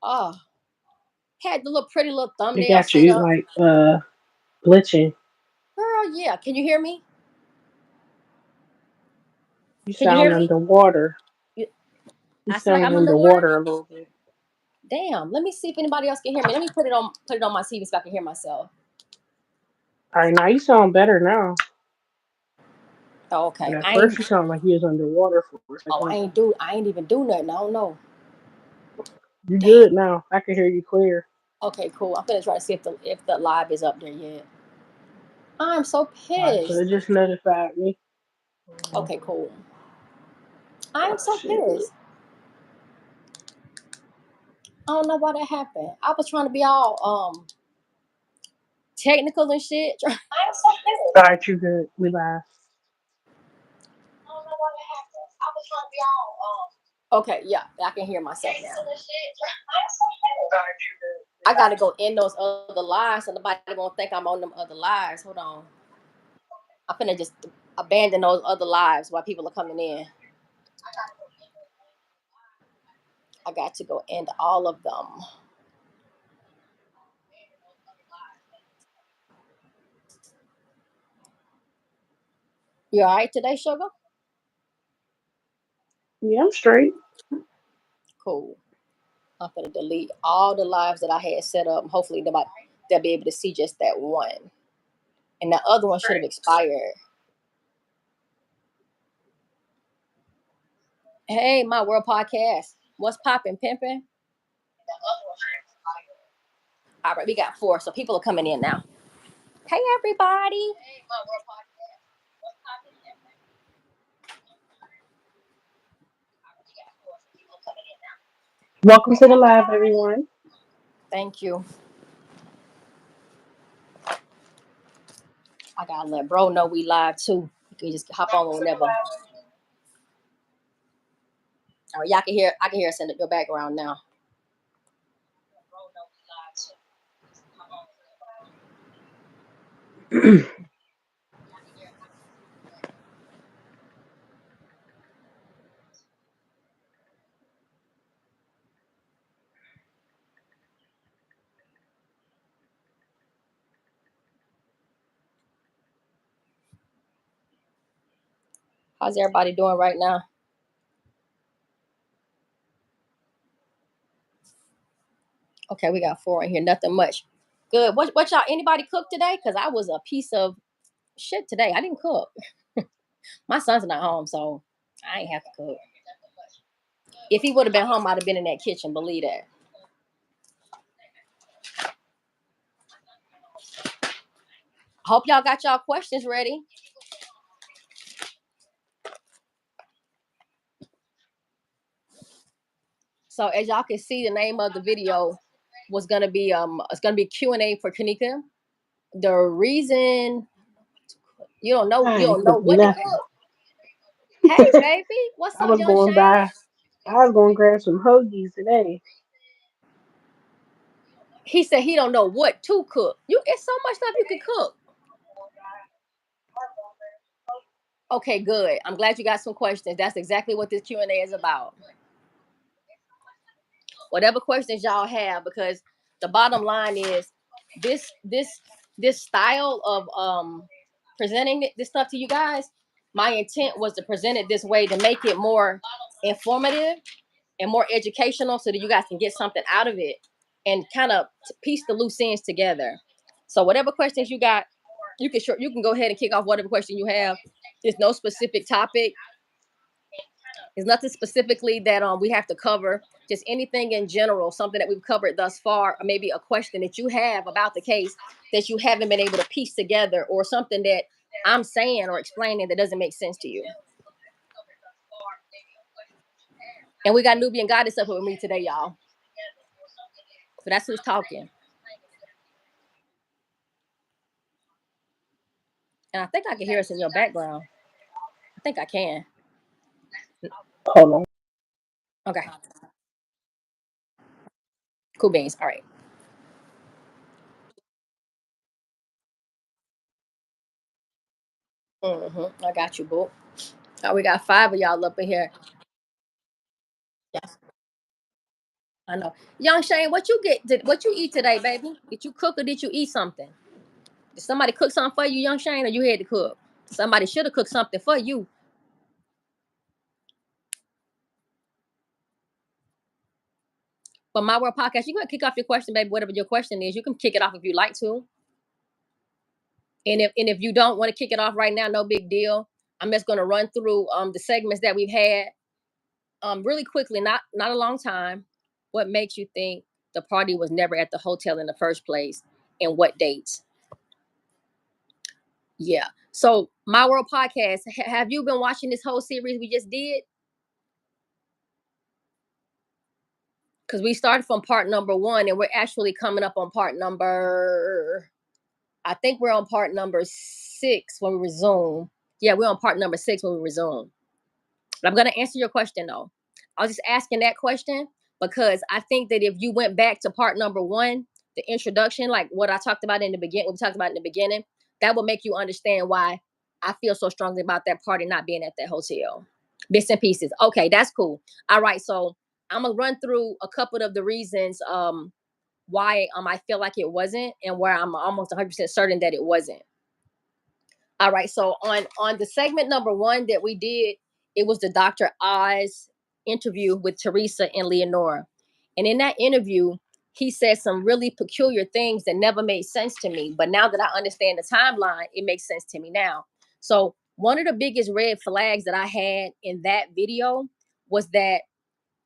Oh, had the little pretty little It thumbnail got set you up. like glitching. Girl, yeah. Can you hear me? You Can you hear sound me? underwater. You- You I sound like sound I'm underwater. underwater a little bit. Damn. Let me see if anybody else can hear me. Let me put it on my TV so I can hear myself. All right, now you sound better now. Oh, But okay. at first you sound like you was underwater for a second. I ain't even do nothing. I don't know. You Damn. good now. I can hear you clear. Okay, cool. I'm gonna try to see if the live is up there yet. I'm so All right, so pissed. it just notified me. Okay, cool. I'm Oh so shit. pissed. I don't know why that happened. I was trying to be all technical and shit. I'm so All pissed. right, you good. We live. I don't know why that happened. I was trying to be all Okay, yeah, I can hear myself now. I'm so All pissed. right, you good. We I live. gotta go in those other lives so nobody won't think I'm on them other lives. Hold on. I'm finna just abandon those other lives while people are coming in. I got to go end all of them. You all right today, sugar? Yeah, I'm straight. Cool. I'm gonna delete all the lives that I had set up. Hopefully, they'll be able to see just that one, and the other one should have expired. Hey, my world podcast. What's popping, pimping? All right, we got four, so people are coming in now. Hey, everybody. Welcome to the live, everyone. Thank you. I gotta let bro know we live too. You can just hop on whenever. All right, y'all can hear. I can hear us in your background now. How's everybody doing right now? Okay, we got four in here. Nothing much. Good. What y'all? Anybody cook today? Cause I was a piece of shit today. I didn't cook. My son's not home, so I ain't have to cook. If he would have been home, I'd have been in that kitchen. Believe that. Hope y'all got y'all questions ready. So as y'all can see, the name of the video was gonna be it's gonna be Q&A for Kenneka. The reason I you ain't don't know cooked what to nothing. cook. Hey baby, what's I up, was young going Shay? by. I was going to grab some hoagies today. He said he don't know what to cook. It's so much stuff you can cook. Okay, good. I'm glad you got some questions. That's exactly what this Q&A is about. Whatever questions y'all have, because the bottom line is this this this style of presenting this stuff to you guys. My intent was to present it this way to make it more informative and more educational, so that you guys can get something out of it and kind of piece the loose ends together. So whatever questions you got, you can go ahead and kick off whatever question you have. There's no specific topic. There's nothing specifically that we have to cover. Just anything in general, something that we've covered thus far, or maybe a question that you have about the case that you haven't been able to piece together, or something that I'm saying or explaining that doesn't make sense to you. And we got Nubian Goddess up with me today, y'all. So that's who's talking. And I think I can hear us in your background. I think I can. Hold on. Okay. Cool beans. All right. I got you, boo. We got five of y'all up in here. Yes. I know. Young Shane, what you what you eat today, baby? Did you cook or did you eat something? Did somebody cook something for you, Young Shane, or you had to cook? Somebody should have cooked something for you. But My World Podcast, you're gonna kick off your question, baby. Whatever your question is, you can kick it off if you like to. And if you don't want to kick it off right now, no big deal. I'm just gonna run through the segments that we've had really quickly, not a long time. What makes you think the party was never at the hotel in the first place, and what dates? Yeah. So My World Podcast, have you been watching this whole series we just did? Because we started from part number 1 and we're actually coming up on part number, I think we're on part number 6 when we resume. Yeah, we're on part number 6 when we resume. But I'm going to answer your question though. I was just asking that question because I think that if you went back to part number 1, the introduction, like what I talked about in the beginning, what we talked about in the beginning, that will make you understand why I feel so strongly about that party not being at that hotel. Bits and pieces. Okay, that's cool. All right, so I'm gonna run through a couple of the reasons why I feel like it wasn't, and where I'm almost 100% certain that it wasn't. All right, so on the segment number 1 that we did, it was the Dr. Oz interview with Teresa and Leonora. And in that interview, he said some really peculiar things that never made sense to me. But now that I understand the timeline, it makes sense to me now. So one of the biggest red flags that I had in that video was that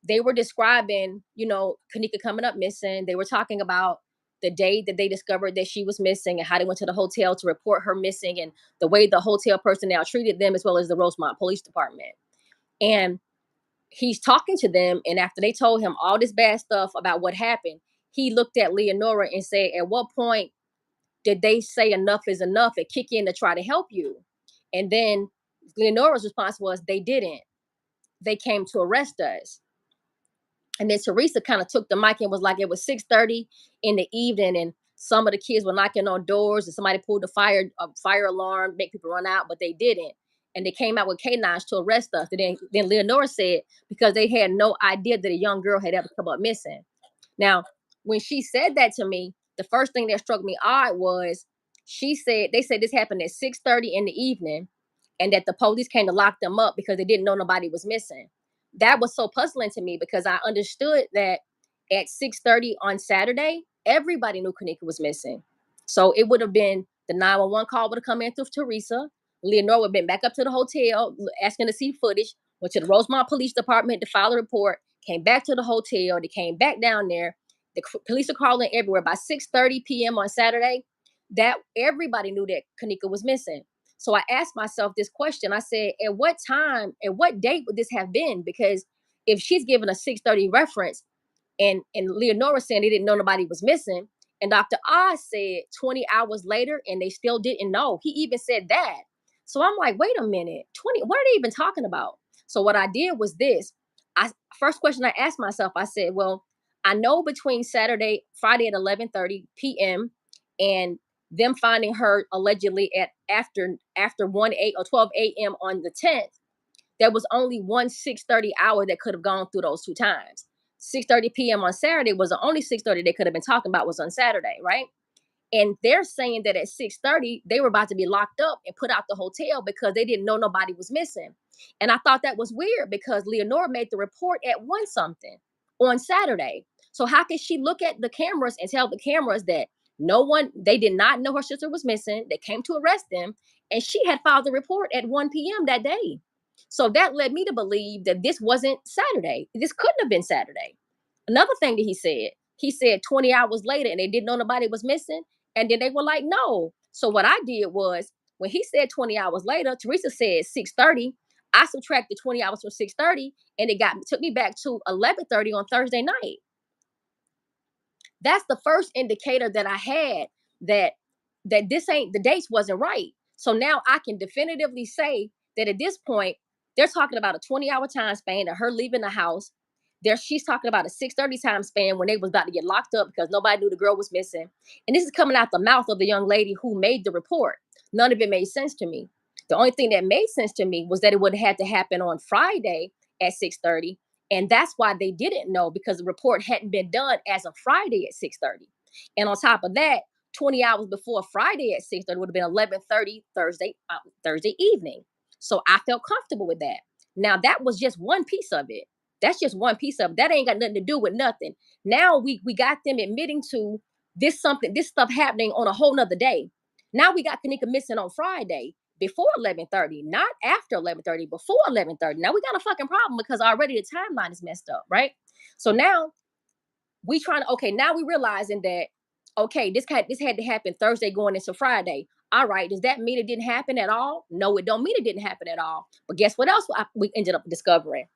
they were describing, Kenneka coming up missing. They were talking about the day that they discovered that she was missing and how they went to the hotel to report her missing and the way the hotel personnel treated them, as well as the Rosemont Police Department. And he's talking to them. And after they told him all this bad stuff about what happened, he looked at Leonora and said, at what point did they say enough is enough and kick in to try to help you? And then Leonora's response was, they didn't. They came to arrest us. And then Teresa kind of took the mic and was like, it was 6:30 in the evening, and some of the kids were knocking on doors, and somebody pulled a fire alarm, make people run out, but they didn't. And they came out with canines to arrest us. And then Leonora said, because they had no idea that a young girl had ever come up missing. Now, when she said that to me, the first thing that struck me odd was they said this happened at 6:30 in the evening, and that the police came to lock them up because they didn't know nobody was missing. That was so puzzling to me because I understood that at 6:30 on Saturday, everybody knew Kenneka was missing. So it would have been the 911 call would have come in through Teresa. Leonora would have been back up to the hotel asking to see footage, went to the Rosemont Police Department to file a report, came back to the hotel, they came back down there. The police are calling everywhere. By 6:30 p.m. on Saturday, that everybody knew that Kenneka was missing. So I asked myself this question. I said, at what time, at what date would this have been? Because if she's given a 6:30 reference and Leonora saying they didn't know nobody was missing, and Dr. Oz said 20 hours later and they still didn't know. He even said that. So I'm like, wait a minute, 20, what are they even talking about? So what I did was this. First question I asked myself, I said, well, I know between Friday at 11:30 p.m. and them finding her allegedly at after 1 8 or 12 a.m. on the 10th, there was only one 6:30 hour that could have gone through those two times. 6:30 p.m. on Saturday was the only 6:30 they could have been talking about was on Saturday, right? And they're saying that at 6:30 they were about to be locked up and put out the hotel because they didn't know nobody was missing. And I thought that was weird because Leonora made the report at 1 something on Saturday. So how can she look at the cameras and tell the cameras that they did not know her sister was missing? They came to arrest them, and she had filed the report at 1 p.m. that day. So that led me to believe that this wasn't Saturday. This couldn't have been Saturday. Another thing that he said 20 hours later and they didn't know nobody was missing. And then they were like, no. So what I did was when he said 20 hours later, Teresa said 6:30. I subtracted 20 hours from 6:30 and took me back to 11:30 on Thursday night. That's the first indicator that I had that the dates wasn't right. So now I can definitively say that at this point, they're talking about a 20-hour time span of her leaving the house. She's talking about a 6:30 time span when they was about to get locked up because nobody knew the girl was missing. And this is coming out the mouth of the young lady who made the report. None of it made sense to me. The only thing that made sense to me was that it would have had to happen on Friday at 6:30 And that's why they didn't know, because the report hadn't been done as of Friday at 6:30. And on top of that, 20 hours before Friday at 6:30 would have been 11:30 Thursday evening. So I felt comfortable with that. Now that was just one piece of it. That's just one piece of it. That ain't got nothing to do with nothing. Now we got them admitting to this stuff happening on a whole nother day. Now we got Kenneka missing on Friday before 11:30, not after 11:30, before 11:30. Now we got a fucking problem because already the timeline is messed up, right? So now we trying to, okay, now we realizing that, okay, this had to happen Thursday going into Friday. All right, does that mean it didn't happen at all? No, it don't mean it didn't happen at all. But guess what else we ended up discovering?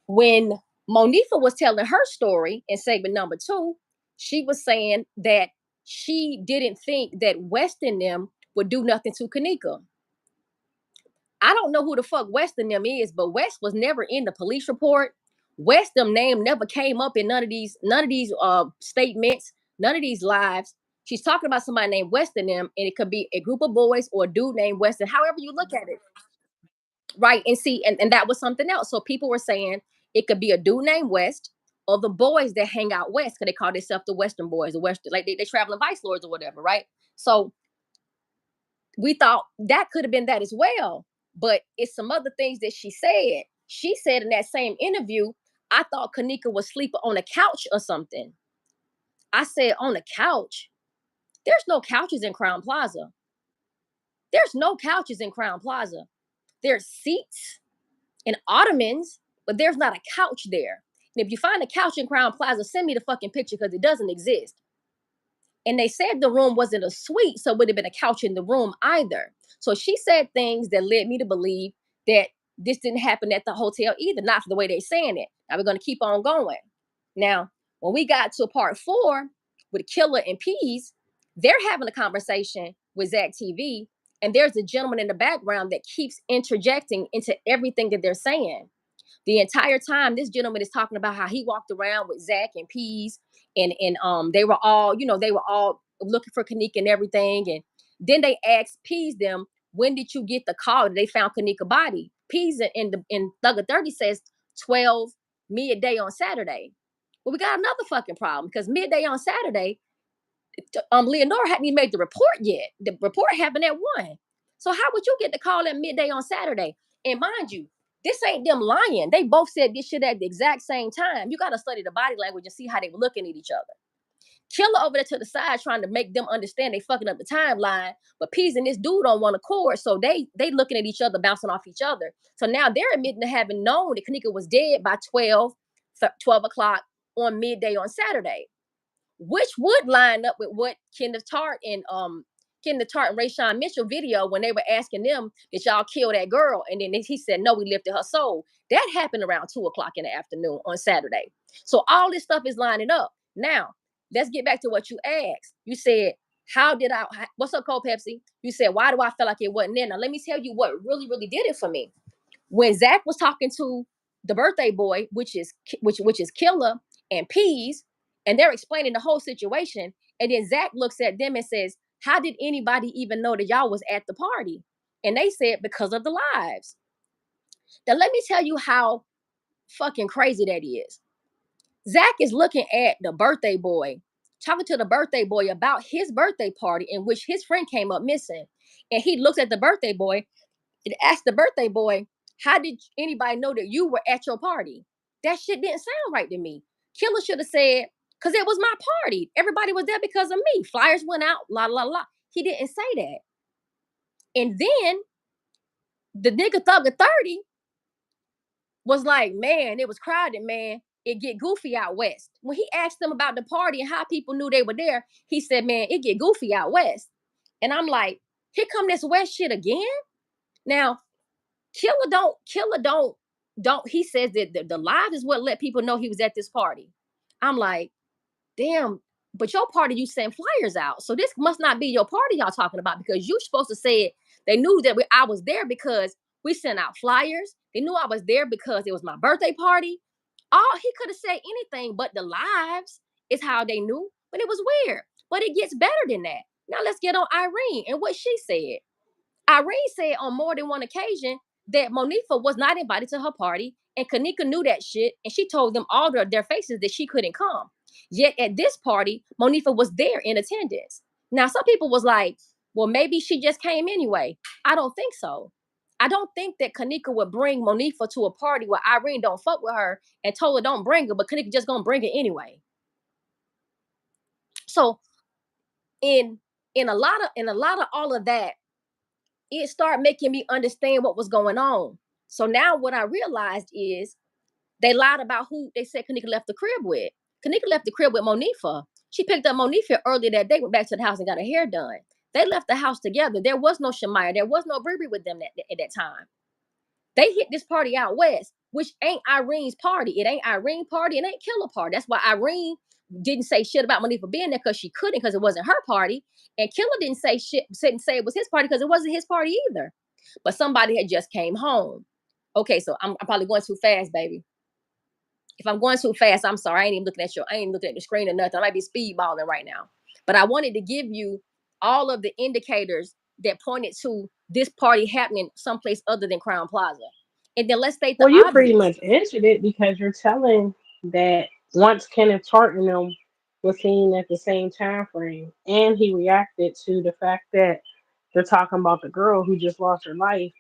When Monifa was telling her story in segment number 2, she was saying that she didn't think that West and them would do nothing to Kenneka. I don't know who the fuck West and them is, but West was never in the police report. West them name never came up in none of these statements, none of these lives. She's talking about somebody named West and them, and it could be a group of boys or a dude named Weston, however you look at it. Right. And see, and that was something else. So people were saying it could be a dude named West or the boys that hang out west, because they call themselves the Western boys, the Western, like they traveling vice lords or whatever, right? So we thought that could have been that as well. But it's some other things that she said. She said in that same interview, I thought Kenneka was sleeping on a couch or something. I said, on a couch? There's no couches in Crown Plaza. There's no couches in Crown Plaza. There's seats and ottomans, but there's not a couch there. And if you find a couch in Crown Plaza, send me the fucking picture, because it doesn't exist. And they said the room wasn't a suite, so it would have been a couch in the room either. So she said things that led me to believe that this didn't happen at the hotel either, not for the way they're saying it. Now we're going to keep on going. Now, when we got to part 4 with Killer and Peas, they're having a conversation with Zach TV, and there's a gentleman in the background that keeps interjecting into everything that they're saying. The entire time, this gentleman is talking about how he walked around with Zach and Peas, and they were all, they were all looking for Kenneka and everything. And then they asked Peas them, when did you get the call that they found Kenneka body? Peas in Thugger 30 says 12 midday on Saturday. Well, we got another fucking problem, because midday on Saturday, Leonora hadn't even made the report yet. The report happened at 1. So how would you get the call at midday on Saturday? And mind you, this ain't them lying. They both said this shit at the exact same time. You got to study the body language and see how they were looking at each other. Killer over there to the side trying to make them understand they fucking up the timeline, but Peas and this dude on one accord, so they looking at each other, bouncing off each other. So now they're admitting to having known that Kenneka was dead by 12 o'clock on midday on Saturday, which would line up with what Kenneth Tart and Rayshawn Mitchell video, when they were asking them, did y'all kill that girl? And then he said, no, we lifted her soul. That happened around 2 o'clock in the afternoon on Saturday. So all this stuff is lining up. Now, let's get back to what you asked. You said, what's up, Cold Pepsi? You said, why do I feel like it wasn't there? Now, let me tell you what really, really did it for me. When Zach was talking to the birthday boy, which is Killer and Peas, and they're explaining the whole situation, and then Zach looks at them and says, how did anybody even know that y'all was at the party? And they said, because of the lives. Now, let me tell you how fucking crazy that is. Zach is looking at the birthday boy, talking to the birthday boy about his birthday party in which his friend came up missing. And he looks at the birthday boy and asks the birthday boy, how did anybody know that you were at your party? That shit didn't sound right to me. Killer should have said, because it was my party. Everybody was there because of me. Flyers went out, la, la, la. He didn't say that. And then the nigga Thugger 30 was like, man, it was crowded, man. It get goofy out west. When he asked them about the party and how people knew they were there, he said, man, it get goofy out west. And I'm like, here come this west shit again? Now, Killer don't, he says that the live is what let people know he was at this party. I'm like, damn, but your party, you sent flyers out. So this must not be your party y'all talking about, because you supposed to say it. They knew that I was there because we sent out flyers. They knew I was there because it was my birthday party. He could have said anything, but the lives is how they knew. But it was weird. But it gets better than that. Now let's get on Irene and what she said. Irene said on more than one occasion that Monifa was not invited to her party And Kenneka knew that shit, and she told them all their faces that she couldn't come. Yet at this party, Monifa was there in attendance. Now, some people was like, well, maybe she just came anyway. I don't think so. I don't think that Kenneka would bring Monifa to a party where Irene don't fuck with her and told her don't bring her, but Kenneka just gonna bring her anyway. So in a lot of all of that, it started making me understand what was going on. So now what I realized is they lied about who they said Kenneka left the crib with. Kenneka left the crib with Monifa. She picked up Monifa earlier that day, went back to the house and got her hair done. They left the house together. There was no Shamaya. There was no Bree with them at that time. They hit this party out west, which ain't Irene's party. It ain't Irene's party. It ain't Killer party. That's why Irene didn't say shit about Monifa being there because she couldn't, because it wasn't her party. And Killer didn't say shit, didn't say it was his party because it wasn't his party either. But somebody had just came home. Okay, so I'm probably going too fast, baby. If I'm going too fast, I'm sorry. I ain't even looking at the screen or nothing. I might be speedballing right now. But I wanted to give you all of the indicators that pointed to this party happening someplace other than Crown Plaza. And then let's state the Well, you pretty obvious. much answered it because you're telling that once Kenneth Hart and them was seen at the same time frame, and he reacted to the fact that they're talking about the girl who just lost her life,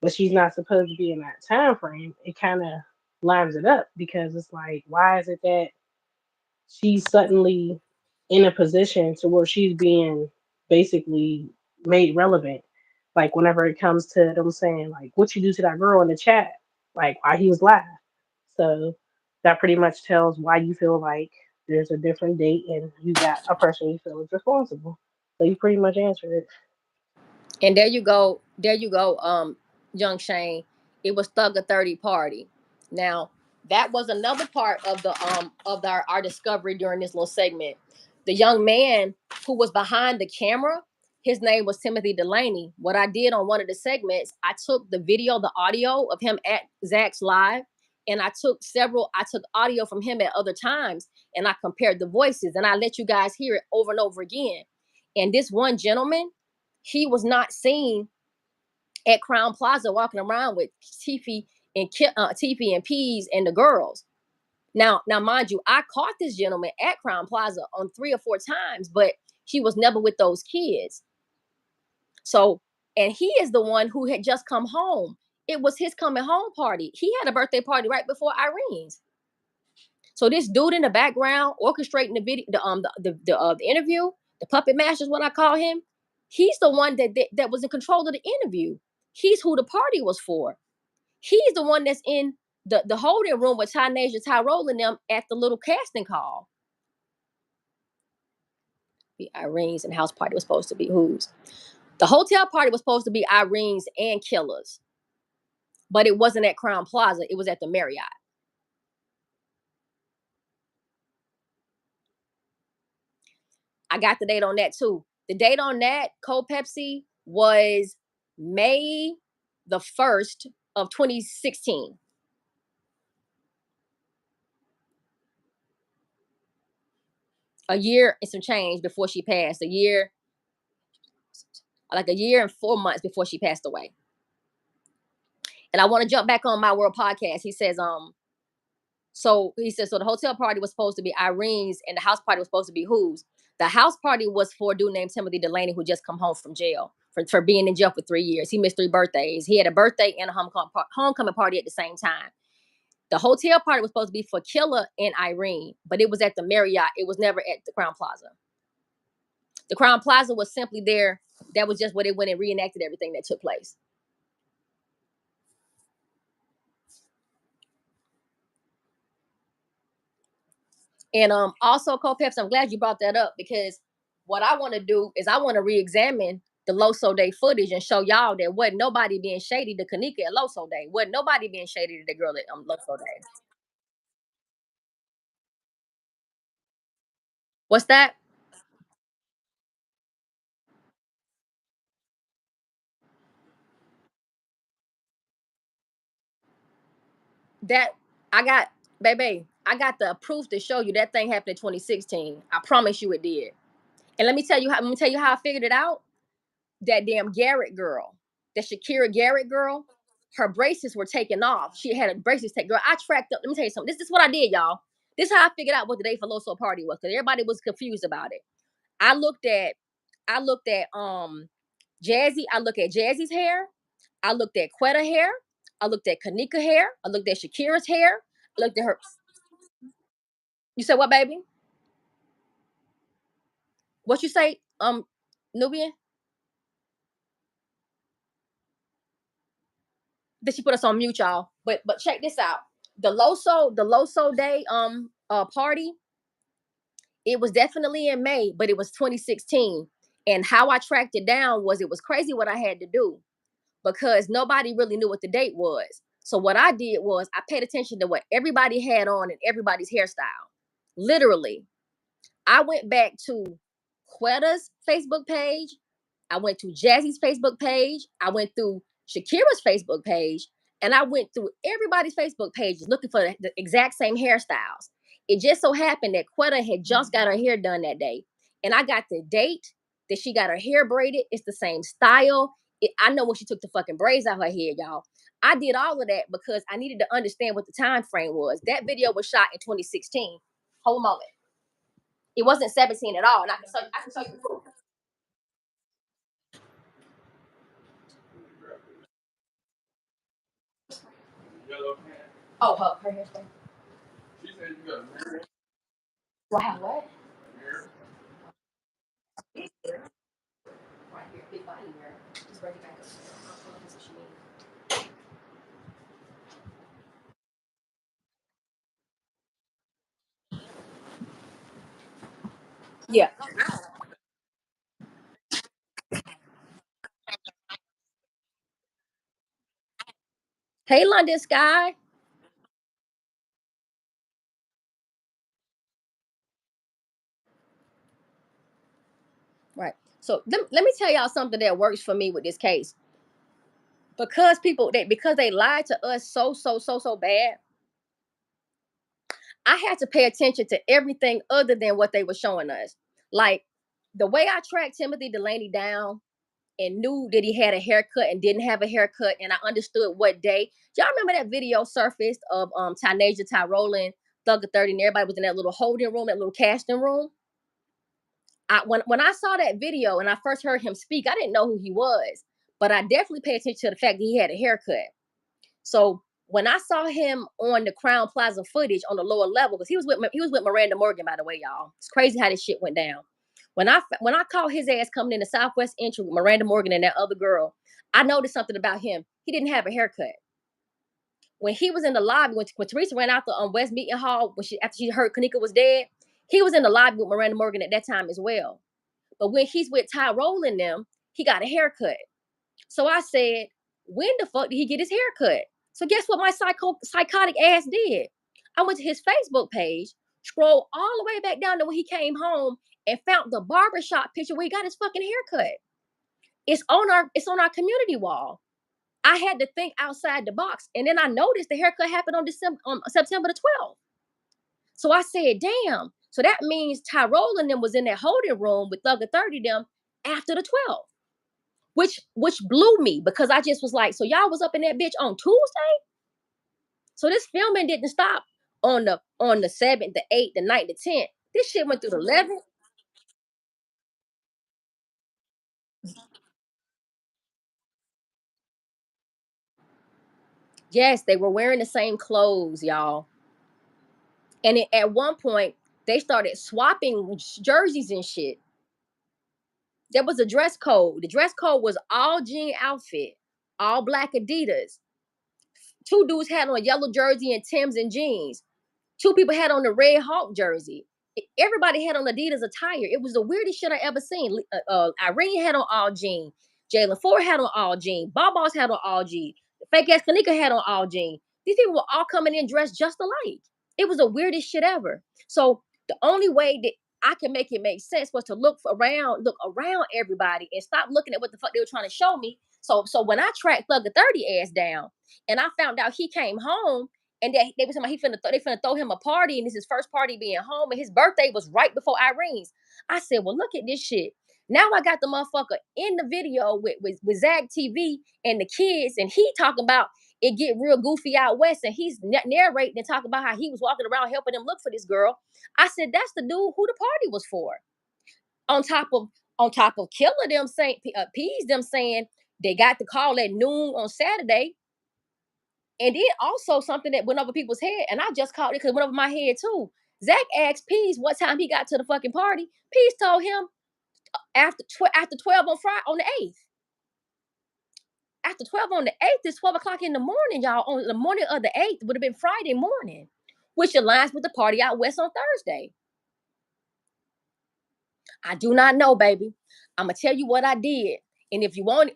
but she's not supposed to be in that time frame. It kind of lines it up because it's like, why is it that she's suddenly in a position to where she's being basically made relevant? Like whenever it comes to them saying like what you do to that girl in the chat, like why he was live. So that pretty much tells why you feel like there's a different date and you got a person you feel is responsible. So you pretty much answered it. And there you go, young Shane. It was Thugger 30 party. Now, that was another part of our discovery during this little segment. The young man who was behind the camera, his name was Timothy Delaney. What I did on one of the segments, I took the video, the audio of him at Zach's live, and I took audio from him at other times, and I compared the voices, and I let you guys hear it over and over again. And this one gentleman, he was not seen at Crown Plaza walking around with Tiffy and Peas and the girls. Now, mind you, I caught this gentleman at Crown Plaza on 3 or 4 times, but he was never with those kids. So, and he is the one who had just come home. It was his coming home party. He had a birthday party right before Irene's. So this dude in the background orchestrating the video, the interview, the puppet master is what I call him. He's the one that was in control of the interview. He's who the party was for. He's the one that's in the holding room with Ty Nasia, Tyrone and them at the little casting call. Irene's and house party was supposed to be whose? The hotel party was supposed to be Irene's and Killer's, but it wasn't at Crown Plaza. It was at the Marriott. I got the date on that too. The date on that, Cold Pepsi, was May the 1st of 2016. A year and some change before she passed. Like a year and 4 months before she passed away. And I want to jump back on My World podcast. He says, so the hotel party was supposed to be Irene's and the house party was supposed to be whose? The house party was for a dude named Timothy Delaney who just come home from jail for being in jail for 3 years. He missed 3 birthdays. He had a birthday and a homecoming party at the same time. The hotel party was supposed to be for Killer and Irene, but it was at the Marriott. It was never at the Crown Plaza. The Crown Plaza was simply there. That was just where they went and reenacted everything that took place. And also, Copeps, I'm glad you brought that up because what I want to do is I want to re-examine the Loso Day footage and show y'all that wasn't nobody being shady to Kenneka at Loso Day. Wasn't nobody being shady to the girl at Loso Day. What's that? That I got, baby. I got the proof to show you that thing happened in 2016. I promise you it did. And let me tell you how I figured it out. That damn Garrett girl, that Shakira Garrett girl. her braces were taken off. She had a braces taken. Girl, I tracked up. Let me tell you something. This is what I did, y'all. This is how I figured out what the day for Loso party was, because everybody was confused about it. I looked at Jazzy. I looked at Jazzy's hair. I looked at Quetta hair. I looked at Kenneka hair. I looked at Shakira's hair. I looked at her. You said what, baby? What you say, Nubian? Did she put us on mute, y'all? But check this out. The Loso Day party, it was definitely in May, but it was 2016. And how I tracked it down was, it was crazy what I had to do, because nobody really knew what the date was. So what I did was, I paid attention to what everybody had on and everybody's hairstyle. Literally, I went back to Quetta's Facebook page. I went to Jazzy's Facebook page. I went through Shakira's Facebook page. And I went through everybody's Facebook pages looking for the exact same hairstyles. It just so happened that Quetta had just got her hair done that day. And I got the date that she got her hair braided. It's the same style. I know when she took the fucking braids out her head, y'all. I did all of that because I needed to understand what the time frame was. That video was shot in 2016. Hold a moment. It wasn't 17 at all. And I can show you proof. Oh, her hairspray. She said you got a mirror. Do I have what? Mirror. Right here, big body mirror. Just bring it back up. That's what she means. Yeah. Hey, London Sky. Right. So let me tell y'all something that works for me with this case. Because they lied to us so bad, I had to pay attention to everything other than what they were showing us. Like, the way I tracked Timothy Delaney down and knew that he had a haircut and didn't have a haircut, and I understood what day. Y'all remember that video surfaced of Tynasia, Tyrolin, Thugger 30, and everybody was in that little holding room, that little casting room? When I saw that video and I first heard him speak, I didn't know who he was, but I definitely paid attention to the fact that he had a haircut. So when I saw him on the Crown Plaza footage on the lower level, because he was with Miranda Morgan, by the way, y'all. It's crazy how this shit went down. When I caught his ass coming in the Southwest entry with Miranda Morgan and that other girl, I noticed something about him. He didn't have a haircut. When he was in the lobby, when Teresa ran out the West Meeting Hall, after she heard Kenneka was dead, he was in the lobby with Miranda Morgan at that time as well. But when he's with Tyrone and them, he got a haircut. So I said, when the fuck did he get his haircut? So guess what my psychotic ass did? I went to his Facebook page, scrolled all the way back down to when he came home, and found the barbershop picture where he got his fucking haircut. It's on our community wall. I had to think outside the box. And then I noticed the haircut happened on September the 12th. So I said, damn. So that means Tyrone and them was in that holding room with Thugger 30 them after the 12th. Which blew me, because I just was like, so y'all was up in that bitch on Tuesday? So this filming didn't stop on the 7th, the 8th, the 9th, the 10th. This shit went through the 11th. Yes, they were wearing the same clothes, y'all. And at one point, they started swapping jerseys and shit. There was a dress code. The dress code was all jean outfit, all black Adidas. Two dudes had on a yellow jersey and Timbs and jeans. Two people had on the Red Hawk jersey. Everybody had on Adidas attire. It was the weirdest shit I ever seen. Irene had on all jean. Jalen Ford had on all jean. Boss had on all jean. Fake ass Kenneka had on all jean. These people were all coming in dressed just alike. It was the weirdest shit ever. So the only way that I could make it make sense was to look around everybody and stop looking at what the fuck they were trying to show me. So when I tracked Thugger 30 ass down and I found out he came home and that they was talking about they finna throw him a party, and this is his first party being home, and his birthday was right before Irene's. I said, well, look at this shit. Now I got the motherfucker in the video with Zag TV and the kids, and he talking about it get real goofy out west, and he's narrating and talking about how he was walking around helping them look for this girl. I said, that's the dude who the party was for. On top of Killer them saying, Peas them saying they got the call at noon on Saturday. And then also something that went over people's head, and I just caught it because it went over my head too. Zach asked Peas what time he got to the fucking party. Peas told him after 12 on Friday on the 8th. After 12 on the 8th, it's 12 o'clock in the morning, y'all. On the morning of the 8th would have been Friday morning, which aligns with the party out west on Thursday. I do not know, baby. I'm gonna tell you what I did, and if you want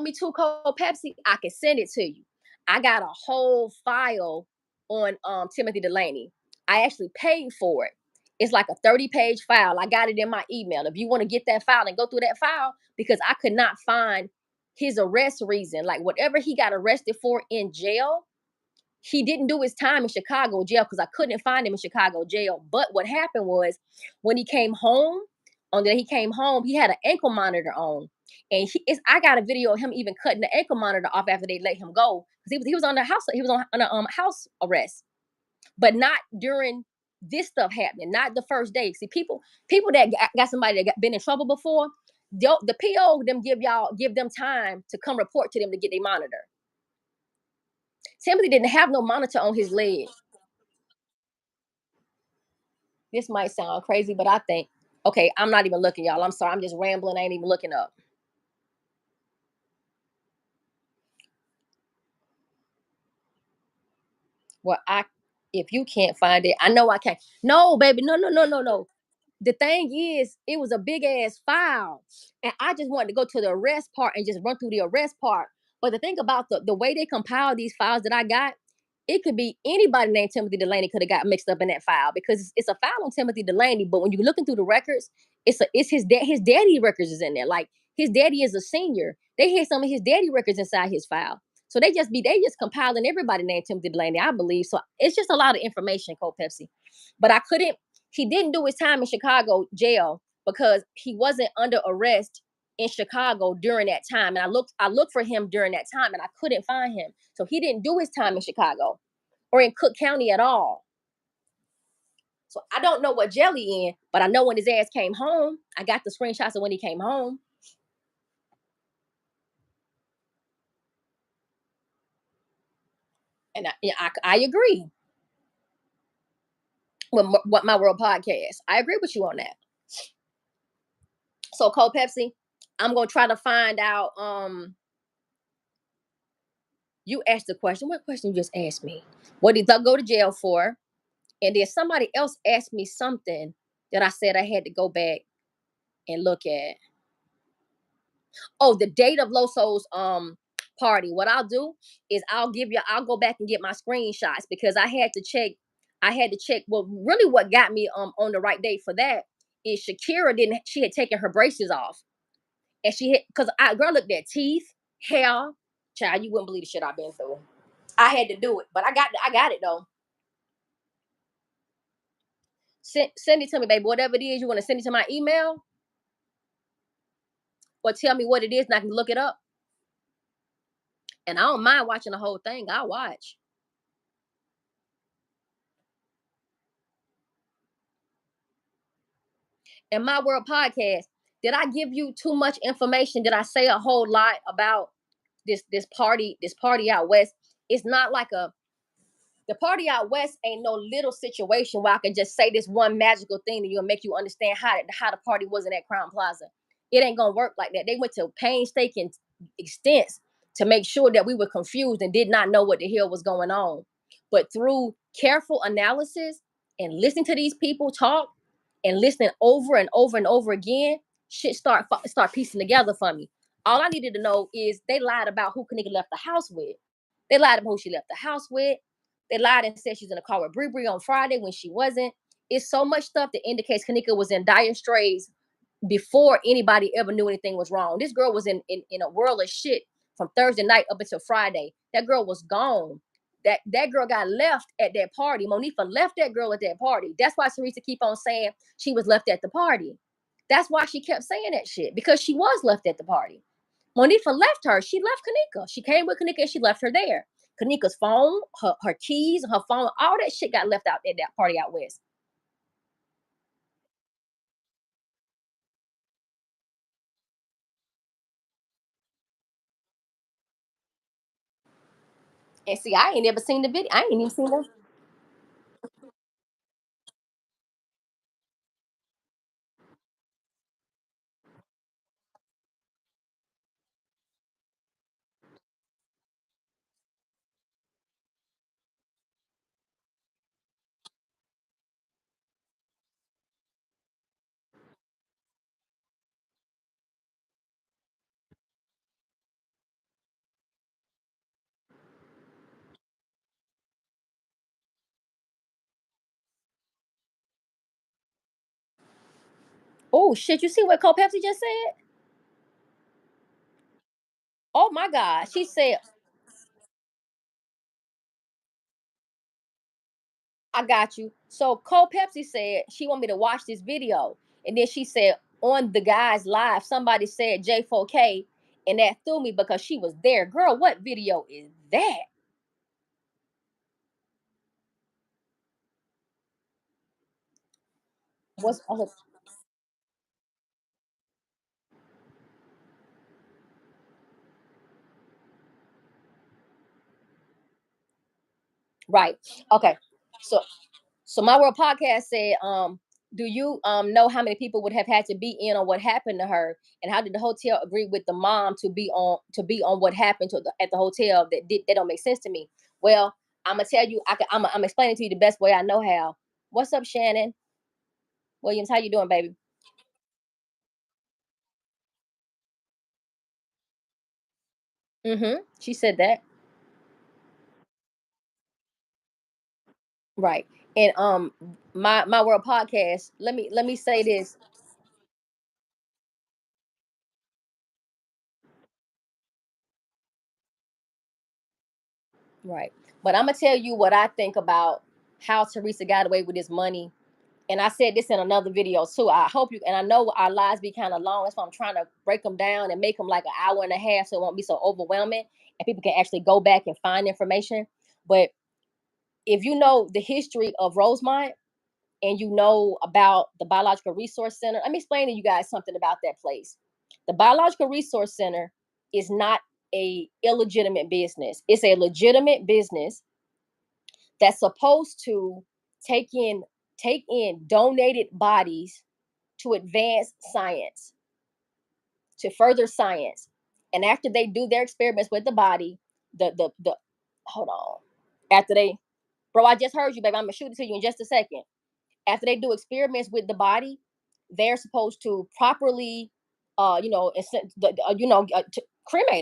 me to, Cold Pepsi, I can send it to you. I got a whole file on Timothy Delaney. I actually paid for it. It's like a 30-page file. I got it in my email. If you want to get that file and go through that file, because I could not find his arrest reason, like whatever he got arrested for in jail, he didn't do his time in Chicago jail because I couldn't find him in Chicago jail. But what happened was when he came home, on the day he came home, he had an ankle monitor on. And I got a video of him even cutting the ankle monitor off after they let him go. Because he was on a house arrest. But not during this stuff happening, not the first day. See, people that got somebody that been in trouble before, the PO them give them time to come report to them to get their monitor. Timothy didn't have no monitor on his leg. This might sound crazy, but I think, okay, I'm not even looking, y'all. I'm sorry. I'm just rambling. I ain't even looking up. Well, if you can't find it, I know I can't. No, baby. No. The thing is, it was a big ass file, and I just wanted to go to the arrest part and just run through the arrest part. But the thing about the way they compile these files that I got, it could be anybody named Timothy Delaney could have got mixed up in that file because it's a file on Timothy Delaney. But when you're looking through the records, it's his daddy records is in there. Like his daddy is a senior. They had some of his daddy records inside his file. So they just compiling everybody named Timothy Delaney, I believe. So it's just a lot of information, Cold Pepsi. But he didn't do his time in Chicago jail because he wasn't under arrest in Chicago during that time. And I looked for him during that time and I couldn't find him. So he didn't do his time in Chicago or in Cook County at all. So I don't know what jail he in, but I know when his ass came home, I got the screenshots of when he came home. And I agree with what My World podcast. I agree with you on that. So Cold Pepsi, I'm gonna try to find out. You asked the question. What question you just asked me? What did Doug go to jail for? And then somebody else asked me something that I said I had to go back and look at. Oh, the date of Loso's party. What I'll do is I'll go back and get my screenshots because I had to check. Well, really what got me on the right date for that is Shakira she had taken her braces off. And she had, because girl looked at teeth, hair. Child, you wouldn't believe the shit I've been through. I had to do it, but I got it though. Send it to me, baby. Whatever it is, you want to send it to my email or tell me what it is and I can look it up. And I don't mind watching the whole thing. I'll watch. In My World podcast, did I give you too much information? Did I say a whole lot about this party out west? It's not like the party out west ain't no little situation where I can just say this one magical thing that will make you understand how the party was in that Crown Plaza. It ain't gonna work like that. They went to painstaking extents to make sure that we were confused and did not know what the hell was going on. But through careful analysis and listening to these people talk and listening over and over and over again, shit start piecing together for me. All I needed to know is they lied about who Kenneka left the house with. They lied about who she left the house with. They lied and said she's in a car with Bree on Friday when she wasn't. It's so much stuff that indicates Kenneka was in dire straits before anybody ever knew anything was wrong. This girl was in a world of shit from Thursday night up until Friday. That girl was gone. That girl got left at that party. Monifa left that girl at that party. That's why Teresa keep on saying she was left at the party. That's why she kept saying that shit, because she was left at the party. Monifa left her. She left Kenneka. She came with Kenneka and she left her there. Kenneka's phone, her keys, her phone, all that shit got left out at that party out west. And see, I ain't never seen the video. I ain't even seen them. Oh shit! You see what Cole Pepsi just said? Oh my God! She said, "I got you." So Cole Pepsi said she want me to watch this video, and then she said on the guy's live, somebody said J4K, and that threw me because she was there. Girl, what video is that? What's right? Okay, so My World Podcast said, do you know how many people would have had to be in on what happened to her, and how did the hotel agree with the mom to be on what happened at the hotel that don't make sense to me? Well, I'm gonna tell you, I'm explaining to you the best way I know how. What's up, Shannon Williams? How you doing, baby? Mm-hmm. She said that, right? And my World Podcast. Let me say this, right? But I'm gonna tell you what I think about how Teresa got away with this money. And I said this in another video too. I hope you, and I know our lives be kind of long. That's why I'm trying to break them down and make them like an hour and a half so it won't be so overwhelming and people can actually go back and find information. But if you know the history of Rosemont and you know about the Biological Resource Center, let me explain to you guys something about that place. The Biological Resource Center is not a illegitimate business. It's a legitimate business that's supposed to take in take in donated bodies to advance science, to further science. And after they do their experiments with the body, the hold on. After they, bro, I just heard you, baby. I'm gonna shoot it to you in just a second. After they do experiments with the body, they're supposed to properly, cremate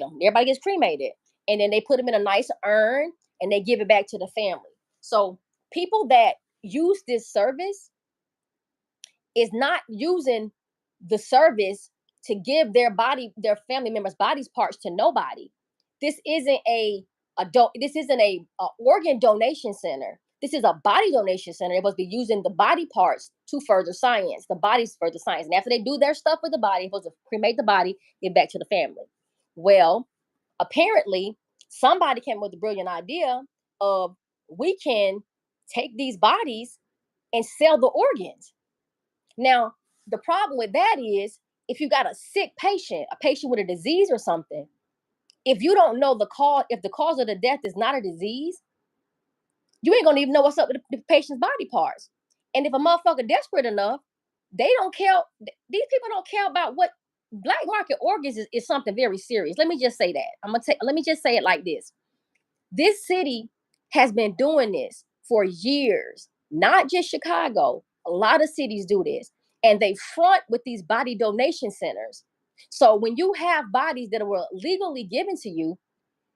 them. Everybody gets cremated, and then they put them in a nice urn and they give it back to the family. So people that use this service is not using the service to give their family members bodies parts to nobody. This isn't this isn't a organ donation center. This is a body donation center. It must be using the body parts to further science, the bodies further science. And after they do their stuff with the body, it's supposed to cremate the body, give back to the family. Well, apparently, somebody came up with the brilliant idea of we can take these bodies and sell the organs. Now, the problem with that is if you got a sick patient, a patient with a disease or something, if you don't know the cause, if the cause of the death is not a disease, you ain't gonna even know what's up with the patient's body parts. And if a motherfucker desperate enough, they don't care. These people don't care about what black market organs is something very serious. Let me just say that. Let me just say it like this. This city has been doing this for years, not just Chicago. A lot of cities do this, and they front with these body donation centers. So when you have bodies that were legally given to you,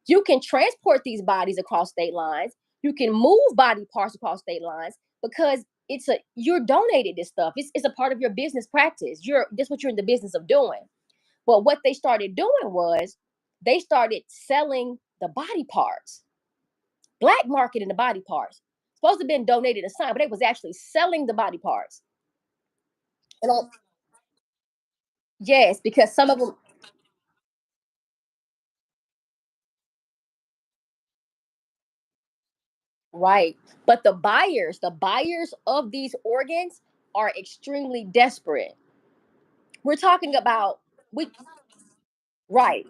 you can transport these bodies across state lines. You can move body parts across state lines because you're donated this stuff. It's a part of your business practice. That's what you're in the business of doing. But what they started doing was they started selling the body parts, black market in the body parts. Supposed to have been donated and signed, but they was actually selling the body parts. And yes, because some of them, Right. But the buyers of these organs are extremely desperate. We're talking about we right.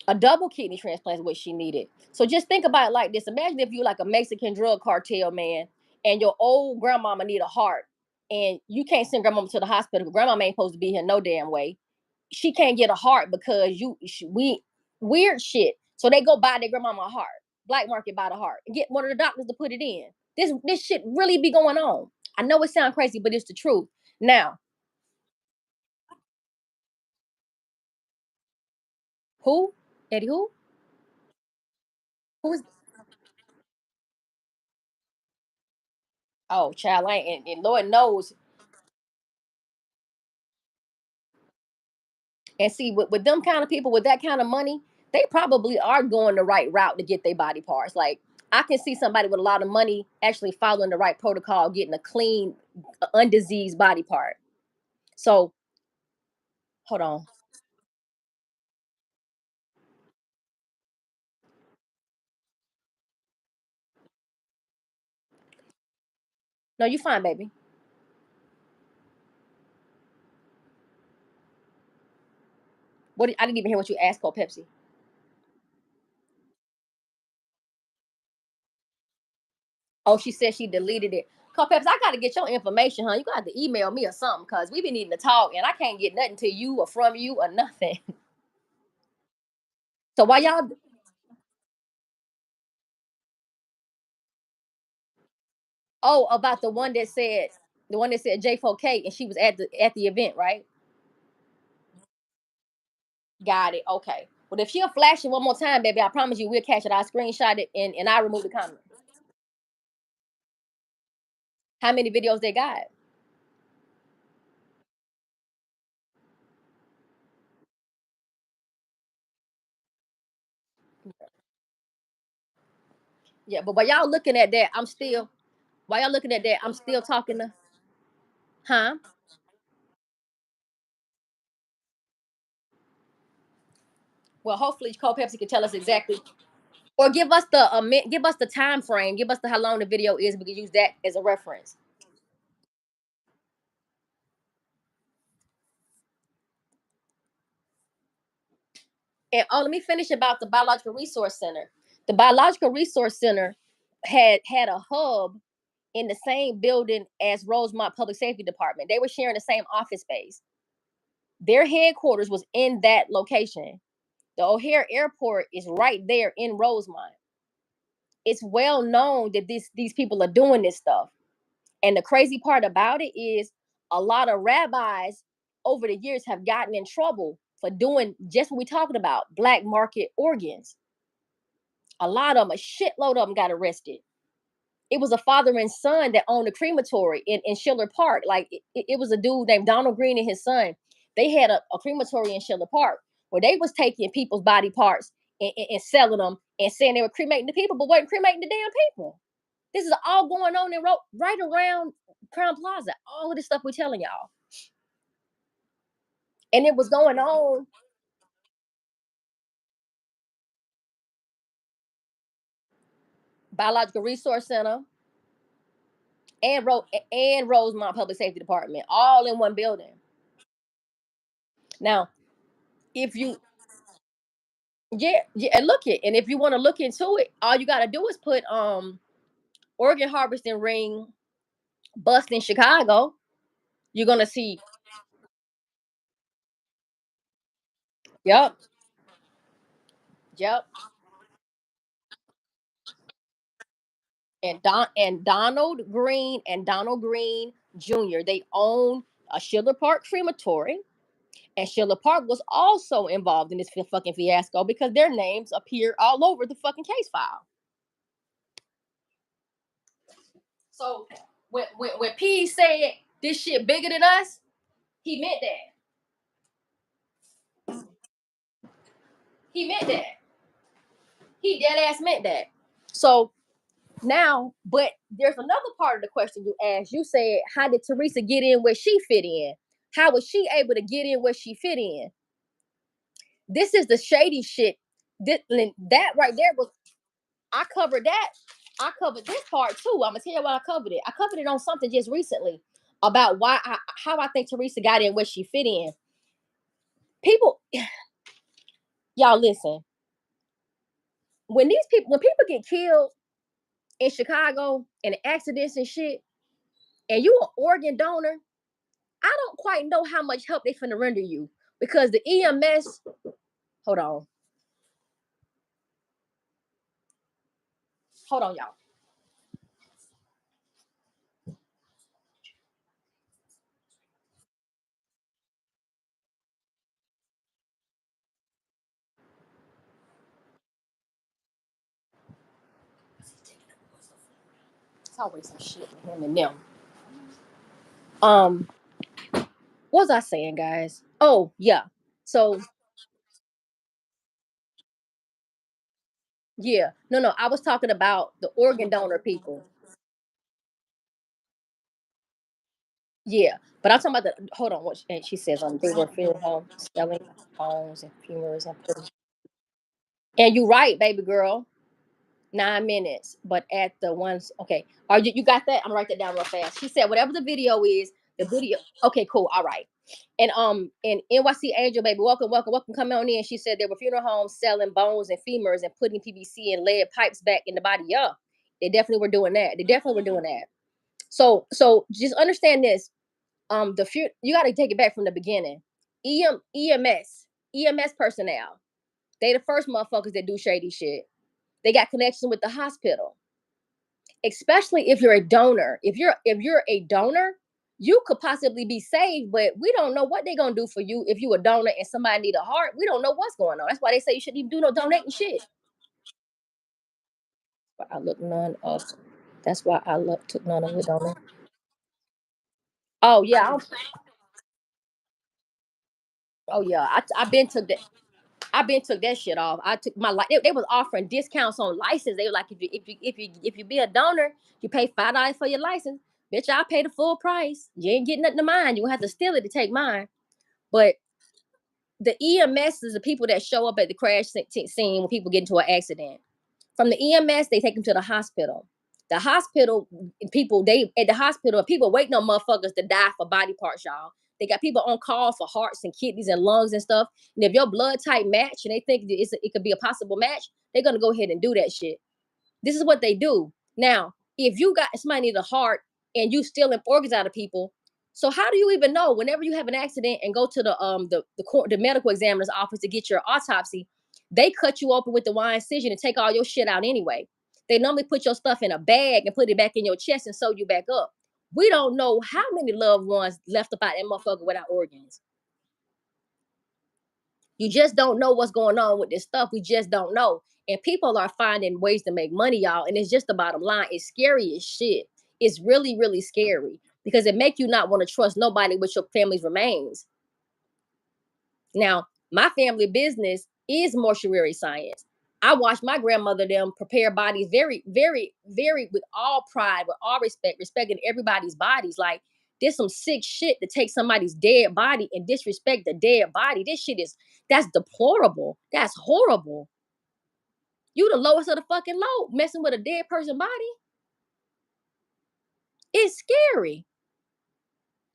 A double kidney transplant is what she needed. So just think about it like this. Imagine if you like a Mexican drug cartel man and your old grandmama need a heart and you can't send grandmama to the hospital. Grandmama ain't supposed to be here no damn way. She can't get a heart because we weird shit. So they go buy their grandmama a heart, black market buy the heart, and get one of the doctors to put it in. This shit really be going on. I know it sounds crazy, but it's the truth. Now, who? Eddie who? Who is oh child, I ain't and Lord knows. And see, with them kind of people with that kind of money, they probably are going the right route to get their body parts. Like I can see somebody with a lot of money actually following the right protocol, getting a clean, undiseased body part. So hold on. No, you fine, baby. What I didn't even hear what you asked for Pepsi. Oh, she said she deleted it. Call Pepsi, I gotta get your information, huh? You got to email me or something, cause we been needing to talk, and I can't get nothing to you or from you or nothing. So why y'all? Oh, about the one that said J4K, and she was at the event, right? Got it. Okay. Well, if she'll flash it one more time, baby, I promise you we'll catch it. I'll screenshot it and I remove the comment. How many videos they got? Yeah, but while y'all looking at that, I'm still talking to huh? Well, hopefully Cole Pepsi can tell us exactly or give us the time frame, give us the how long the video is. We can use that as a reference. And oh, let me finish about the Biological Resource Center. The Biological Resource Center had a hub in the same building as Rosemont Public Safety Department. They were sharing the same office space. Their headquarters was in that location. The O'Hare Airport is right there in Rosemont. It's well known that these people are doing this stuff. And the crazy part about it is a lot of rabbis over the years have gotten in trouble for doing just what we're talking about, black market organs. A lot of them, a shitload of them got arrested. It was a father and son that owned a crematory in Schiller Park. Like it was a dude named Donald Green and his son. They had a crematory in Schiller Park where they was taking people's body parts and selling them and saying they were cremating the people, but wasn't cremating the damn people. This is all going on in right around Crown Plaza. All of this stuff we're telling y'all, and it was going on. Biological Resource Center and Rosemont Public Safety Department, all in one building. Now, if you yeah, yeah, and look it. And if you want to look into it, all you gotta do is put organ harvesting ring bust in Chicago. You're gonna see, yep, yep. And Donald Green Jr. They own a Schiller Park crematory, and Schiller Park was also involved in this fucking fiasco because their names appear all over the fucking case file. So when P said this shit bigger than us, he meant that. He meant that. He dead ass meant that. So now, but there's another part of the question you asked. You said, how did Teresa get in where she fit in? How was she able to get in where she fit in? This is the shady shit. That right there was I covered that. I covered this part too. I'm gonna tell you why I covered it. I covered it on something just recently about how I think Teresa got in where she fit in. People, y'all listen. When people get killed in Chicago and accidents and shit, and you an organ donor, I don't quite know how much help they finna render you because the EMS. Hold on, y'all. It's always some shit with him and them. Um, what was I saying, guys? Oh yeah. So yeah, no, I was talking about the organ donor people. Yeah, but I'm talking about the. Hold on, what she says on they were funeral home selling homes and funerals and putting. And you right, baby girl. 9 minutes, but at the ones. Okay, are you got that? I'm gonna write that down real fast. She said whatever the video is, the video. Okay, cool. All right. And NYC Angel baby, welcome, come on in. She said there were funeral homes selling bones and femurs and putting PVC and lead pipes back in the body. Yeah, they definitely were doing that. They definitely were doing that. So just understand this. You got to take it back from the beginning. EMS personnel. They the first motherfuckers that do shady shit. They got connection with the hospital, especially if you're a donor. If you're a donor, you could possibly be saved, but we don't know what they're gonna do for you if you a donor and somebody need a heart. We don't know what's going on. That's why they say you shouldn't even do no donating shit. But I look none of. That's why I took none of the donor. Oh yeah. Oh yeah. I been took that. I been took that shit off. I took my they was offering discounts on license. They were like, if you be a donor, you pay $5 for your license. Bitch, I pay the full price. You ain't getting nothing to mine. You gonna have to steal it to take mine. But the EMS is the people that show up at the crash scene when people get into an accident. From the EMS, they take them to the hospital. The hospital people, they at the hospital, people waiting on motherfuckers to die for body parts, y'all. They got people on call for hearts and kidneys and lungs and stuff. And if your blood type match and they think it could be a possible match, they're gonna go ahead and do that shit. This is what they do. Now, if you got somebody need a heart and you stealing organs out of people, so how do you even know whenever you have an accident and go to the medical examiner's office to get your autopsy, they cut you open with the wire incision and take all your shit out anyway. They normally put your stuff in a bag and put it back in your chest and sew you back up. We don't know how many loved ones left about that motherfucker without organs. You just don't know what's going on with this stuff. We just don't know. And people are finding ways to make money, y'all. And it's just the bottom line. It's scary as shit. It's really, really scary because it make you not want to trust nobody with your family's remains. Now, my family business is mortuary science. I watched my grandmother them prepare bodies very, very, very with all pride, with all respect, respecting everybody's bodies. Like there's some sick shit to take somebody's dead body and disrespect the dead body. This shit that's deplorable. That's horrible. You the lowest of the fucking low, messing with a dead person body. It's scary.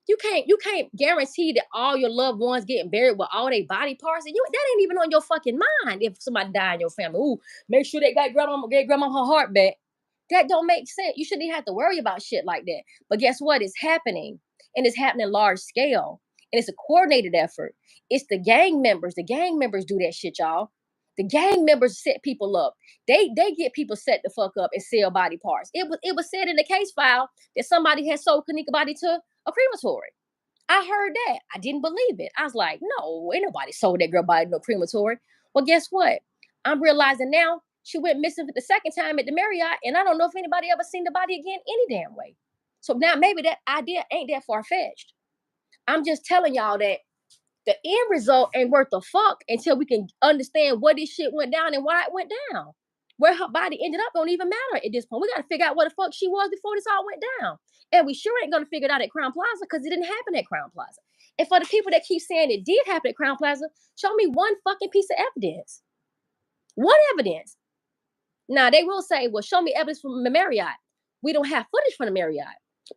You can't guarantee that all your loved ones getting buried with all their body parts, and you that ain't even on your fucking mind. If somebody die in your family, ooh, make sure they got grandma her heart back. That don't make sense. You shouldn't even have to worry about shit like that. But guess what? It's happening, and it's happening large scale, and it's a coordinated effort. It's the gang members. The gang members do that shit, y'all. The gang members set people up. They get people set the fuck up and sell body parts. It was said in the case file that somebody had sold Kenneka body to a crematory. I heard that. I didn't believe it. I was like, no, ain't nobody sold that girl body to no crematory. Well, guess what? I'm realizing now she went missing for the second time at the Marriott, and I don't know if anybody ever seen the body again any damn way. So now maybe that idea ain't that far fetched. I'm just telling y'all that the end result ain't worth the fuck until we can understand what this shit went down and why it went down. Where her body ended up don't even matter at this point. We got to figure out what the fuck she was before this all went down. And we sure ain't going to figure it out at Crown Plaza because it didn't happen at Crown Plaza. And for the people that keep saying it did happen at Crown Plaza, show me one fucking piece of evidence. One evidence. Now they will say, well, show me evidence from the Marriott. We don't have footage from the Marriott,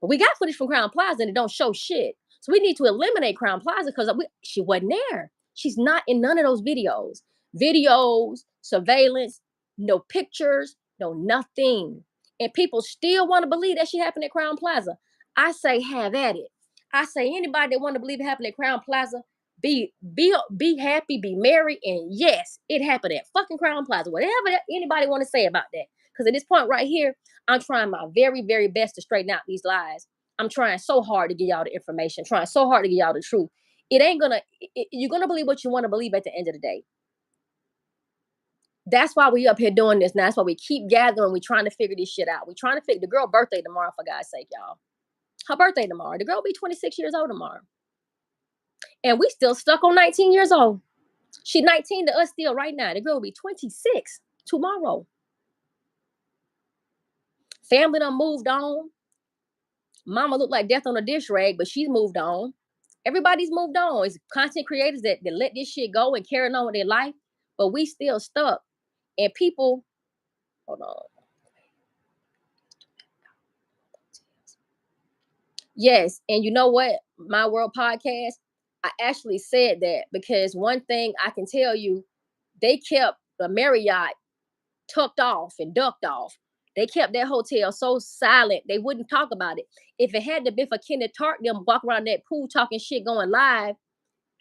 but we got footage from Crown Plaza and it don't show shit. So we need to eliminate Crown Plaza because she wasn't there. She's not in none of those videos. Videos, surveillance, no pictures, no nothing. And people still want to believe that shit happened at Crown Plaza. I say have at it. I say anybody that want to believe it happened at Crown Plaza, be happy, be merry, and yes, it happened at fucking Crown Plaza. Whatever anybody want to say about that. Because at this point right here, I'm trying my very, very best to straighten out these lies. I'm trying so hard to get y'all the information, trying so hard to get y'all the truth. It ain't gonna, you're gonna believe what you want to believe at the end of the day. That's why we up here doing this now. That's why we keep gathering. We trying to figure this shit out. We trying to figure the girl birthday tomorrow, for God's sake, y'all. Her birthday tomorrow. The girl will be 26 years old tomorrow. And we still stuck on 19 years old. She 19 to us still right now. The girl will be 26 tomorrow. Family done moved on. Mama looked like death on a dish rag, but she's moved on. Everybody's moved on. It's content creators that let this shit go and carrying on with their life, but we still stuck. And people, hold on. Yes, and you know what? My World Podcast, I actually said that because one thing I can tell you, they kept the Marriott tucked off and ducked off. They kept that hotel so silent, they wouldn't talk about it. If it had to be for Kenneth Tart them walk around that pool talking shit going live,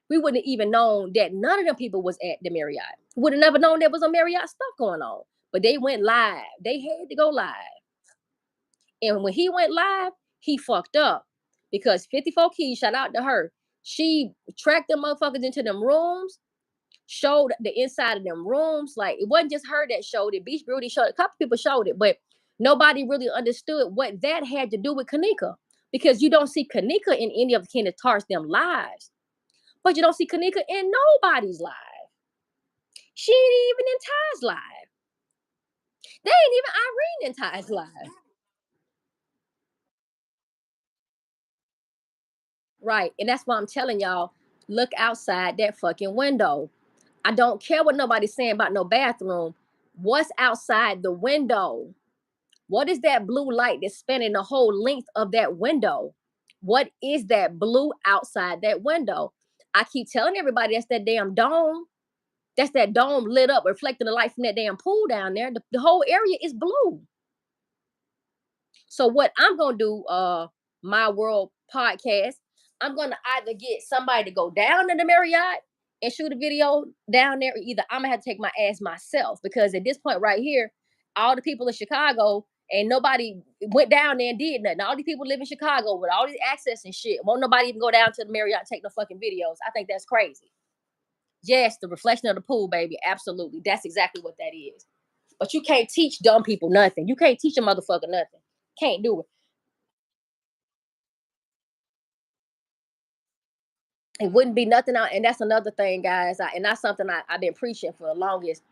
we wouldn't have even known that none of them people was at the Marriott. Would have never known there was a Marriott stuff going on. But they went live. They had to go live. And when he went live, he fucked up. Because 54 Keys, shout out to her. She tracked them motherfuckers into them rooms, showed the inside of them rooms. Like, it wasn't just her that showed it. Beach Beauty showed it. A couple people showed it, but nobody really understood what that had to do with Kenneka. Because you don't see Kenneka in any of Kenneth Tart's them lives. But you don't see Kenneka in nobody's live. She ain't even in Ty's live. They ain't even Irene in Ty's live. Right. And that's why I'm telling y'all, look outside that fucking window. I don't care what nobody's saying about no bathroom. What's outside the window? What is that blue light that's spanning the whole length of that window? What is that blue outside that window? I keep telling everybody that's that damn dome. That's that dome lit up, reflecting the light from that damn pool down there. The whole area is blue. So what I'm gonna do, my world podcast, I'm gonna either get somebody to go down to the Marriott and shoot a video down there, or either I'm gonna have to take my ass myself because at this point right here, all the people in Chicago ain't nobody went down there and did nothing. All these people live in Chicago with all these access and shit. Won't nobody even go down to the Marriott and take no fucking videos. I think that's crazy. Yes, the reflection of the pool, baby. Absolutely. That's exactly what that is. But you can't teach dumb people nothing. You can't teach a motherfucker nothing. Can't do it. It wouldn't be nothing out. And that's another thing, guys. And that's something I've been preaching for the longest.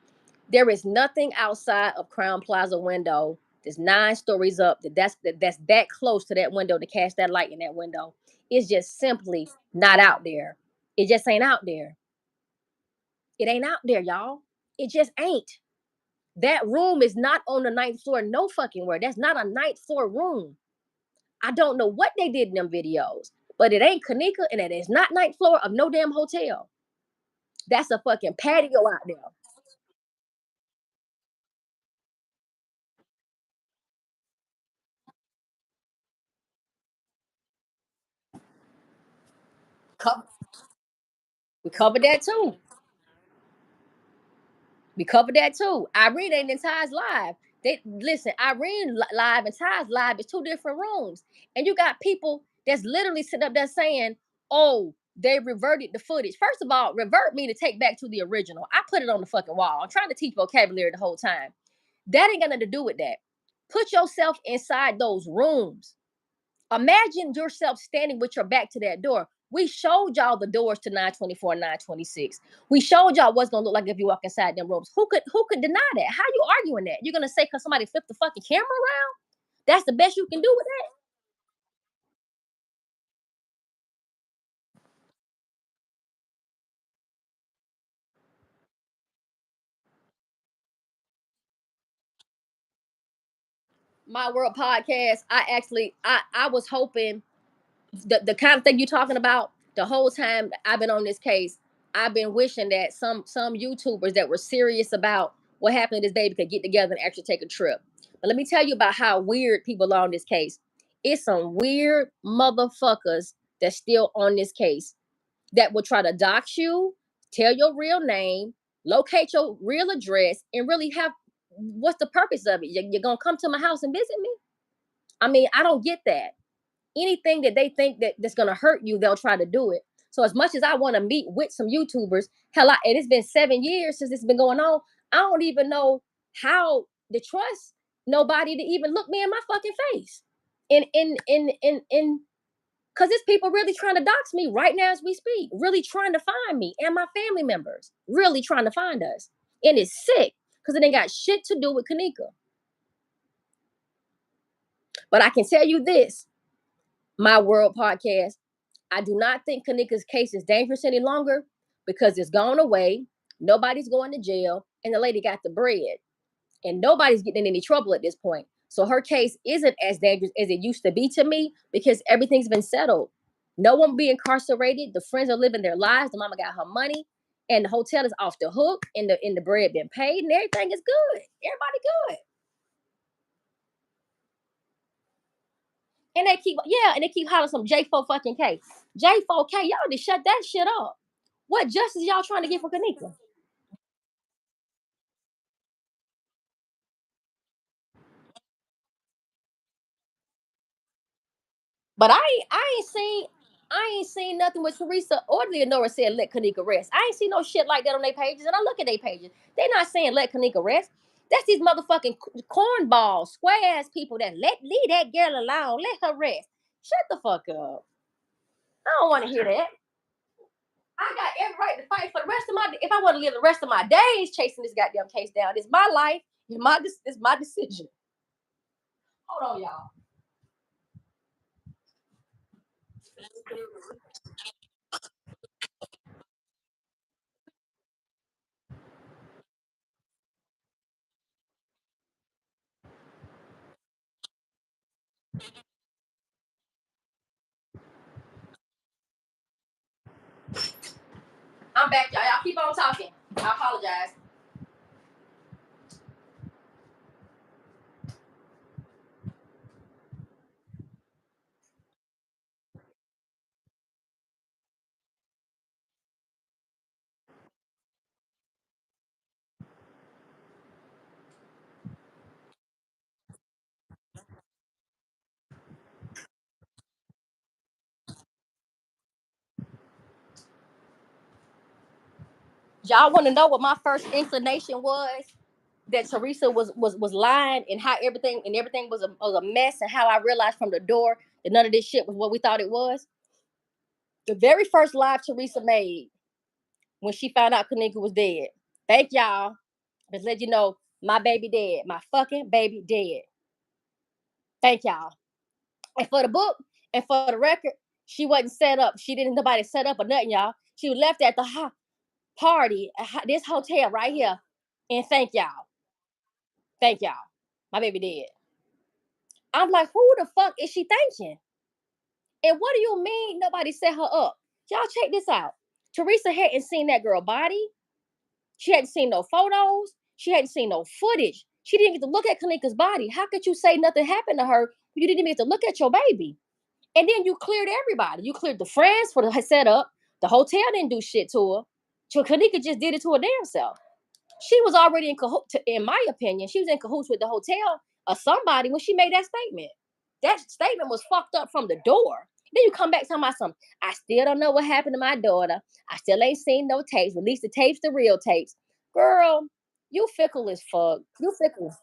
There is nothing outside of Crown Plaza window. There's 9 stories up. That's that close to that window to cast that light in that window. It's just simply not out there. It just ain't out there. It ain't out there, y'all. It just ain't. That room is not on the 9th floor. No fucking word. That's not a 9th floor room. I don't know what they did in them videos, but it ain't Kenneka and it is not 9th floor of no damn hotel. That's a fucking patio out there. Co- We covered that too. We covered that too. Irene ain't in Ty's live. They listen, Irene live and Ty's live is 2 different rooms. And you got people that's literally sitting up there saying, oh, they reverted the footage. First of all, revert me to take back to the original. I put it on the fucking wall. I'm trying to teach vocabulary the whole time. That ain't got nothing to do with that. Put yourself inside those rooms. Imagine yourself standing with your back to that door. We showed y'all the doors to 924 and 926. We showed y'all what's gonna look like if you walk inside them rooms. Who could deny that? How you arguing that? You're gonna say because somebody flipped the fucking camera around? That's the best you can do with that? My World podcast, I was hoping the kind of thing you're talking about the whole time I've been on this case. I've been wishing that some YouTubers that were serious about what happened to this baby could get together and actually take a trip. But let me tell you about how weird people are on this case. It's some weird motherfuckers that's still on this case that will try to dox you, tell your real name, locate your real address, and really have what's the purpose of it? You're gonna come to my house and visit me? I mean, I don't get that. Anything that they think that's gonna hurt you, they'll try to do it. So as much as I want to meet with some YouTubers, hell, and it's been 7 years since it's been going on. I don't even know how to trust nobody to even look me in my fucking face. In because it's people really trying to dox me right now as we speak, really trying to find me and my family members, really trying to find us. And it's sick because it ain't got shit to do with Kenneka. But I can tell you this, My World podcast, I do not think Kenneka's case is dangerous any longer because it's gone away. Nobody's going to jail, and the lady got the bread, and nobody's getting in any trouble at this point. So her case isn't as dangerous as it used to be to me because everything's been settled. No one will be incarcerated. The friends are living their lives. The mama got her money, and the hotel is off the hook, and the bread been paid, and everything is good. Everybody good. And they keep hollering some J4 fucking K. J4K, y'all just shut that shit up. What justice y'all trying to get for Kenneka? But I ain't seen nothing with Teresa or Leonora said let Kenneka rest. I ain't seen no shit like that on their pages, and I look at their pages. They're not saying let Kenneka rest. That's these motherfucking cornballs, square ass people that leave that girl alone. Let her rest. Shut the fuck up. I don't want to hear that. I got every right to fight for the rest of my. If I want to live the rest of my days chasing this goddamn case down, it's my life. It's my decision. Hold on, y'all. I'm back, y'all. Y'all keep on talking. I apologize. Y'all want to know what my first inclination was? That Teresa was lying and how everything was a mess, and how I realized from the door that none of this shit was what we thought it was. The very first live Teresa made when she found out Kenneka was dead. Thank y'all. Just let you know my baby dead. My fucking baby dead. Thank y'all. And for the book and for the record, she wasn't set up. She didn't nobody set up or nothing, y'all. She was left at the party at this hotel right here. And thank y'all. Thank y'all. My baby dead. I'm like, who the fuck is she thinking? And what do you mean nobody set her up? Y'all check this out. Teresa hadn't seen that girl body. She hadn't seen no photos. She hadn't seen no footage. She didn't get to look at Kenneka's body. How could you say nothing happened to her? You didn't even get to look at your baby. And then you cleared everybody. You cleared the friends for the setup. The hotel didn't do shit to her. So Kenneka just did it to her damn self. She was already in cahoots, in my opinion, she was in cahoots with the hotel or somebody when she made that statement. That statement was fucked up from the door. Then you come back talking about something. I still don't know what happened to my daughter. I still ain't seen no tapes. Release the tapes, the real tapes. Girl, you fickle as fuck. You fickle.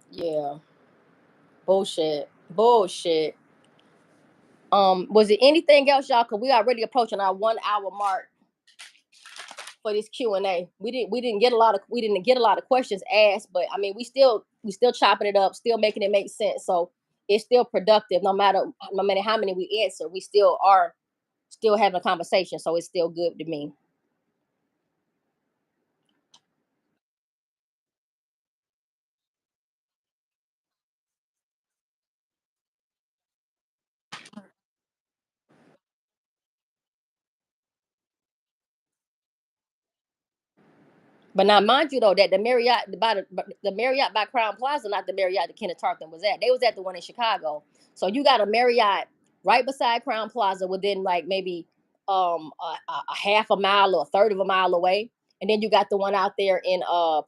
Yeah. Bullshit. Bullshit. Was it anything else, y'all? Cause we already approaching our 1 hour mark for this Q&A. We didn't get a lot of questions asked, but I mean we still chopping it up, still making it make sense. So it's still productive no matter how many we answer. We still are still having a conversation, so it's still good to me. But now, mind you, though, that the Marriott the Marriott by Crown Plaza, not the Marriott that Kenneth Tarleton was at. They was at the one in Chicago. So you got a Marriott right beside Crown Plaza, within like maybe a half a mile or a third of a mile away, and then you got the one out there in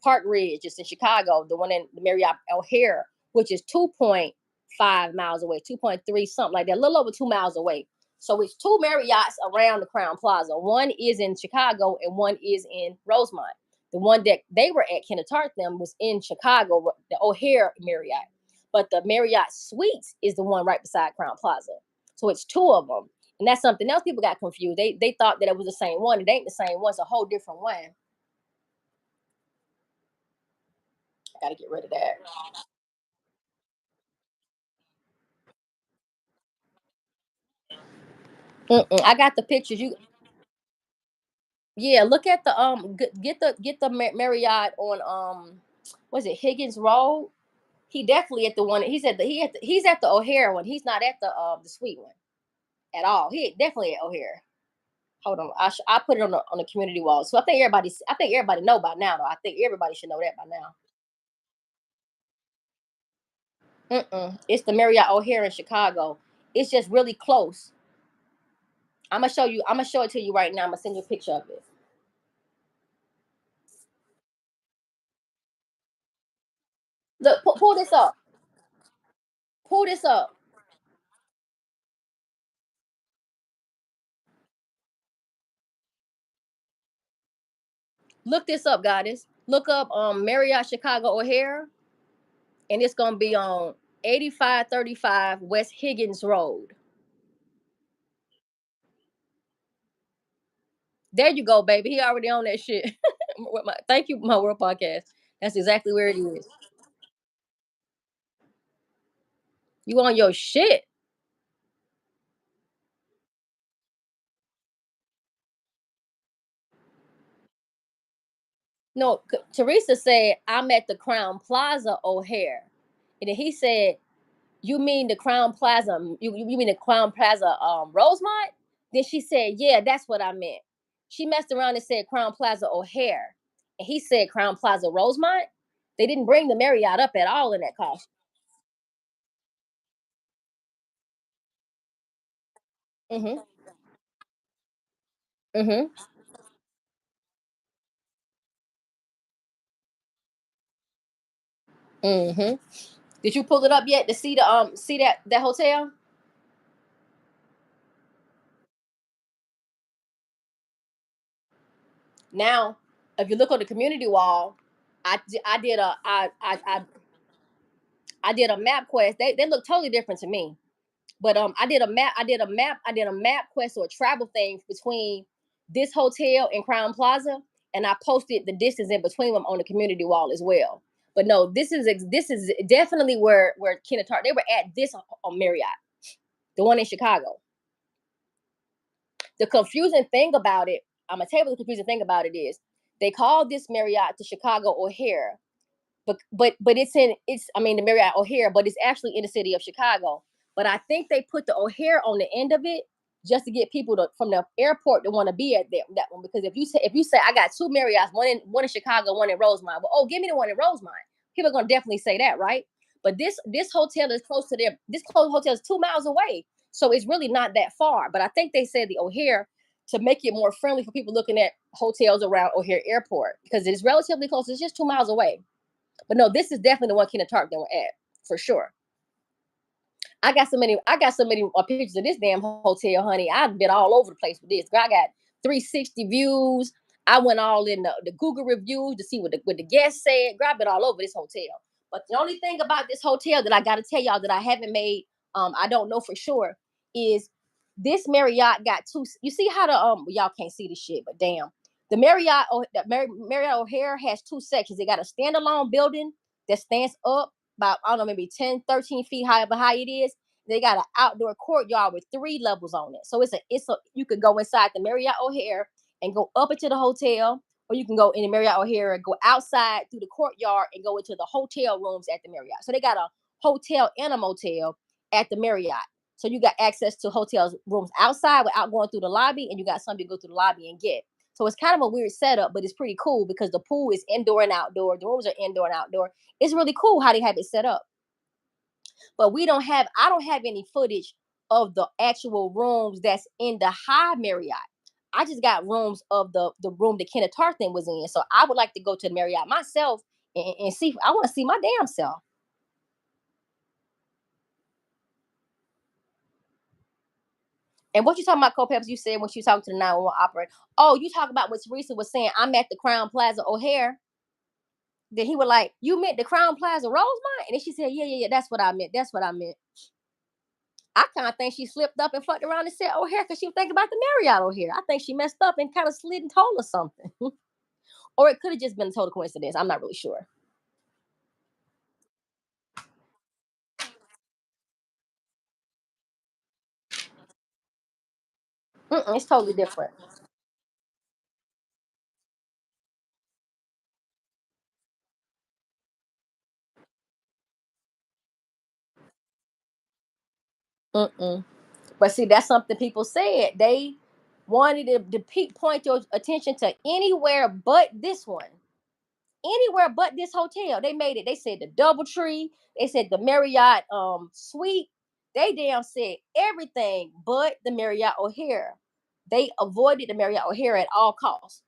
Park Ridge, just in Chicago, the one in the Marriott O'Hare, which is 2.5 miles away, 2.3 something like that, a little over 2 miles away. So it's two Marriotts around the Crown Plaza. One is in Chicago and one is in Rosemont. The one that they were at, Kenneth Tarleton, was in Chicago, the O'Hare Marriott. But the Marriott Suites is the one right beside Crown Plaza. So it's two of them. And that's something else people got confused. They thought that it was the same one. It ain't the same one. It's a whole different one. I got to get rid of that. I got the pictures. You, yeah, look at the get the Marriott on was it Higgins Road? He definitely at the one. He's at the O'Hare one. He's not at the suite one at all. He definitely at O'Hare. Hold on, I put it on the community wall. So I think everybody know by now. Though I think everybody should know that by now. It's the Marriott O'Hare in Chicago. It's just really close. I'm gonna show you. I'm gonna show it to you right now. I'm gonna send you a picture of it. Look, pull this up. Pull this up. Look this up, goddess. Look up Marriott Chicago O'Hare, and it's gonna be on 8535 West Higgins Road. There you go, baby. He already on that shit. Thank you, my world podcast. That's exactly where it is. You on your shit? No, Teresa said I'm at the Crown Plaza O'Hare, and then he said, "You mean the Crown Plaza? You mean the Crown Plaza Rosemont?" Then she said, "Yeah, that's what I meant." She messed around and said Crown Plaza O'Hare, and he said Crown Plaza Rosemont. They didn't bring the Marriott up at all in that cost. Mm-hmm. Mm-hmm. Mm-hmm. Did you pull it up yet to see the see that hotel? Now, if you look on the community wall, I did a I did a map quest. They look totally different to me. But I did a map quest or a travel thing between this hotel and Crown Plaza, and I posted the distance in between them on the community wall as well. But no, this is definitely where Kenneth Tart, they were at this on Marriott, the one in Chicago. The confusing thing about it, I'm gonna tell you what the confusing thing about it is. They called this Marriott the Chicago O'Hare, but it's I mean the Marriott O'Hare, but it's actually in the city of Chicago. But I think they put the O'Hare on the end of it just to get people from the airport to want to be at that one. Because if you say I got two Marriotts, one in Chicago, one in Rosemont, well, oh, give me the one in Rosemont. People are gonna definitely say that, right? But this hotel is close to their this close hotel is 2 miles away, so it's really not that far. But I think they said the O'Hare to make it more friendly for people looking at hotels around O'Hare Airport because it is relatively close. It's just 2 miles away. But no, this is definitely the one Kenneth Tarleton were at for sure. I got so many pictures of this damn hotel, honey. I've been all over the place with this. I got 360 views. I went all in the Google reviews to see what the guests said. Girl, I've been all over this hotel. But the only thing about this hotel that I got to tell y'all that I haven't made, I don't know for sure, is this Marriott got two. You see how the y'all can't see this shit, but damn, Marriott O'Hare has two sections. They got a standalone building that stands up about, I don't know, maybe 10, 13 feet high, but high it is. they got an outdoor courtyard with 3 levels on it. So it's a you could go inside the Marriott O'Hare and go up into the hotel, or you can go in the Marriott O'Hare and go outside through the courtyard and go into the hotel rooms at the Marriott. So they got a hotel and a motel at the Marriott. So you got access to hotels rooms outside without going through the lobby, and you got something to go through the lobby and get. So it's kind of a weird setup, but it's pretty cool because the pool is indoor and outdoor. The rooms are indoor and outdoor. It's really cool how they have it set up. But I don't have any footage of the actual rooms that's in the high Marriott. I just got rooms of the room that Kenneth Tarthon was in. So I would like to go to the Marriott myself and see. I want to see my damn self. And what you talking about, Cole Peppers? You said when you talking to the 911 operator. Oh, you talk about what Teresa was saying. I'm at the Crown Plaza O'Hare. Then he was like, "You meant the Crown Plaza Rosemont?" And then she said, "Yeah. That's what I meant. That's what I meant." I kind of think she slipped up and fucked around and said O'Hare because she was thinking about the Marriott O'Hare. I think she messed up and kind of slid and told us something. Or it could have just been a total coincidence. I'm not really sure. It's totally different. Mm-mm. But see, that's something people said. They wanted to point your attention to anywhere but this one. Anywhere but this hotel. They made it. They said the DoubleTree. They said the Marriott suite. They damn said everything but the Marriott O'Hare. They avoided the Marriott O'Hare at all costs.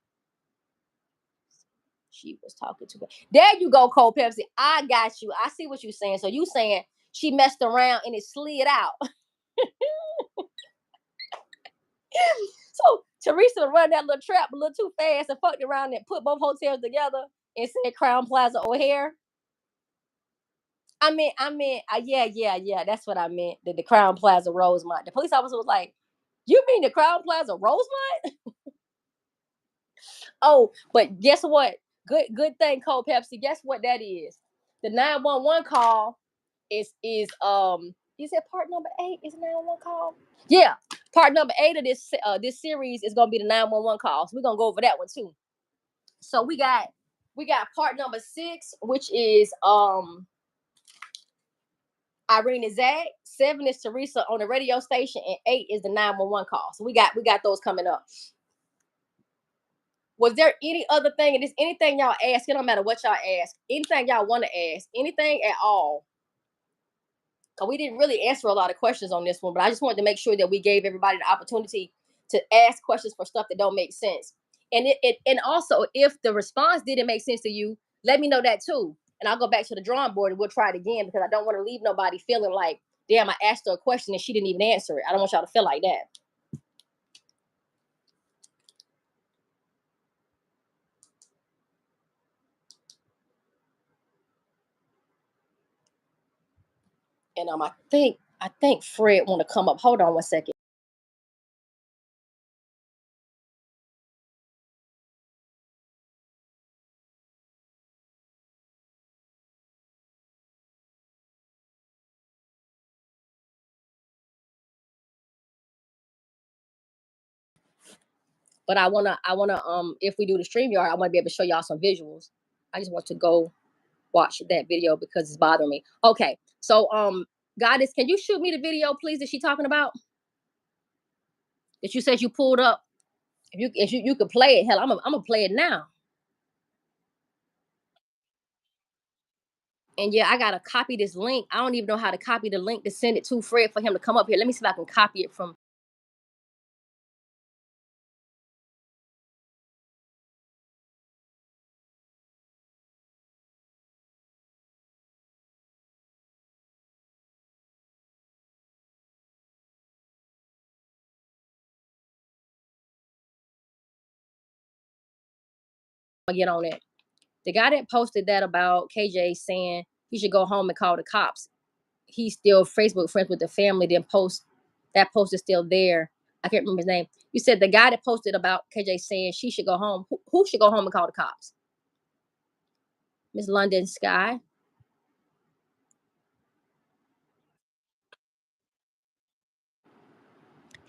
She was talking to her. There you go, Cole Pepsi. I got you. I see what you're saying. So you saying she messed around and it slid out. So Teresa run that little trap a little too fast and fucked around and put both hotels together and said Crown Plaza O'Hare. Yeah. That's what I meant. The Crown Plaza Rosemont. The police officer was like, "You mean the Crown Plaza Rosemont?" Oh, but guess what? Good thing, Cole Pepsi. Guess what that is? The 911 call is. You said part number 8 is a 911 call. Yeah, part number 8 of this series is gonna be the 911 call. So we're gonna go over that one too. So we got part number 6, which is Irene and Zach. 7 is Teresa on the radio station, and 8 is the 911 call. So we got those coming up. Was there any other thing? And this anything y'all ask, it don't matter what y'all ask, anything y'all want to ask, anything at all. Because we didn't really answer a lot of questions on this one, but I just wanted to make sure that we gave everybody the opportunity to ask questions for stuff that don't make sense. And also, if the response didn't make sense to you, let me know that too. And I'll go back to the drawing board and we'll try it again because I don't want to leave nobody feeling like, damn, I asked her a question and she didn't even answer it. I don't want y'all to feel like that. And I think Fred want to come up. Hold on one second. But I wanna if we do the stream yard, I want to be able to show y'all some visuals. I just want to go watch that video because it's bothering me. Okay, so Goddess, can you shoot me the video, please? That she talking about that you said you pulled up. If you could play it, hell, I'm gonna play it now. And yeah, I gotta copy this link. I don't even know how to copy the link to send it to Fred for him to come up here. Let me see if I can copy it from. I'll get on it. The guy that posted that about KJ saying he should go home and call the cops. He's still Facebook friends with the family. Then that post is still there. I can't remember his name. You said the guy that posted about KJ saying she should go home. Who should go home and call the cops? Miss London Sky.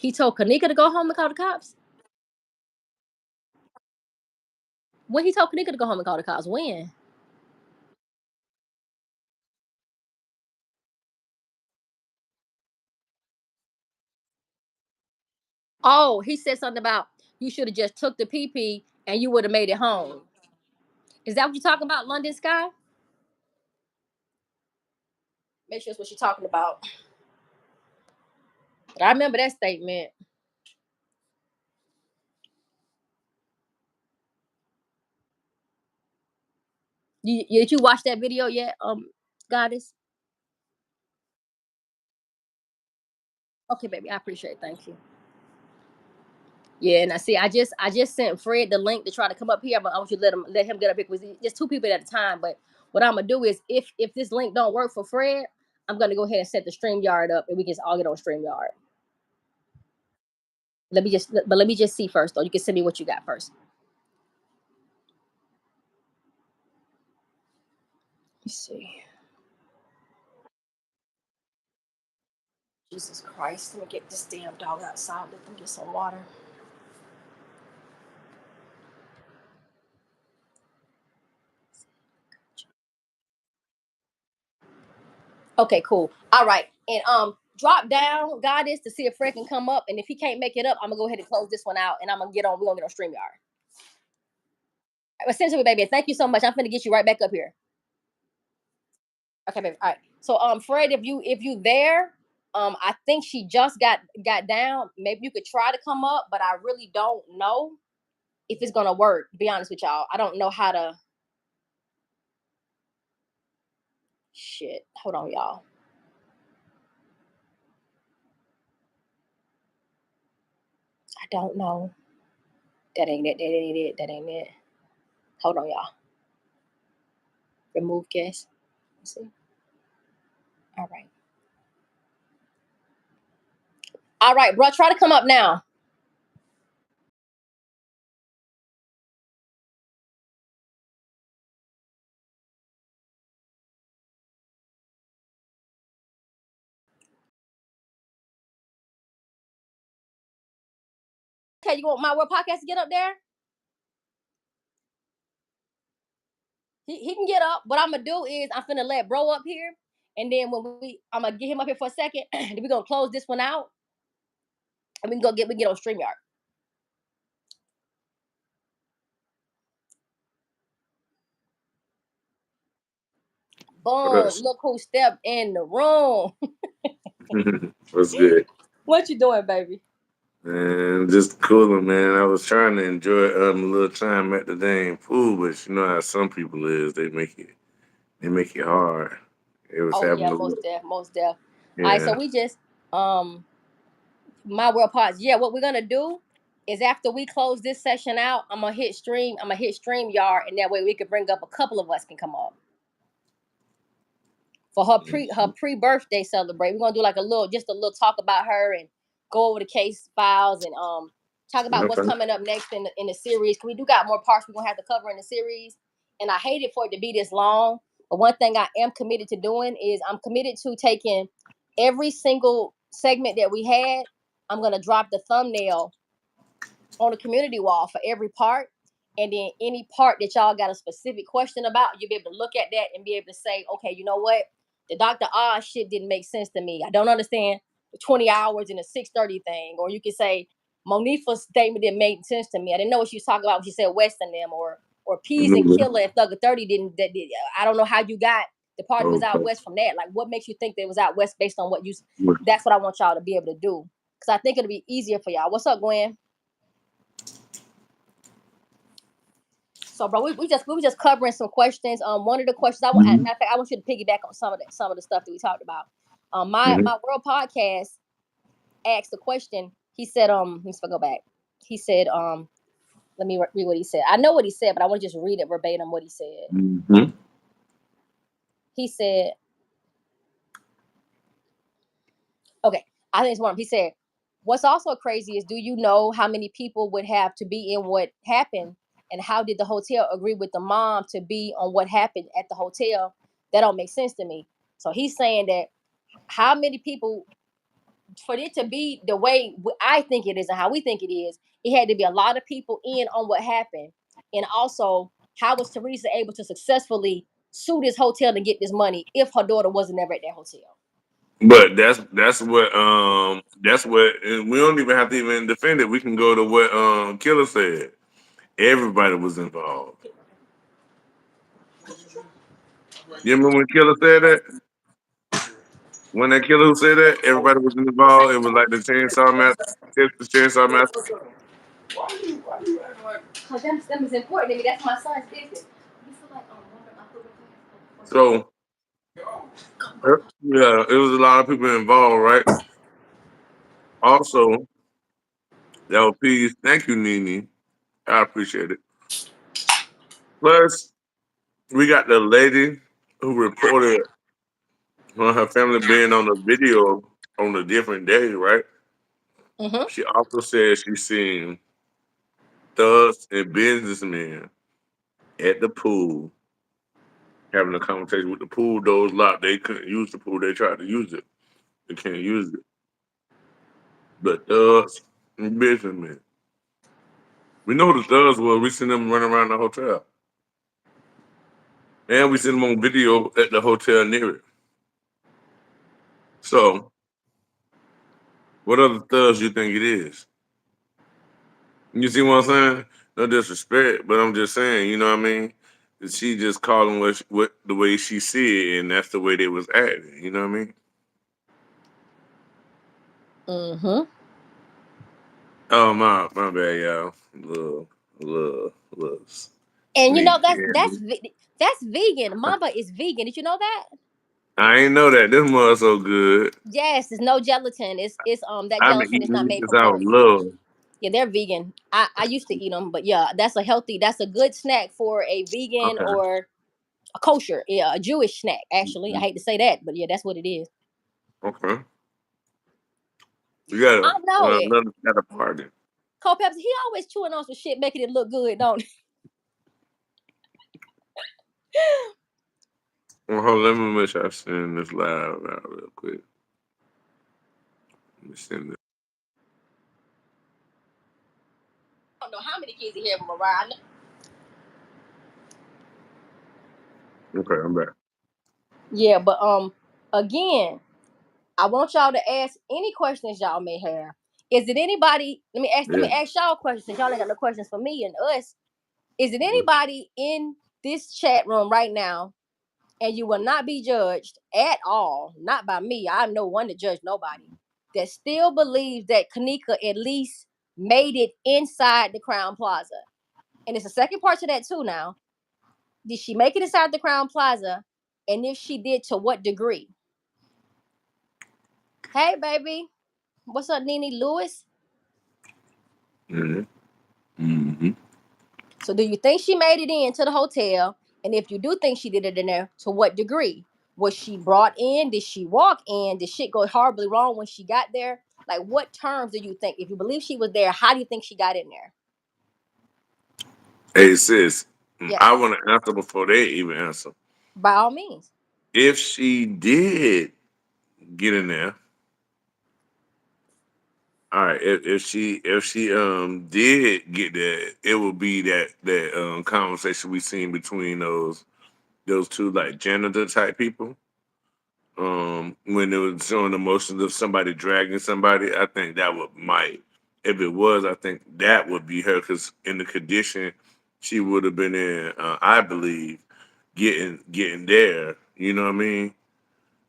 He told Kenneka to go home and call the cops. When he told Kenneka to go home and call the cops, when? Oh, he said something about you should have just took the PP and you would have made it home. Is that what you're talking about, London Sky? Make sure that's what you're talking about. But I remember that statement. Did you watch that video yet, Goddess? Okay, baby, I appreciate it. Thank you. Yeah, and I see. I just sent Fred the link to try to come up here, but I want you to let him get up here because just two people at a time. But what I'm gonna do is, if this link don't work for Fred, I'm gonna go ahead and set the StreamYard up, and we can all get on StreamYard. Let me just see first, though. You can send me what you got first. Let's see. Jesus Christ! Let me get this damn dog outside. Let them get some water. Okay, cool. All right, and drop down, Goddess, to see if Fred can come up, and if he can't make it up, I'm gonna go ahead and close this one out, and I'm gonna get on. We're gonna get on StreamYard. Essentially, baby, thank you so much. I'm gonna get you right back up here. Okay, baby. All right. So, Fred, if you there, I think she just got down. Maybe you could try to come up, but I really don't know if it's gonna work. To be honest with y'all, I don't know how to. Shit. Hold on, y'all. I don't know. That ain't it. That ain't it. That ain't it. Hold on, y'all. Remove guest. Let's see. All right. All right, bro. Try to come up now. Okay, you want my world podcast to get up there? He can get up. What I'm gonna do is I'm finna let bro up here, and then I'm gonna get him up here for a second. Then we're gonna close this one out, and we can get on StreamYard. What Boom! else? Look who stepped in the room. What's good? What you doing, baby? Man, just cooling, man. I was trying to enjoy a little time at the dang pool, but you know how some people is. They make it hard. It was Oh having yeah, a most little, deaf, most deaf. All right, so yeah. we just my world pods. Yeah, what we're gonna do is after we close this session out, I'm gonna hit stream. I'm gonna hit StreamYard, and that way we can bring up a couple of us can come up for her pre birthday celebrate. We're gonna do like a little talk about her and go over the case files and talk about what's Okay. coming up next in the series. Cause we do got more parts we're gonna have to cover in the series. And I hate it for it to be this long. But one thing I am committed to doing is I'm committed to taking every single segment that we had. I'm gonna drop the thumbnail on the community wall for every part. And then any part that y'all got a specific question about, you'll be able to look at that and be able to say, okay, you know what? The Dr. Oz shit didn't make sense to me. I don't understand the 20 hours and the 6:30 thing. Or you can say Monifa's statement didn't make sense to me. I didn't know what she was talking about when she said West and them or Peas and Mhm. Killer and Thugger 30 didn't that did, I don't know how you got the party was out Okay. west from that. Like what makes you think they was out west based on what you that's what I want y'all to be able to do. Cause I think it'll be easier for y'all. What's up, Gwen? So, bro, we were just covering some questions. One of the questions Mm-hmm. matter of fact, I want you to piggyback on some of the stuff that we talked about. My Mm-hmm. my world podcast asked a question. He said, let me go back. He said, let me read what he said. I know what he said, but I want to just read it verbatim what he said. Mm-hmm. He said, okay, I think it's one. He said, what's also crazy is, do you know how many people would have to be in what happened, and how did the hotel agree with the mom to be on what happened at the hotel? That don't make sense to me. So he's saying that how many people for it to be the way I think it is and how we think it is, it had to be a lot of people in on what happened, and also how was Teresa able to successfully sue this hotel and get this money if her daughter wasn't ever at that hotel? But that's what and we don't even have to even defend it. We can go to what Killer said. Everybody was involved. You remember when Killer said that? When that killer who said that, everybody was involved. It was like the chainsaw massacre, the chainsaw massacre. Because them is important to me. That's my son's business. You feel like, So yeah, it was a lot of people involved, right? Also, LPs, thank you, Nene. I appreciate it. Plus, we got the lady who reported on her family being on the video on a different day, right? mm-hmm. She also said she seen thugs and businessmen at the pool having a conversation with the pool doors locked. They couldn't use the pool. They tried to use it. They can't use it. But thugs and businessmen. We know who the thugs were. We seen them running around the hotel. And we seen them on video at the hotel near it. So, what other thugs you think it is? You see what I'm saying? No disrespect, but I'm just saying, you know what I mean? She just calling what the way she see it, and that's the way they was acting. You know what I mean? Mm-hmm. Oh my bad, y'all. Little And you know sneak in. that's vegan. Mamba is vegan. Did you know that? I ain't know that. This mud so good. Yes, it's no gelatin. It's that I've been gelatin is eating not this made since from I was pork. little. Yeah, they're vegan. I used to eat them, but yeah, that's a good snack for a vegan Okay. or a kosher, yeah, a Jewish snack. Actually, I hate to say that, but yeah, that's what it is. Okay. We got I know it. another got a party. Cole Pepsi, he always chewing on some shit, making it look good, don't he? Well, hold on, let me make sure I send this live out real quick. Let me send it. I don't know how many kids he have Mariah. Okay, I'm back. Yeah, but again, I want y'all to ask any questions y'all may have. Is it anybody? Let Yeah. me ask y'all questions since y'all ain't got no questions for me and us. Is it Mhm. anybody in this chat room right now, and you will not be judged at all, not by me. I'm no one to judge nobody, that still believes that Kenneka at least made it inside the Crown Plaza? And it's a second part to that too now. Did she make it inside the Crown Plaza? And if she did, to what degree? Hey, baby. What's up, Nene Lewis? Mhm. Mhm. So do you think she made it into the hotel? And if you do think she did it in there, to what degree? Was she brought in? Did she walk in? Did shit go horribly wrong when she got there? Like, what terms do you think? If you believe she was there, how do you think she got in there? Hey sis, I Yes, want to answer before they even answer. by all means. If she did get in there, all right. If she did get there, it would be that conversation we seen between those two like janitor type people. When they was showing emotions of somebody dragging somebody, I think that would might. If it was, I think that would be her because in the condition she would have been in, I believe, getting there. You know what I mean?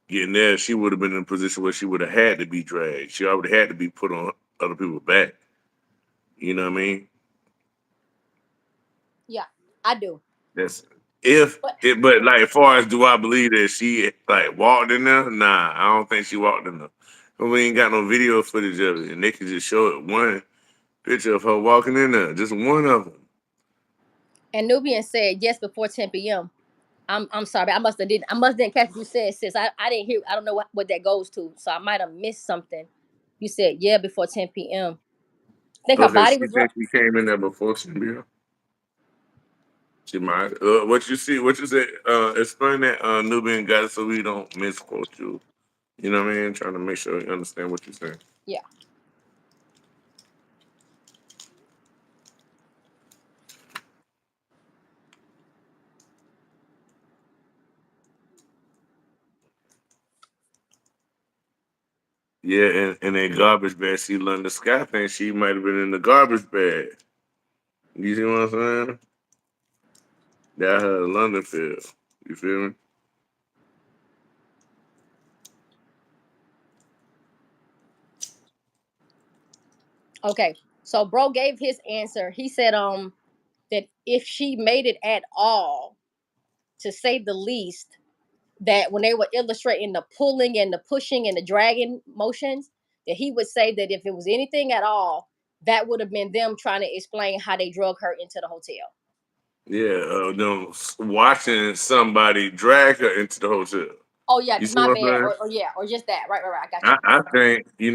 Getting there, she would have been in a position where she would have had to be dragged. She already had to be put on other people's back. You know what I mean? Yeah, I do. That's if But it, but like as far as do I believe that she like walked in there? Nah, I don't think she walked in there. But we ain't got no video footage of it, and they can just show it one picture of her walking in there, just one of them. and Nubian said yes before 10 p.m. I'm sorry. I must didn't catch what you said, sis. I didn't hear. I don't know what that goes to. So I might have missed something. You said yeah before 10 p.m. I think her Okay, body she was. think she came in there before she be. She might. What you see? What you said? Explain that Nubian got it so we don't misquote you. You know what I mean? Trying to make sure you understand what you're saying. Yeah. Yeah, and a garbage bag. See, London Sky thinks she might have been in the garbage bag. You see what I'm saying? That her London feel. You feel me? Okay. So bro gave his answer. He said that if she made it at all, to say the least, that when they were illustrating the pulling and the pushing and the dragging motions, that he would say that if it was anything at all, that would have been them trying to explain how they drug her into the hotel. Yeah, them watching somebody drag her into the hotel. Oh yeah, You see my what I'm bad. saying? Or yeah, or just that. Right. I got you. I think, You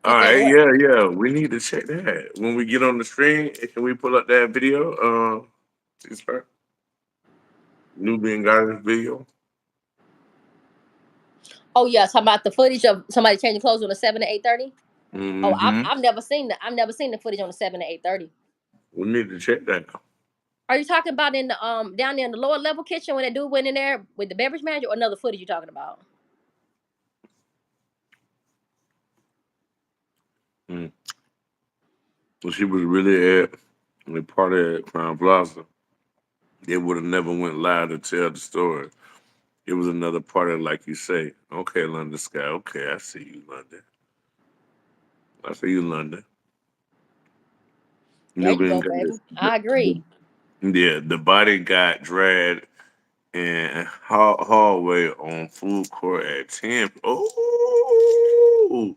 all think right, what? yeah. We need to check that. When we get on the screen, can we pull up that video? This part, Nubian Goddess video. Oh yeah, talking about the footage of somebody changing clothes on the 7 to 8:30. Oh, Mm-hmm. I've never seen the footage on the 7 to 8:30. We need to check that. Are you talking about in the down there in the lower level kitchen when that dude went in there with the beverage manager, or another footage you talking about? Mm. Well, she was really at the party at Crown Plaza. They would have never went live to tell the story. It was another party, like you say. Okay, London Sky. Okay, I see you, London. I see you, London. There you Nubian go, Goddess. baby. I agree. Yeah, the body got dragged in hallway on food court at 10. Oh,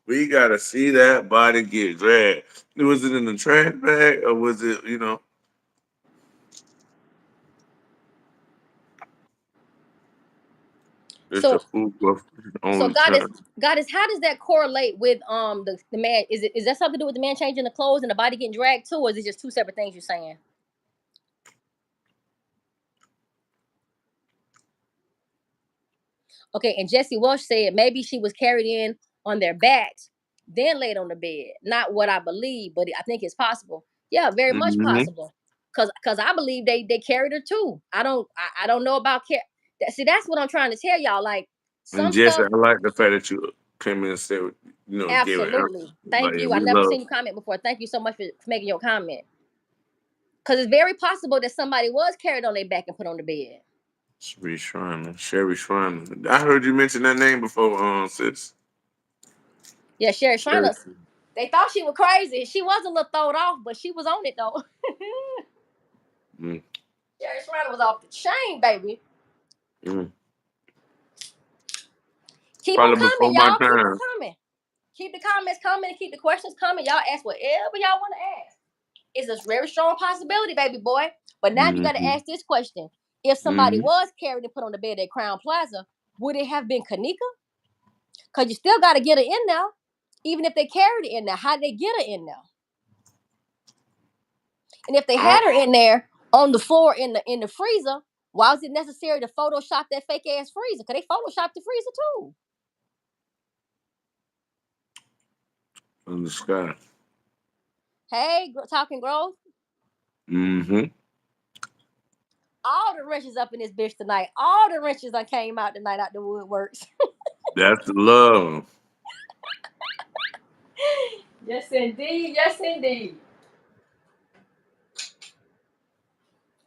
we gotta see that body get dragged. Was it in the trash bag or was it, just a So food court so on the goddess, time? goddess, how does that correlate with the man? Is that something to do with the man changing the clothes and the body getting dragged too, or is it just two separate things you're saying? Okay, and Jesse Walsh said maybe she was carried in on their backs, then laid on the bed. Not what I believe, but I think it's possible. Yeah, very much Mm-hmm. possible. Cause I believe they carried her too. I don't know about care. See, that's what I'm trying to tell y'all. Like And some Jesse, stuff, I like the fact that you came in and said, gave an answer. absolutely. Thank Like, you. I we never love seen you comment before. Thank you so much for making your comment. Cause it's very possible that somebody was carried on their back and put on the bed. Sherry Shriner. Sherry Shriner. I heard you mention that name before, sis. Yeah, Sherry Sherry. Shriner. They thought she was crazy. She was a little thrown off, but she was on it though. Mm, Sherry Shriner was off the chain, baby. mm. Keep them Probably before coming, my y'all. Keep them time. coming. Keep the comments coming and keep the questions coming. Y'all ask whatever y'all want to ask. It's a very strong possibility, baby boy. But now you got to Mm-hmm. ask this question. If somebody Mm-hmm. was carried and put on the bed at Crown Plaza, would it have been Kenneka? Because you still got to get her in there. Even if they carried her in there, how did they get her in there? And if they I had her in there on the floor in the freezer, why was it necessary to Photoshop that fake ass freezer? Because they Photoshopped the freezer too. in the sky. Hey, talking growth. Mm-hmm. All the wrenches up in this bitch tonight. All the wrenches I came out tonight out the woodworks. That's the love. Yes, indeed. Yes, indeed.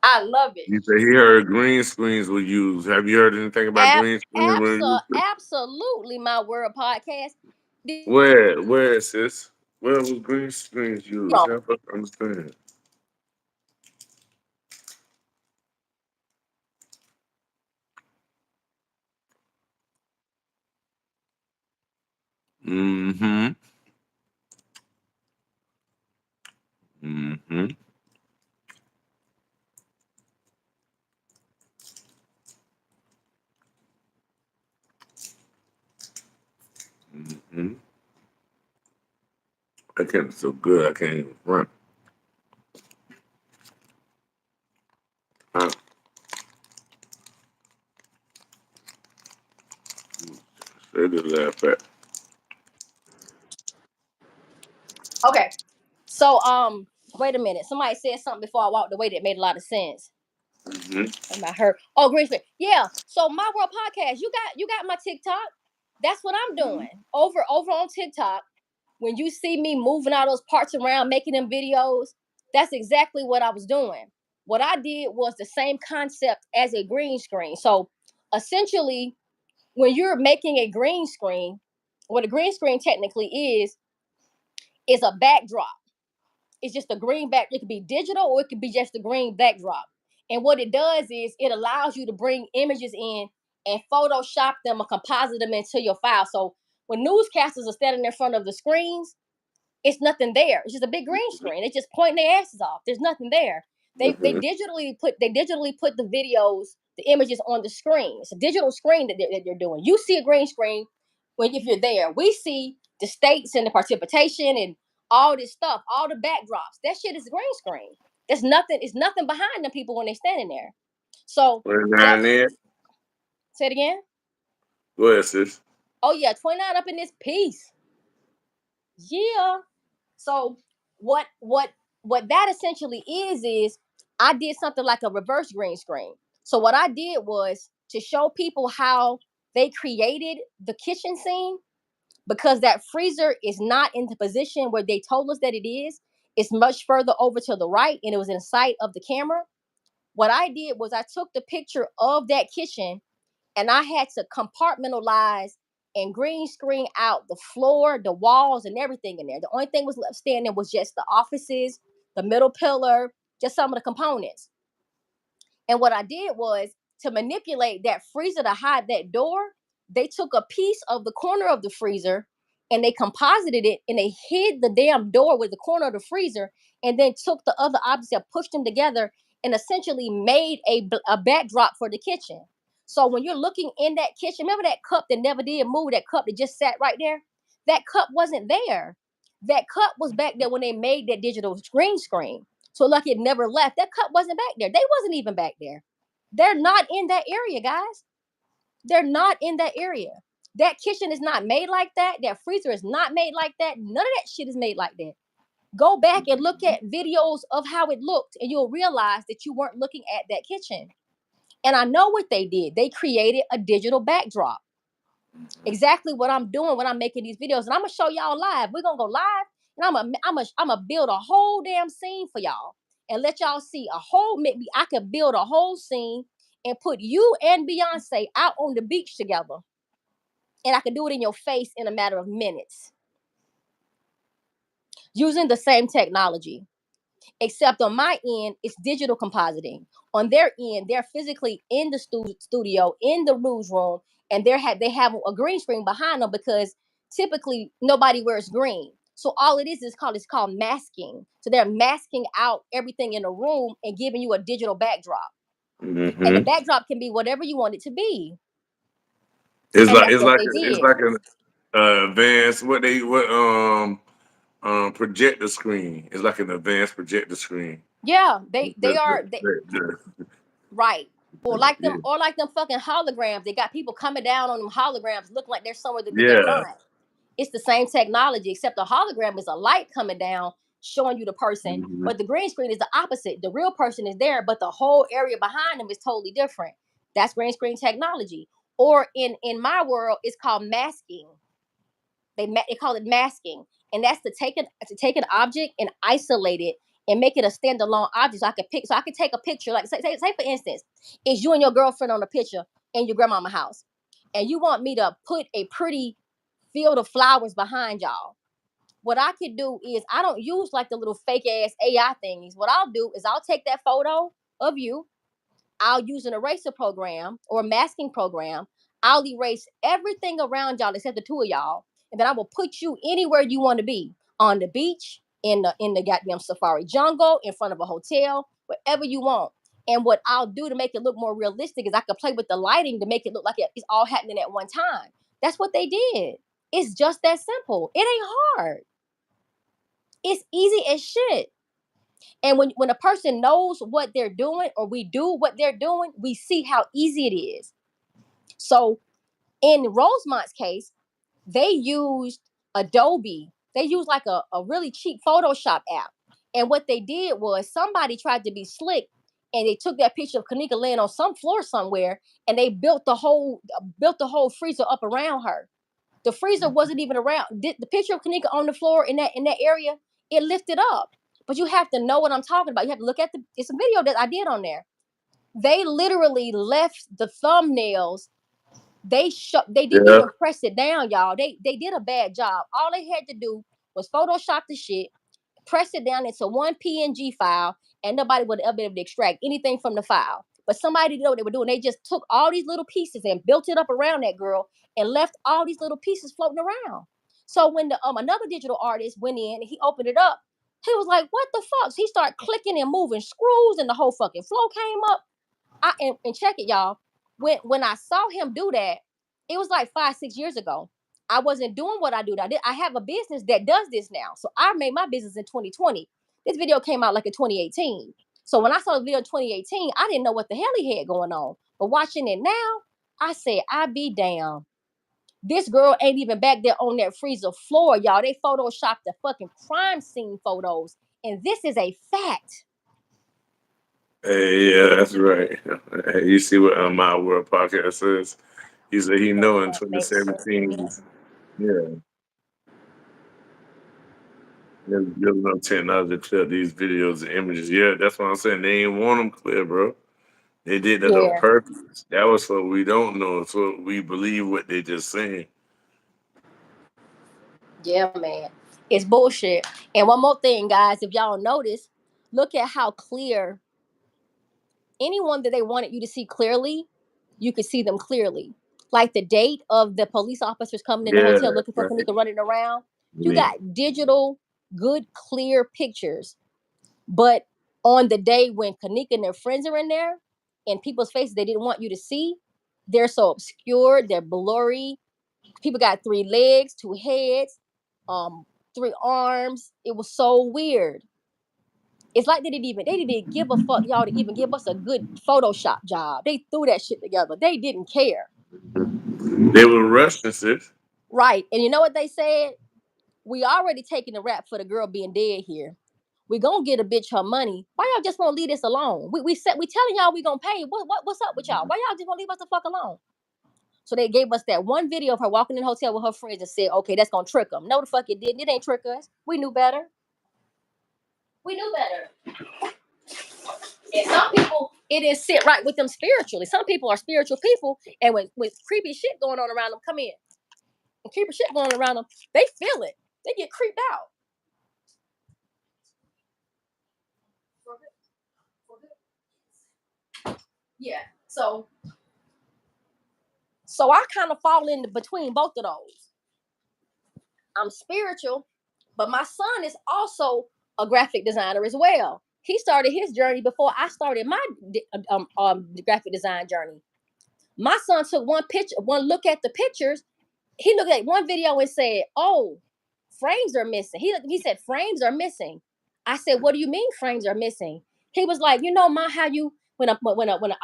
I love it. You say he heard green screens were used. Have you heard anything about green screens when used? Absolutely, my world podcast. Where, sis? Where was green screens used? No. Help us understand. Mm-hmm. Mm-hmm. Mm-hmm. I can't so good. I can't even run. Huh. They just laugh at. Okay. So wait a minute. Somebody said something before I walked away that made a lot of sense. Mm-hmm. I heard. Oh, green screen. Yeah. So my world podcast. You got my TikTok. That's what I'm doing over on TikTok. When you see me moving all those parts around, making them videos, that's exactly what I was doing. What I did was the same concept as a green screen. So essentially, when you're making a green screen, what a green screen technically is a backdrop. It's just a green back. It could be digital or it could be just a green backdrop. And what it does is it allows you to bring images in and Photoshop them or composite them into your file. So when newscasters are standing in front of the screens, it's nothing there. It's just a big green screen. They just pointing their asses off. There's nothing there. Mm-hmm. They digitally put the videos, the images on the screen. It's a digital screen that they're doing. You see a green screen when if you're there. We see the states and the precipitation and all this stuff, all the backdrops. That shit is green screen. There's nothing. It's nothing behind the people when they're standing there. So Down that's there. say it again. Go ahead, sis. Oh yeah, 29 up in this piece. Yeah. So what that essentially is I did something like a reverse green screen. So what I did was to show people how they created the kitchen scene because that freezer is not in the position where they told us that it is. It's much further over to the right and it was in sight of the camera. What I did was I took the picture of that kitchen and I had to compartmentalize and green screen out the floor, the walls, and everything in there. The only thing was left standing was just the offices, the middle pillar, just some of the components. And what I did was to manipulate that freezer to hide that door, they took a piece of the corner of the freezer and they composited it and they hid the damn door with the corner of the freezer and then took the other objects and pushed them together and essentially made a backdrop for the kitchen. So when you're looking in that kitchen, remember that cup that never did move, that cup that just sat right there? That cup wasn't there. That cup was back there when they made that digital green screen. So like it never left. That cup wasn't back there. They wasn't even back there. They're not in that area, guys. They're not in that area. That kitchen is not made like that. That freezer is not made like that. None of that shit is made like that. Go back and look at videos of how it looked, and you'll realize that you weren't looking at that kitchen. And I know what they did. They created a digital backdrop. Exactly what I'm doing when I'm making these videos. And I'm gonna show y'all live. We're gonna go live and I'm gonna build a whole damn scene for y'all and let y'all see a whole maybe I could build a whole scene and put you and Beyonce out on the beach together. And I can do it in your face in a matter of minutes using the same technology. Except on my end, it's digital compositing. On their end, they're physically in the studio, in the newsroom, and they have a green screen behind them because typically nobody wears green. So all it is called masking. So they're masking out everything in the room and giving you a digital backdrop. And the Mm-hmm. backdrop can be whatever you want it to be. It's And like that's what they it's did. like an advanced what projector screen. It's like an advanced projector screen. Yeah, The, they the, are right. yeah. Or like them fucking holograms. They got people coming down on them holograms looking like they're somewhere that they're Yeah. not. It's the same technology, except the hologram is a light coming down showing you the person, Mm-hmm. but the green screen is the opposite. The real person is there, but the whole area behind them is totally different. That's green screen technology. Or in my world, it's called masking. They call it masking, and that's to take an object and isolate it and make it a standalone object. So I could take a picture, like say for instance, is you and your girlfriend on a picture in your grandmama house, and you want me to put a pretty field of flowers behind y'all. What I could do is I don't use like the little fake ass AI thingies. What I'll do is I'll take that photo of you, I'll use an eraser program or a masking program. I'll erase everything around y'all except the two of y'all, and then I will put you anywhere you want to be on the beach, in the goddamn safari jungle, in front of a hotel, wherever you want. And what I'll do to make it look more realistic is I could play with the lighting to make it look like it's all happening at one time. That's what they did. It's just that simple. It ain't hard. It's easy as shit. And when a person knows what they're doing, or we do what they're doing, we see how easy it is. So in Rosemont's case, they used Adobe. They used like a really cheap Photoshop app. And what they did was somebody tried to be slick, and they took that picture of Kenneka laying on some floor somewhere, and they built the whole freezer up around her. The freezer wasn't even around. The picture of Kenneka on the floor in that area, it lifted up. But you have to know what I'm talking about. You have to look at it's a video that I did on there. They literally left the thumbnails. They didn't Yeah. even press it down, y'all. They did a bad job. All they had to do was Photoshop the shit, press it down into one PNG file, and nobody would have been able to extract anything from the file. But somebody didn't know what they were doing. They just took all these little pieces and built it up around that girl and left all these little pieces floating around. So when the another digital artist went in and he opened it up, he was like, "What the fuck?" So he started clicking and moving screws, and the whole fucking flow came up. And check it, y'all. When I saw him do that, it was like 5-6 years ago. I wasn't doing what I do. I have a business that does this now. So I made my business in 2020. This video came out like in 2018. So when I saw the video in 2018, I didn't know what the hell he had going on. But watching it now, I said, I be damn. This girl ain't even back there on that freezer floor, y'all. They photoshopped the fucking crime scene photos. And this is a fact. Hey, yeah, that's right. Hey, you see what My World podcast says? He said he know in That makes sense. 2017. Yeah, there's no technology to clear these videos and images. Yeah, that's what I'm saying. They ain't want them clear, bro. They did that on Yeah. purpose. That was what we don't know. So we believe what they just saying. Yeah, man. It's bullshit. And one more thing, guys, if y'all notice, look at how clear anyone that they wanted you to see clearly, you could see them clearly. Like the date of the police officers coming in the Yeah, hotel looking for right. Kenneka running around. You Yeah. got digital, good, clear pictures. But on the day when Kenneka and their friends are in there and people's faces they didn't want you to see, they're so obscured, they're blurry. People got 3 legs, 2 heads, um, 3 arms. It was so weird. It's like they didn't give a fuck, y'all, to even give us a good Photoshop job. They threw that shit together. They didn't care. They were rushing, sis. Right. And you know what they said? We already taking the rap for the girl being dead here. We gonna get a bitch her money. Why y'all just won't leave this alone? We telling y'all we gonna pay. What's up with y'all? Why y'all just won't leave us the fuck alone? So they gave us that one video of her walking in the hotel with her friends and said, okay, that's gonna trick them. No, the fuck it didn't. It ain't trick us. We knew better. We knew better. And some people, it didn't sit right with them spiritually. Some people are spiritual people, and when creepy shit going on around them, come in. And creepy shit going on around them, they feel it. They get creeped out. Yeah. So I kind of fall in between both of those. I'm spiritual, but my son is also a graphic designer as well. He started his journey before I started my graphic design journey. My son took one look at the pictures. He looked at one video and said, "Oh, frames are missing." He said frames are missing. I said, "What do you mean frames are missing?" He was like, "You know, how you when an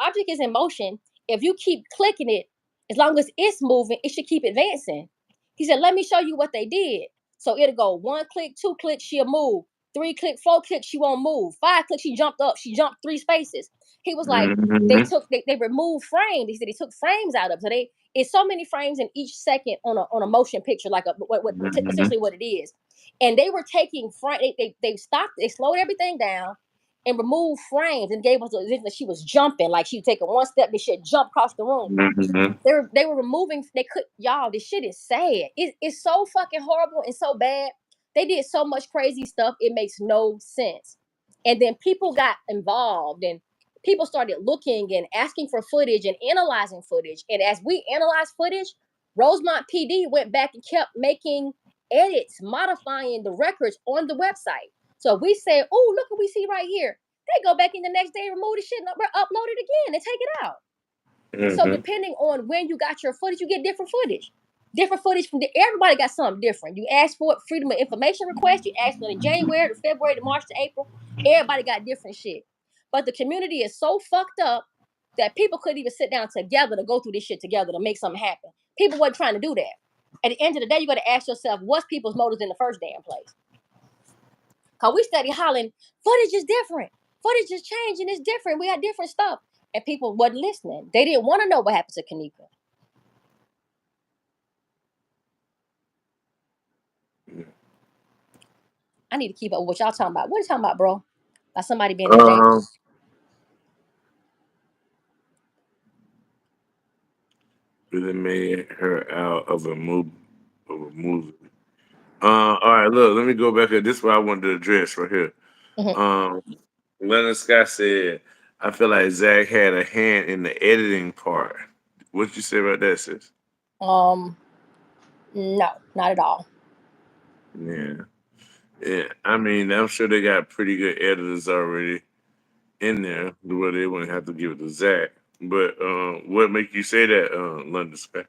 object is in motion, if you keep clicking it, as long as it's moving, it should keep advancing." He said, "Let me show you what they did." So it'll go 1 click, 2 clicks, she'll move. 3 click, 4 click, she won't move. 5 clicks, she jumped up. She jumped 3 spaces. He was like, Mm-hmm. they removed frames. He said they took frames out of it. So it's so many frames in each second on a motion picture, like Mm-hmm. essentially what it is. And they were taking frame. They stopped. They slowed everything down and removed frames and gave us a that she was jumping, like she was taking one step and she had jumped across the room. Mm-hmm. They were removing. They could y'all. This shit is sad. It's so fucking horrible and so bad. They did so much crazy stuff. It makes no sense. And then people got involved and people started looking and asking for footage and analyzing footage. And as we analyzed footage, Rosemont PD went back and kept making edits, modifying the records on the website. So we said, "Oh, look what we see right here." They go back in the next day, remove the shit, and upload it again, and take it out. So Mm-hmm. depending on when you got your footage, you get different footage. different footage from everybody got something different. You ask for freedom of information request. You ask for the January to February to March to April. Everybody got different shit. But the community is so fucked up that people couldn't even sit down together to go through this shit together to make something happen. People wasn't trying to do that. At the end of the day, you got to ask yourself, what's people's motives in the first damn place? Because we study hollering, footage is different. Footage is changing. It's different. We got different stuff. And people wasn't listening. They didn't want to know what happened to Kenneka. I need to keep up with what y'all talking about. What are you talking about, bro? About somebody being in danger. Really made her out of a movie. All right, look, let me go back here. This is what I wanted to address right here. Mm-hmm. Leonard Scott said, I feel like Zach had a hand in the editing part. What you say about that, sis? No, not at all. Yeah. Yeah. I mean, I'm sure they got pretty good editors already in there where they wouldn't have to give it to Zach. But what make you say that, London Scott?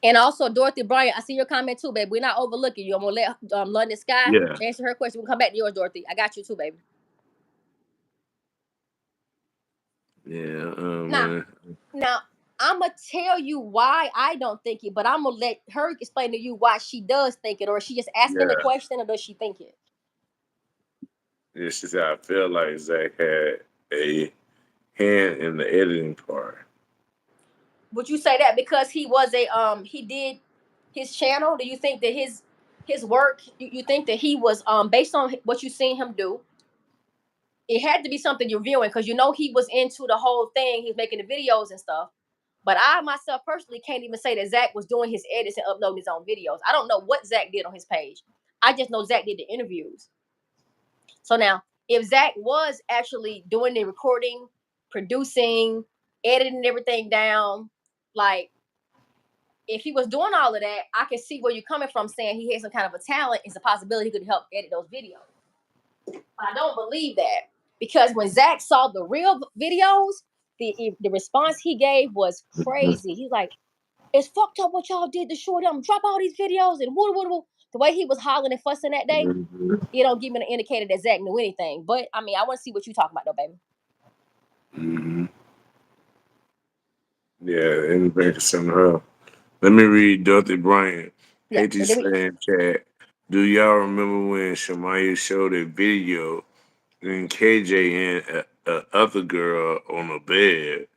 And also, Dorothy Bryant, I see your comment too, baby. We're not overlooking you. I'm going to let London Sky Yeah. answer her question. We'll come back to yours, Dorothy. I got you too, baby. Yeah. Now, I'm going to tell you why I don't think it, but I'm going to let her explain to you why she does think it, or is she just asking the question, or does she think it? Yeah, she said, I feel like Zach had a hand in the editing part. Would you say that because he was he did his channel? Do you think that his work, you think that he was based on what you seen him do? It had to be something you're viewing, because you know he was into the whole thing. He's making the videos and stuff. But I myself personally can't even say that Zach was doing his edits and uploading his own videos. I don't know what Zach did on his page. I just know Zach did the interviews. So now, if Zach was actually doing the recording, producing, editing everything down, like if he was doing all of that, I can see where you're coming from, saying he had some kind of a talent. It's a possibility he could help edit those videos. But I don't believe that, because when Zach saw the real videos, the response he gave was crazy. He's like, "It's fucked up what y'all did to short them. Drop all these videos and woo woo woo." The way he was hollering and fussing that day, it don't give me an indicator that Zach knew anything. But I mean, I want to see what you talking about, though, baby. Mm-hmm. Yeah, and back to some her. Let me read Dorothy Bryant. Yeah. Hate to say in chat. Do y'all remember when Shamaya showed a video and KJ and a other girl on a bed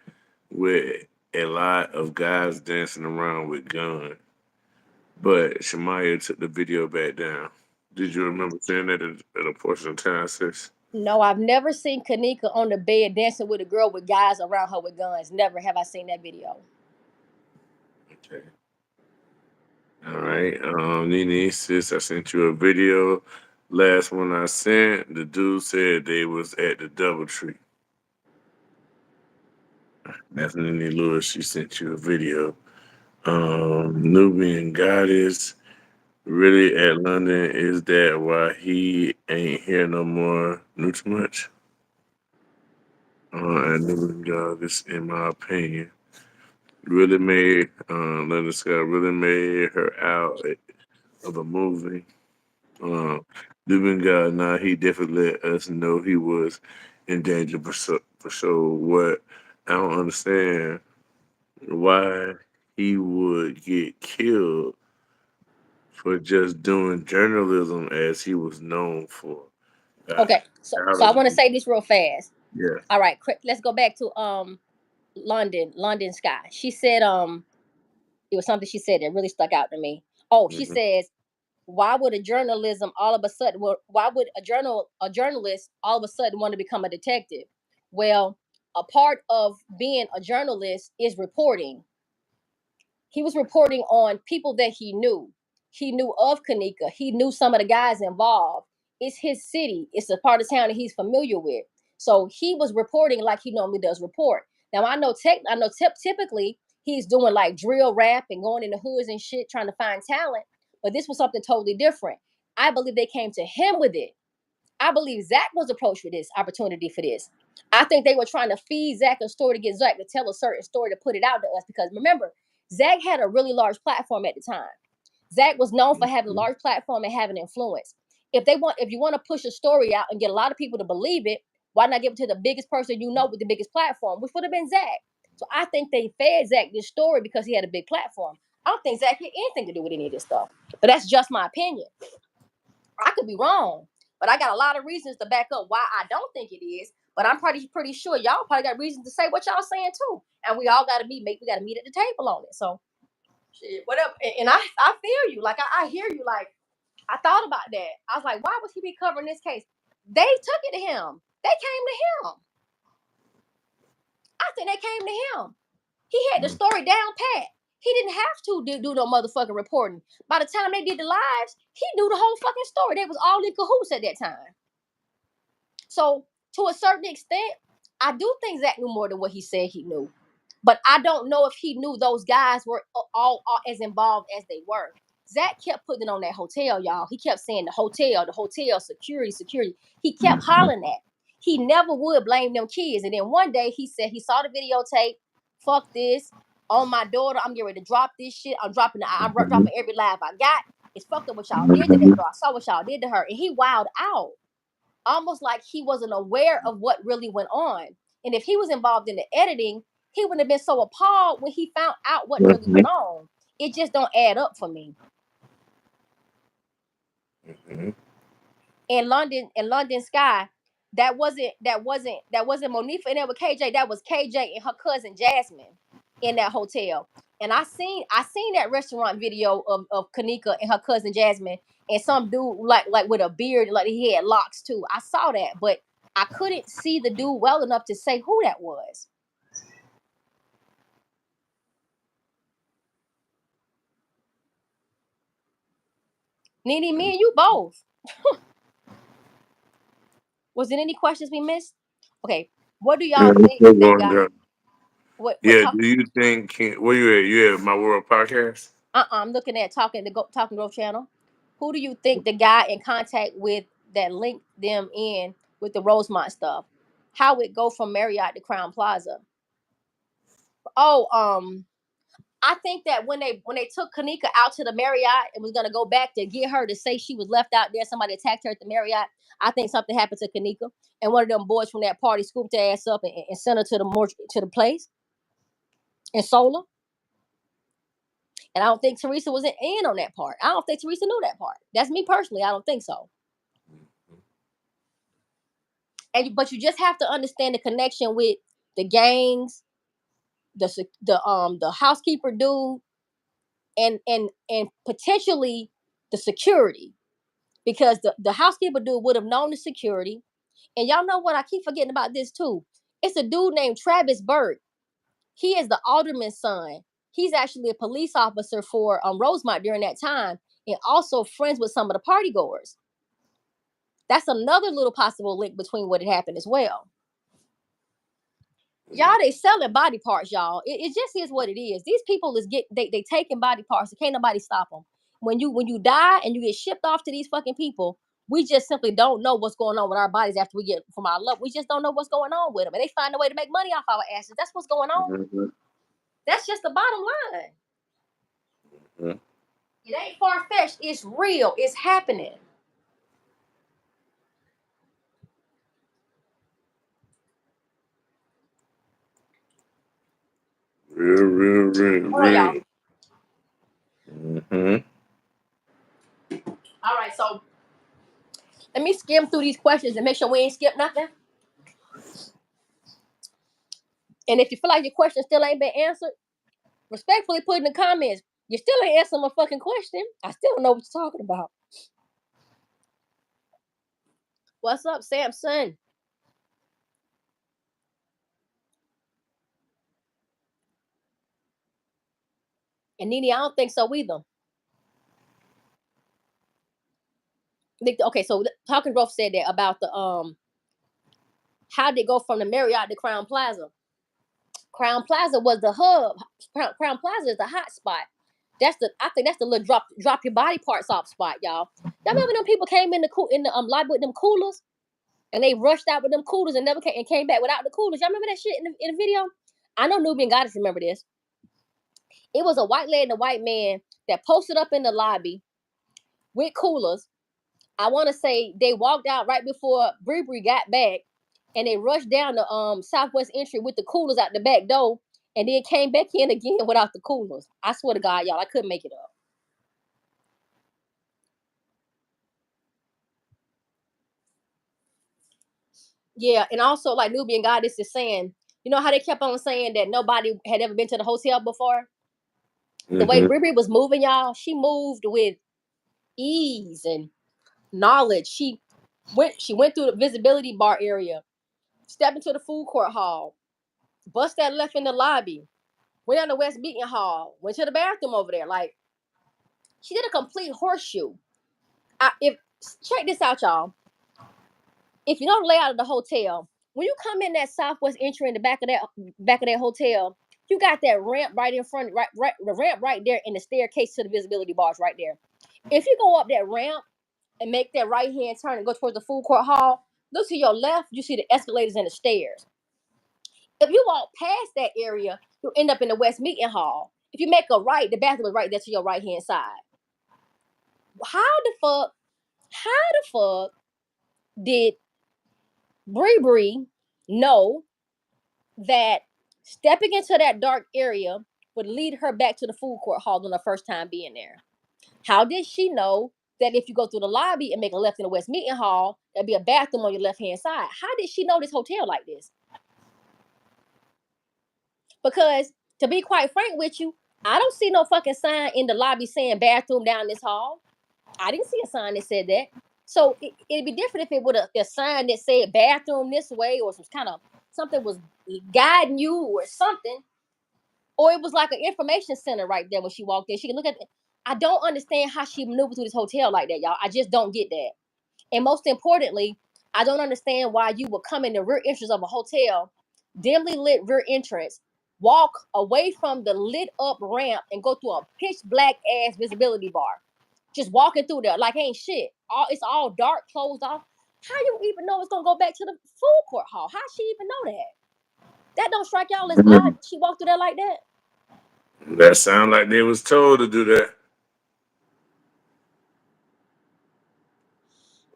with a lot of guys dancing around with guns? But Shamaya took the video back down. Did you remember seeing that at a portion of time, sis? No, I've never seen Kenneka on the bed dancing with a girl with guys around her with guns. Never have I seen that video. Okay. All right. Nene, sis, I sent you a video. Last one I sent, the dude said they was at the DoubleTree. That's Nene Lewis. She sent you a video. Nubian Goddess. Really at London, is that why he ain't here no more? Knew too much? And Nubian Goddess, in my opinion, really made London Scott really made her out of a movie. Living God, now he definitely let us know he was in danger for sure. What I don't understand why he would get killed for just doing journalism as he was known for. Okay, so I want to say this real fast. Yeah. All right, let's go back to London Sky. She said it was something she said that really stuck out to me. Oh, she says, why would a journalism all of a sudden, why would a journalist all of a sudden want to become a detective? Well, a part of being a journalist is reporting. He was reporting on people that he knew. He knew of Kenneka. He knew some of the guys involved. It's his city. It's a part of town that he's familiar with. So he was reporting like he normally does report. Now typically he's doing like drill rap and going in the hoods and shit, trying to find talent. But this was something totally different. I believe they came to him with it. I believe Zach was approached with this opportunity for this. I think they were trying to feed Zach a story to get Zach to tell a certain story to put it out to us. Because remember, Zach had a really large platform at the time. Zach was known for having a large platform and having influence. If you want to push a story out and get a lot of people to believe it, why not give it to the biggest person you know with the biggest platform, which would have been Zach? So I think they fed Zach this story because he had a big platform. I don't think Zach had anything to do with any of this stuff. But that's just my opinion. I could be wrong, but I got a lot of reasons to back up why I don't think it is. But I'm pretty sure y'all probably got reasons to say what y'all saying too. And we all got to meet at the table on it. So shit, whatever. And I feel you. Like I hear you. Like I thought about that. I was like, why would he be covering this case? They took it to him. They came to him. I think they came to him. He had the story down pat. He didn't have to do no motherfucking reporting. By the time they did the lives, he knew the whole fucking story. They was all in cahoots at that time. So to a certain extent, I do think Zach knew more than what he said he knew. But I don't know if he knew those guys were all as involved as they were. Zach kept putting it on that hotel, y'all. He kept saying the hotel, security. He kept hollering that. He never would blame them kids. And then one day he said he saw the videotape. Fuck this. On my daughter, I'm getting ready to drop this shit. I'm dropping every live I got. It's fucked up what y'all did to that girl. I saw what y'all did to her. And he wilded out. Almost like he wasn't aware of what really went on. And if he was involved in the editing, he wouldn't have been so appalled when he found out what really went on. It just don't add up for me. In London Sky, that wasn't Monifa in there with KJ. That was KJ and her cousin Jasmine in that hotel. And I seen that restaurant video of Kenneka and her cousin Jasmine and some dude like with a beard, like he had locks too. I saw that, but I couldn't see the dude well enough to say who that was. Nene, me and you both. Was there any questions we missed? Okay, what do y'all think that guy? What? Yeah, do you think where you at? You at My World Podcast? I'm looking at Talking Growth channel. Who do you think the guy in contact with that linked them in with the Rosemont stuff? How it go from Marriott to Crown Plaza? Oh, I think that when they took Kenneka out to the Marriott and was gonna go back to get her to say she was left out there, somebody attacked her at the Marriott. I think something happened to Kenneka, and one of them boys from that party scooped her ass up and sent her to the place in Solar. And I don't think Teresa was in on that part. I don't think Teresa knew that part. That's me personally. I don't think so. But you just have to understand the connection with the gangs, the housekeeper dude, and potentially the security, because the housekeeper dude would have known the security. And y'all know what? I keep forgetting about this too. It's a dude named Travis Burke. He is the alderman's son. He's actually a police officer for Rosemont during that time, and also friends with some of the party goers. That's another little possible link between what had happened as well. Y'all, they selling body parts, y'all. It just is what it is. These people they taking body parts. Can't nobody stop them. When you die and you get shipped off to these fucking people, we just simply don't know what's going on with our bodies after we get from our love. We just don't know what's going on with them, and they find a way to make money off our asses. That's what's going on. That's just the bottom line. It ain't far-fetched. It's real. It's happening. Real. All right, y'all. All right, so let me skim through these questions and make sure we ain't skip nothing. And if you feel like your question still ain't been answered, respectfully put in the comments. You still ain't answering my fucking question. I still don't know what you're talking about. What's up, Samson? And Nene, I don't think so either. Okay, so Talking Growth said that about the how did it go from the Marriott to Crown Plaza? Crown Plaza was the hub. Crown Plaza is the hot spot. I think that's the little drop your body parts off spot, y'all. Y'all remember them people came in the lobby with them coolers, and they rushed out with them coolers and never came back without the coolers. Y'all remember that shit in the video? I know Nubian Goddess remember this. It was a white lady and a white man that posted up in the lobby with coolers. I want to say they walked out right before Bree got back, and they rushed down the southwest entry with the coolers out the back door, and then came back in again without the coolers. I swear to God, y'all, I couldn't make it up. Yeah, and also like Nubian Goddess is saying, you know how they kept on saying that nobody had ever been to the hotel before? The way Mm-hmm. Bree was moving, y'all, she moved with ease and knowledge. She went through the visibility bar area, stepped into the food court hall, bust that left in the lobby, went down the West Beacon Hall, went to the bathroom over there. Like she did a complete horseshoe. If check this out, y'all. If you know the layout of the hotel, when you come in that southwest entry in the back of that hotel, you got that ramp right in front, right the ramp right there, and the staircase to the visibility bars right there. If you go up that ramp and make that right hand turn and go towards the food court hall, look to your left, you see the escalators and the stairs. If you walk past that area, you'll end up in the West Meeting Hall. If you make a right, the bathroom is right there to your right hand side. How the fuck? How the fuck did Bree know that stepping into that dark area would lead her back to the food court hall on the first time being there? How did she know that if you go through the lobby and make a left in the West Meeting Hall, there'll be a bathroom on your left hand side? How did she know this hotel like this? Because to be quite frank with you, I don't see no fucking sign in the lobby saying bathroom down this hall. I didn't see a sign that said that. So it'd be different if it would a sign that said bathroom this way, or some kind of something was guiding you or something, or it was like an information center right there when she walked in. She could look at it. I don't understand how she maneuvered through this hotel like that, y'all. I just don't get that. And most importantly, I don't understand why you would come in the rear entrance of a hotel, dimly lit rear entrance, walk away from the lit up ramp and go through a pitch black ass visibility bar. Just walking through there like ain't shit. It's all dark, closed off. How you even know it's gonna go back to the food court hall? How she even know that? That don't strike y'all as odd. She walked through there like that. That sound like they was told to do that.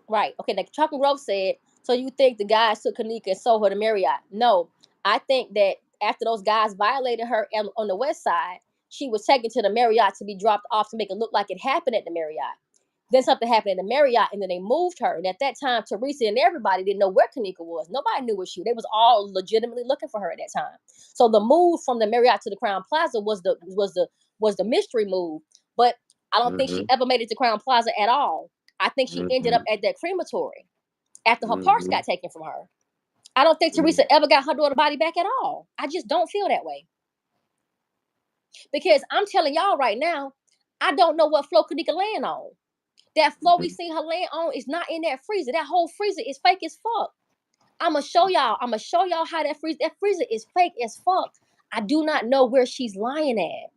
Right. Okay, like Chocolate Grove said, so you think the guys took Kenneka and sold her to Marriott? No. I think that after those guys violated her on the west side, she was taken to the Marriott to be dropped off to make it look like it happened at the Marriott. Then something happened at the Marriott, and then they moved her. And at that time, Teresa and everybody didn't know where Kenneka was. Nobody knew where she was. They was all legitimately looking for her at that time. So the move from the Marriott to the Crown Plaza was the mystery move. But I don't think she Mm-hmm. ever made it to Crown Plaza at all. I think she ended up Mm-hmm. at that crematory after her parts Mm-hmm. got taken from her. I don't think Teresa ever got her daughter body back at all. I just don't feel that way. Because I'm telling y'all right now, I don't know what floor Kenneka land on. That floor we Mm-hmm. seen her land on is not in that freezer. That whole freezer is fake as fuck. I'ma show y'all. I'ma show y'all how that freezer is fake as fuck. I do not know where she's lying at.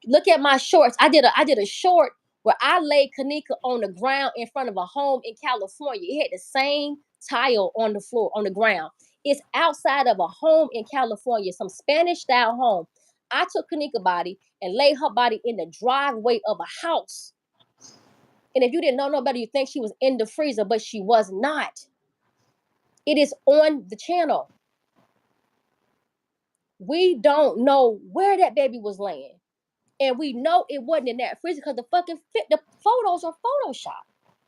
Look at my shorts. I did a short where I laid Kenneka on the ground in front of a home in California. It had the same tile on the floor on the ground. It's outside of a home in California, some Spanish style home. I took Kenneka body and laid her body in the driveway of a house. And if you didn't know no better, you think she was in the freezer, but she was not. It is on the channel. We don't know where that baby was laying. And we know it wasn't in that freezer because the photos are Photoshop.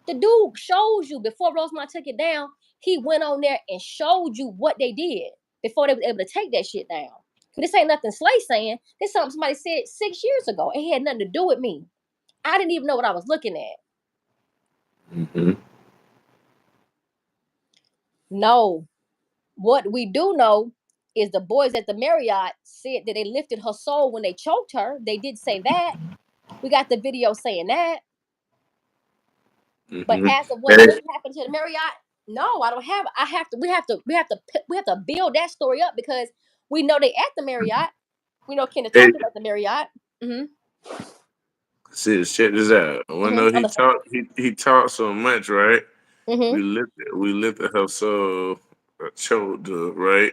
The dude shows you before Rosemont took it down. He went on there and showed you what they did before they were able to take that shit down. This ain't nothing Slay saying. This is something somebody said 6 years ago. It had nothing to do with me. I didn't even know what I was looking at. Mm-hmm. No. What we do know is the boys at the Marriott said that they lifted her soul when they choked her. They did say that. We got the video saying that. But Mm-hmm. as of what Hey, really happened to the Marriott, no, I don't have. I have to. We have to build that story up because we know they at the Marriott. We know Kenneth hey, talked about the Marriott. Mm-hmm. see, check this out. When Mm-hmm. though I'm he listening. talked, he talked so much, right? Mm-hmm. We lifted her so choked her, right?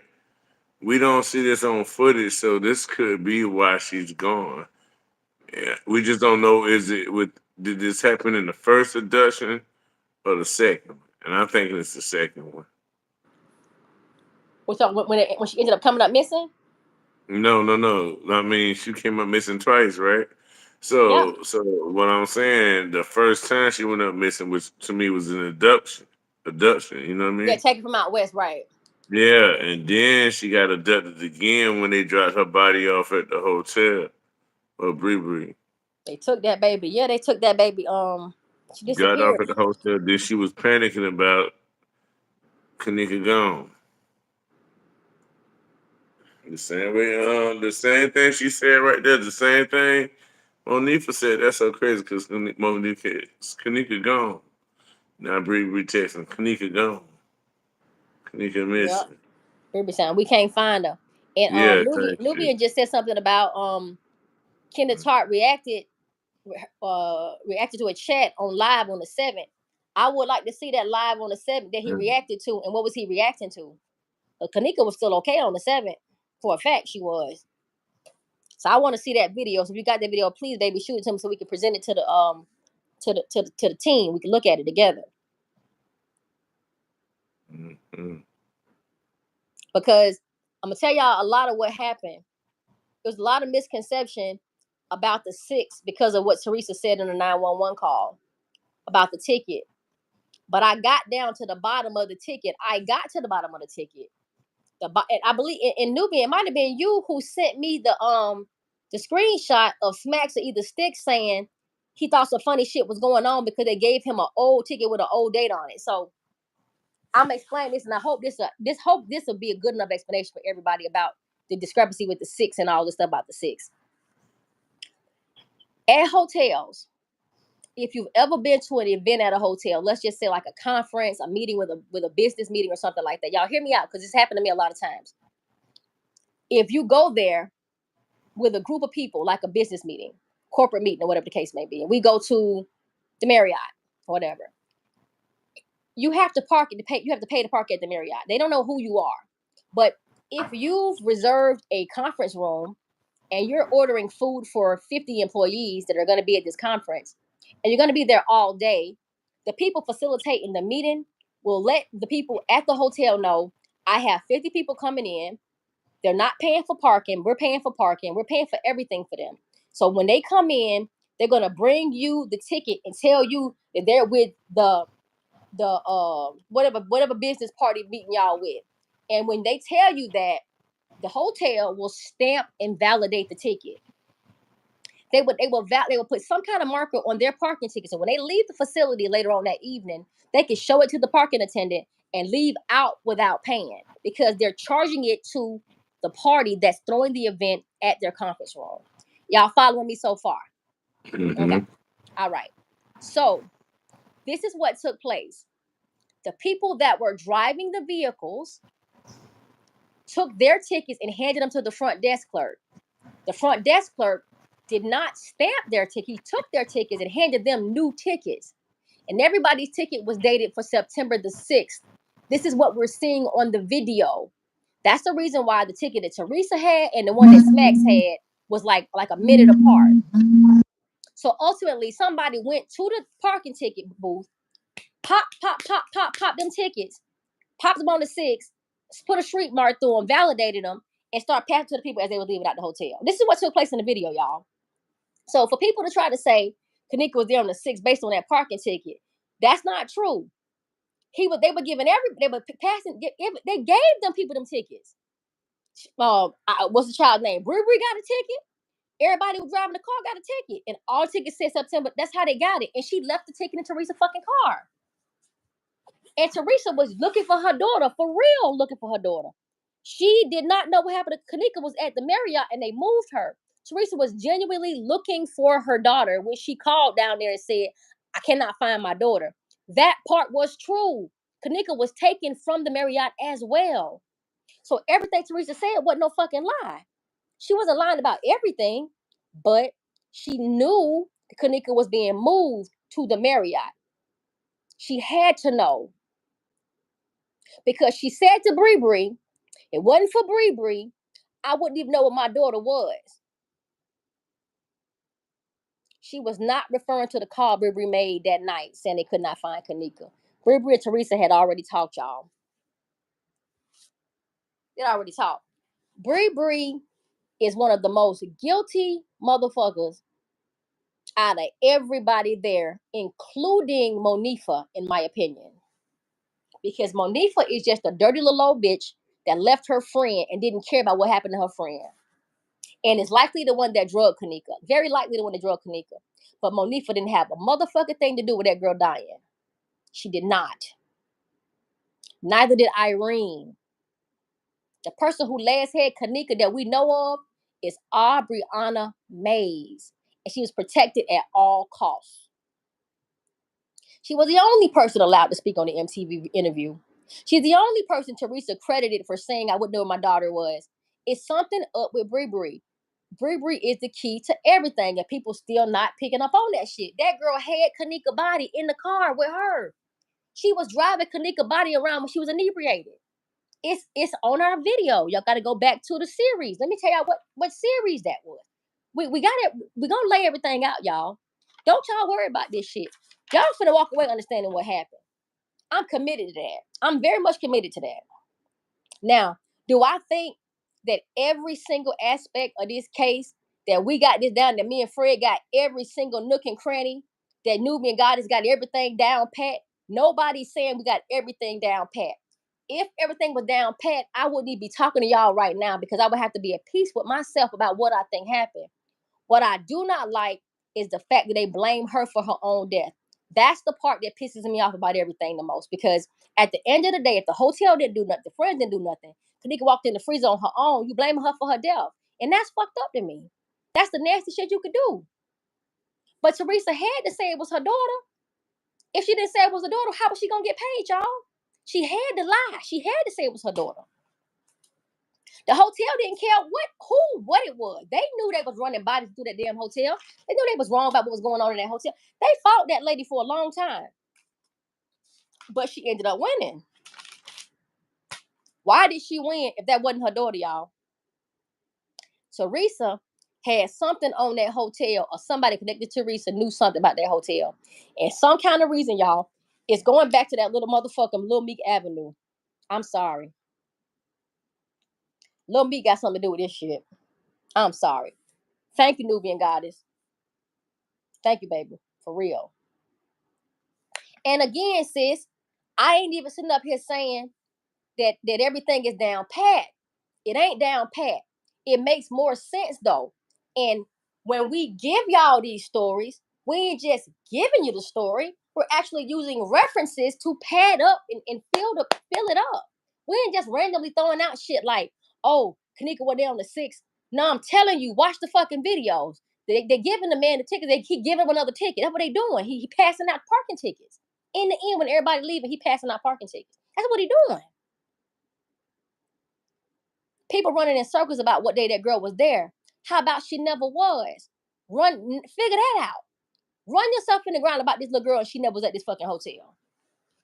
We don't see this on footage, so this could be why she's gone. Yeah, we just don't know. Did this happen in the first abduction or the second one? And I'm thinking it's the second one. When she ended up coming up missing? No, no, no. I mean, she came up missing twice, right? Yeah. So what I'm saying, the first time she went up missing, which to me was an abduction. Abduction, you know what I Yeah, mean? taken from out west, right? Yeah, and then she got abducted again when they dropped her body off at the hotel of Bree. They took that baby. Yeah, they took that baby. She Got off disappeared. at the hotel. Then she was panicking about Kenneka gone. The same way, the same thing she said right there. The same thing Monifa said. That's so crazy because Kenneka gone. Now Bree texting Kenneka gone. Kenneka Yep. missing. Baby sound. We can't find her. And Yeah, type shit. Nubian just said something about Kenneth Hart reacted to a chat on live on the 7th. I would like to see that live on the 7th that he reacted to, and what was he reacting to? Kenneka was still okay on the 7th. For a fact, she was. So I want to see that video. So if you got that video, please, baby, shoot it to me so we can present it to the team. We can look at it together. Mm-hmm. Because I'm gonna tell y'all a lot of what happened. There's a lot of misconception about the 6 because of what Teresa said in the 911 call about the ticket. But I got down to the bottom of the ticket. And I believe in Nubian, it might have been you who sent me the screenshot of Smacks or either Sticks saying he thought some funny shit was going on because they gave him an old ticket with an old date on it. So I'm gonna explain this, and I hope this will be a good enough explanation for everybody about the discrepancy with the 6 and all this stuff about the 6. At hotels, if you've ever been to an event at a hotel, let's just say like a conference, a meeting with a business meeting or something like that. Y'all hear me out because it's happened to me a lot of times. If you go there with a group of people, like a business meeting, corporate meeting, or whatever the case may be, and we go to the Marriott, or whatever, you have to park to pay. You have to pay to park at the Marriott. They don't know who you are, but if you've reserved a conference room and you're ordering food for 50 employees that are going to be at this conference, and you're going to be there all day, the people facilitating the meeting will let the people at the hotel know, I have 50 people coming in. They're not paying for parking. We're paying for parking. We're paying for everything for them. So when they come in, they're going to bring you the ticket and tell you that they're with the whatever business party meeting y'all with. And when they tell you that, the hotel will stamp and validate the ticket. They will put some kind of marker on their parking ticket. So when they leave the facility later on that evening, they can show it to the parking attendant and leave out without paying because they're charging it to the party that's throwing the event at their conference room. Y'all following me so far? Mm-hmm. Okay. All right. So this is what took place. The people that were driving the vehicles took their tickets and handed them to the front desk clerk. The front desk clerk did not stamp their ticket. He took their tickets and handed them new tickets. And everybody's ticket was dated for September the 6th. This is what we're seeing on the video. That's the reason why the ticket that Teresa had and the one that Smacks had was like a minute apart. So ultimately, somebody went to the parking ticket booth, pop them tickets, popped them on the 6, put a street mark through them, validated them, and start passing to the people as they were leaving out the hotel. This is what took place in the video, y'all. So for people to try to say Kenneka was there on the 6th based on that parking ticket, that's not true. They were giving they were passing, they gave them people them tickets. What's the child's name? Bree got a ticket. Everybody who was driving the car got a ticket, and all tickets said September. That's how they got it, and she left the ticket in Teresa's fucking car. And Teresa was looking for her daughter, for real, looking for her daughter. She did not know what happened. Kenneka was at the Marriott and they moved her. Teresa was genuinely looking for her daughter when she called down there and said, I cannot find my daughter. That part was true. Kenneka was taken from the Marriott as well. So everything Teresa said wasn't no fucking lie. She wasn't lying about everything, but she knew Kenneka was being moved to the Marriott. She had to know. Because she said to Bree, it wasn't for Bree, I wouldn't even know what my daughter was. she was not referring to the call Bree made that night, saying they could not find Kenneka. Bree and Teresa had already talked, y'all. They already talked. Bree is one of the most guilty motherfuckers out of everybody there, including Monifa, in my opinion. Because Monifa is just a dirty little old bitch that left her friend and didn't care about what happened to her friend. And is likely the one that drugged Kenneka. Very likely the one that drugged Kenneka. But Monifa didn't have a motherfucking thing to do with that girl dying. She did not. Neither did Irene. The person who last had Kenneka that we know of is Aubriana Mays. And she was protected at all costs. She was the only person allowed to speak on the MTV interview. She's the only person Teresa credited for saying I wouldn't know who my daughter was. It's something up with Bree. Bree is the key to everything, and people still not picking up on that shit. That girl had Kenneka body in the car with her. She was driving Kenneka body around when she was inebriated. It's on our video. Y'all got to go back to the series. Let me tell y'all what series that was. We got it. We're gonna lay everything out, y'all. Don't y'all worry about this shit. Y'all finna walk away understanding what happened. I'm committed to that. I'm very much committed to that. Now, do I think that every single aspect of this case, that we got this down, that me and Fred got every single nook and cranny, that Nubian Goddess got everything down pat? Nobody's saying we got everything down pat. If everything was down pat, I wouldn't even be talking to y'all right now, because I would have to be at peace with myself about what I think happened. What I do not like is the fact that they blame her for her own death. That's the part that pisses me off about everything the most, because at the end of the day, if the hotel didn't do nothing, the friends didn't do nothing, Kenneka walked in the freezer on her own, you blaming her for her death. And that's fucked up to me. That's the nasty shit you could do. But Teresa had to say it was her daughter. If she didn't say it was her daughter, how was she going to get paid, y'all? She had to lie. She had to say it was her daughter. The hotel didn't care what it was. They knew they was running bodies through that damn hotel. They knew they was wrong about what was going on in that hotel. They fought that lady for a long time. But she ended up winning. Why did she win if that wasn't her daughter, y'all? Teresa had something on that hotel, or somebody connected to Teresa knew something about that hotel. And some kind of reason, y'all, it's going back to that little motherfucker, Lil Meek Avenue. I'm sorry. Lil Meek got something to do with this shit. I'm sorry. Thank you, Nubian Goddess. Thank you, baby. For real. And again, sis, I ain't even sitting up here saying that everything is down pat. It ain't down pat. It makes more sense though. And when we give y'all these stories, we ain't just giving you the story. We're actually using references to pad up and fill it up. We ain't just randomly throwing out shit like, oh, Kenneka went down to 6. No, I'm telling you, watch the fucking videos. They're giving the man the ticket. They keep giving him another ticket. That's what they doing. He passing out parking tickets. In the end, when everybody leaving, he passing out parking tickets. That's what he doing. People running in circles about what day that girl was there. How about she never was? Figure that out. Run yourself in the ground about this little girl and she never was at this fucking hotel.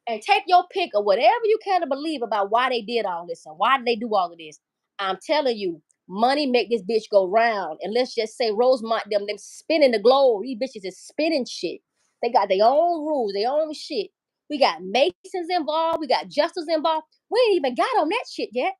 And take your pick of whatever you care to believe about why they did all this and why did they do all of this. I'm telling you, money make this bitch go round. And let's just say Rosemont, them spinning the globe. These bitches is spinning shit. They got their own rules, their own shit. We got Masons involved. We got Justice involved. We ain't even got on that shit yet.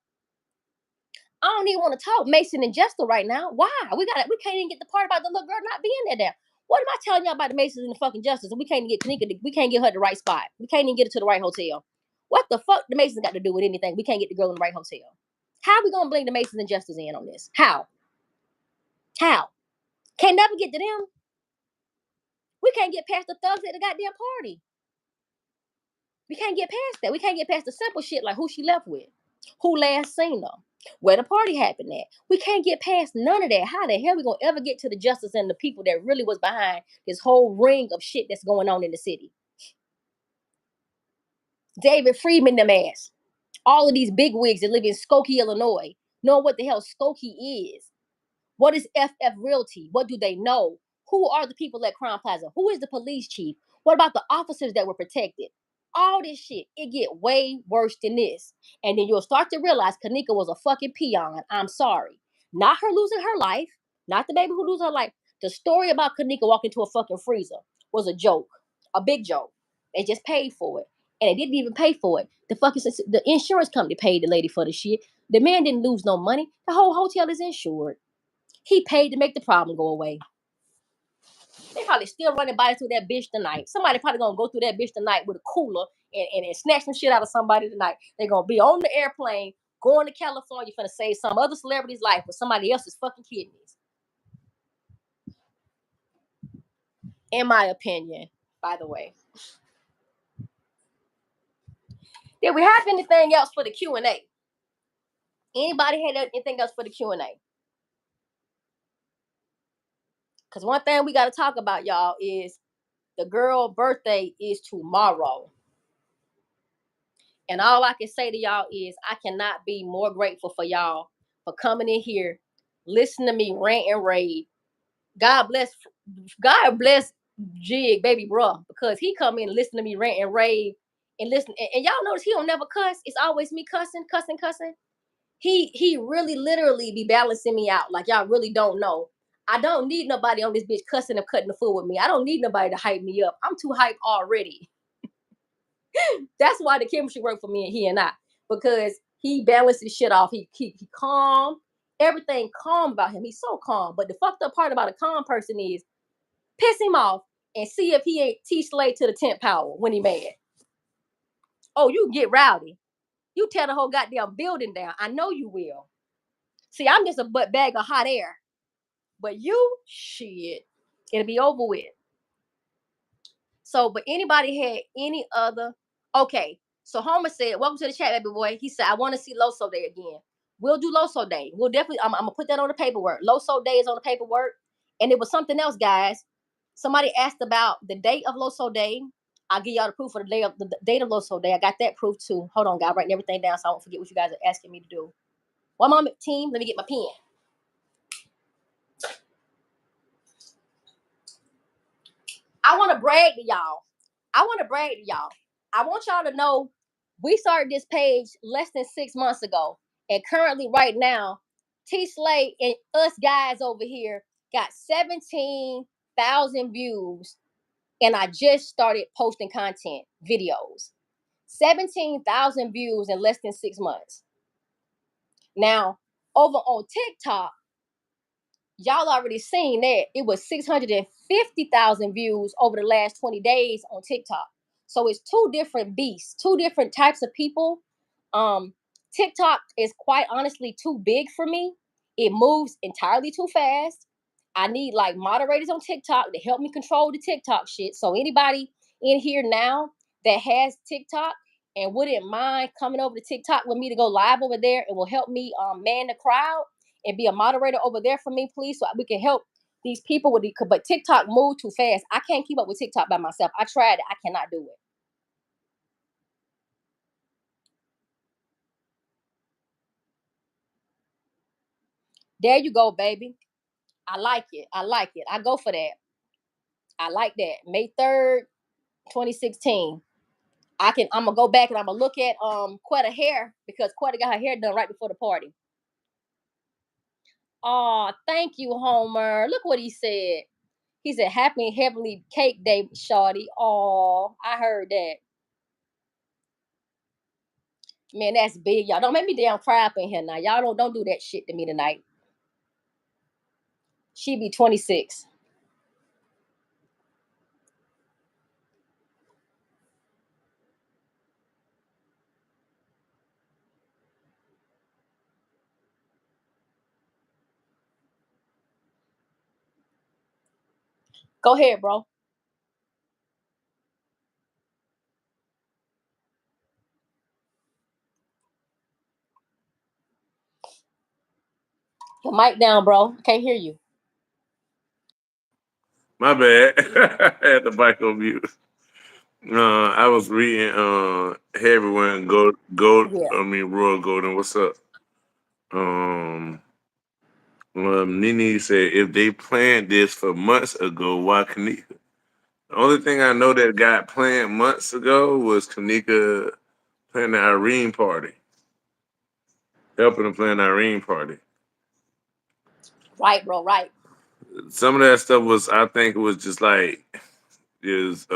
I don't even want to talk Mason and Jester right now. Why? We can't even get the part about the little girl not being there. What am I telling y'all about the Masons and the fucking Justice? And we can't get Kenneka, we can't get her the right spot. We can't even get her to the right hotel. What the fuck the Masons got to do with anything? We can't get the girl in the right hotel. How are we gonna bring the Masons and Justice in on this? How? Can't never get to them. We can't get past the thugs at the goddamn party. We can't get past that. We can't get past the simple shit like who she left with, who last seen her, where the party happened at. We can't get past none of that. How the hell we gonna ever get to the justice and the people that really was behind this whole ring of shit that's going on in the city? David Friedman, them ass. All of these big wigs that live in Skokie, Illinois, know what the hell Skokie is. What is FF Realty? What do they know? Who are the people at Crown Plaza? Who is the police chief? What about the officers that were protected? All this shit, it get way worse than this. And then you'll start to realize Kenneka was a fucking peon. I'm sorry. Not her losing her life. Not the baby who loses her life. The story about Kenneka walking to a fucking freezer was a joke, a big joke. They just paid for it, and they didn't even pay for it. The insurance company paid the lady for the shit. The man didn't lose no money. The whole hotel is insured. He paid to make the problem go away. They probably still running by through that bitch tonight. Somebody probably gonna go through that bitch tonight with a cooler and snatch some shit out of somebody tonight. They're gonna be on the airplane going to California finna save some other celebrity's life with somebody else's fucking kidneys. In my opinion, by the way. Did we have anything else for the Q&A? Anybody had anything else for the Q&A? Because one thing we got to talk about, y'all, is the girl birthday is tomorrow. And all I can say to y'all is I cannot be more grateful for y'all for coming in here, listening to me rant and rave. God bless Jig, baby bruh, because he come in and listen to me rant and rave and listen. And y'all notice he don't never cuss. It's always me cussing. He really literally be balancing me out like y'all really don't know. I don't need nobody on this bitch cussing and cutting the food with me. I don't need nobody to hype me up. I'm too hype already. That's why the chemistry worked for me and he and I, because he balances shit off. He calm. Everything calm about him. He's so calm. But the fucked up part about a calm person is piss him off and see if he ain't T-Slay to the 10th power when he mad. Oh, you get rowdy. You tear the whole goddamn building down. I know you will. See, I'm just a butt bag of hot air. But you, shit, it'll be over with. So, but anybody had any other? Okay, so Homer said, "Welcome to the chat, baby boy." He said, "I want to see Loso Day again." We'll do Loso Day. We'll definitely. I'm gonna put that on the paperwork. Loso Day is on the paperwork, and it was something else, guys. Somebody asked about the date of Loso Day. I'll give y'all the proof of the date of Loso Day. I got that proof too. Hold on, guys, writing everything down so I won't forget what you guys are asking me to do. One moment, team. Let me get my pen. I want to brag to y'all. I want y'all to know we started this page less than 6 months ago. And currently, right now, T Slay and us guys over here got 17,000 views. And I just started posting content, videos. 17,000 views in less than 6 months. Now, over on TikTok, y'all already seen that it was 650,000 views over the last 20 days on TikTok. So it's two different beasts, two different types of people. TikTok is quite honestly too big for me. It moves entirely too fast. I need like moderators on TikTok to help me control the TikTok shit. So anybody in here now that has TikTok and wouldn't mind coming over to TikTok with me to go live over there and will help me man the crowd and be a moderator over there for me, please, so we can help these people with it. But TikTok moved too fast. I can't keep up with TikTok by myself. I tried it. I cannot do it. There you go, baby. I like it. I go for that. I like that. May 3rd, 2016. I'm gonna go back and I'm gonna look at Quetta hair because Quetta got her hair done right before the party. Oh, thank you, Homer. Look what he said. He said, "Happy Heavenly Cake Day, shawty." Oh, I heard that. Man, that's big, y'all. Don't make me damn cry up in here now. Y'all don't do that shit to me tonight. She be 26. Go ahead, bro. Your mic down, bro. Can't hear you. My bad. I had the mic on mute. I was reading. Hey everyone, Yeah. Royal Golden. What's up? Nene said if they planned this for months ago, why Kenneka? The only thing I know that got planned months ago was Kenneka planning the Irene party, helping to plan the Irene party. Right, bro. Right. some of that stuff was, I think it was just like his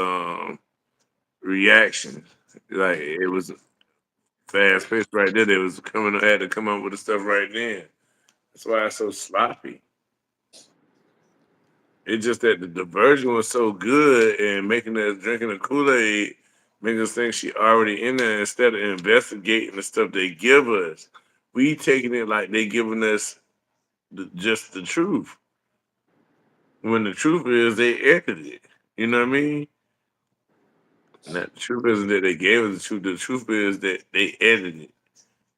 reaction. Like it was fast paced right there. They was coming, had to come up with the stuff right then. That's why it's so sloppy. It's just that the diversion was so good and making us drinking the Kool Aid, making us think she already in there instead of investigating the stuff they give us. We taking it like they giving us just the truth. When the truth is they edited it. You know what I mean? Not the truth isn't that they gave us the truth. The truth is that they edited it.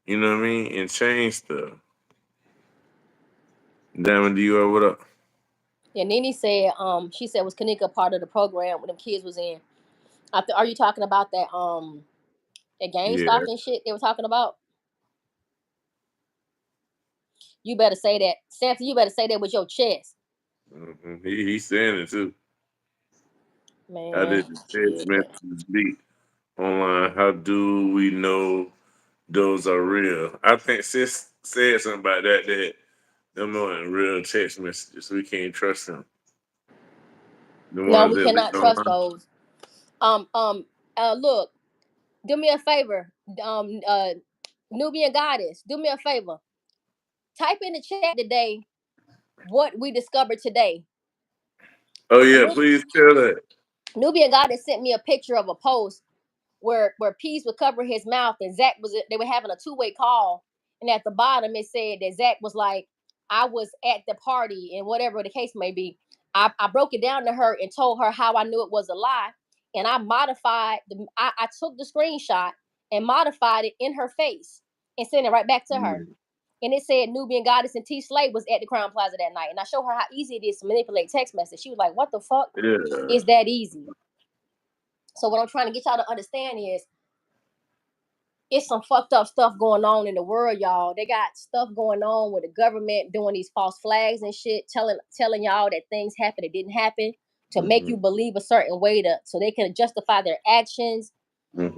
You know what I mean? And changed stuff. Diamond, do you what up? Yeah, Nene said, she said was Kenneka part of the program when them kids was in. Are you talking about that GameStop Yeah. and shit they were talking about? You better say that, Santa. You better say that with your chest, He's saying it too. I man. did the text Shit. messages beat online. How do we know those are real? I think sis said something about that, that them aren't real text messages. We can't trust them. The No, ones we that leak cannot trust online. those. Um, um, look, do me a favor, Nubian goddess, do me a favor. Type in the chat today what we discovered today. Oh yeah, please tell that. Nubian goddess sent me a picture of a post where Peace would cover his mouth and Zach was, they were having a two-way call, and at the bottom it said that Zach was like, I was at the party and whatever the case may be. I broke it down to her and told her how I knew it was a lie, and I modified I took the screenshot and modified it in her face and sent it right back to her. Mm, And it said Nubian Goddess and T Slade was at the Crown Plaza that night. And I showed her how easy it is to manipulate text message. She was like, what the fuck? yeah. Is that easy? So what I'm trying to get y'all to understand is it's some fucked up stuff going on in the world, y'all. They got stuff going on with the government doing these false flags and shit, telling y'all that things happened that didn't happen to make Mm-hmm. you believe a certain way to so they can justify their actions.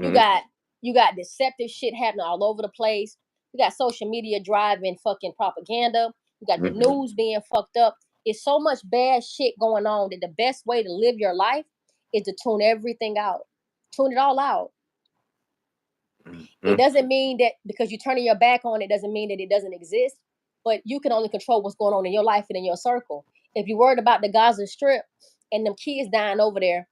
You Mm-hmm. got you got deceptive shit happening all over the place. You got social media driving fucking propaganda. You got the Mm-hmm. news being fucked up. It's so much bad shit going on that the best way to live your life is to tune everything out. Tune it all out. It Mm-hmm. doesn't mean that because you're turning your back on it doesn't mean that it doesn't exist, but you can only control what's going on in your life and in your circle. If you're worried about the Gaza Strip and them kids dying over there,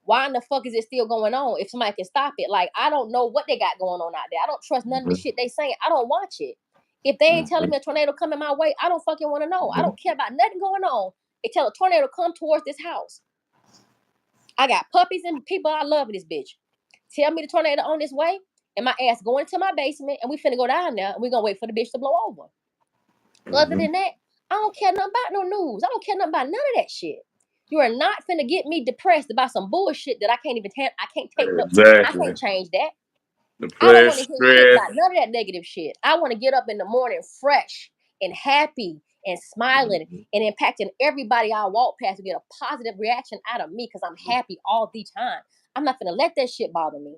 why in the fuck is it still going on if somebody can stop it? Like, I don't know what they got going on out there. I don't trust none of the shit they saying. I don't watch it. If they ain't telling Mm-hmm. me a tornado coming my way, I don't fucking want to know. I Mm-hmm. don't care about nothing going on. They tell a tornado come towards this house. I got puppies and people I love in this bitch. Tell me the tornado on this way, and my ass going to my basement, and we finna go down there, and we gonna wait for the bitch to blow over. Other Mm-hmm. than that, I don't care nothing about no news. I don't care nothing about none of that shit. You are not finna get me depressed about some bullshit that I can't even I can't take no. I Exactly. can't change that. The I don't plus want to hear shit stress. about none of that negative shit. I want to get up in the morning fresh and happy and smiling Mm-hmm. and impacting everybody I walk past to get a positive reaction out of me because I'm happy all the time. I'm not gonna let that shit bother me.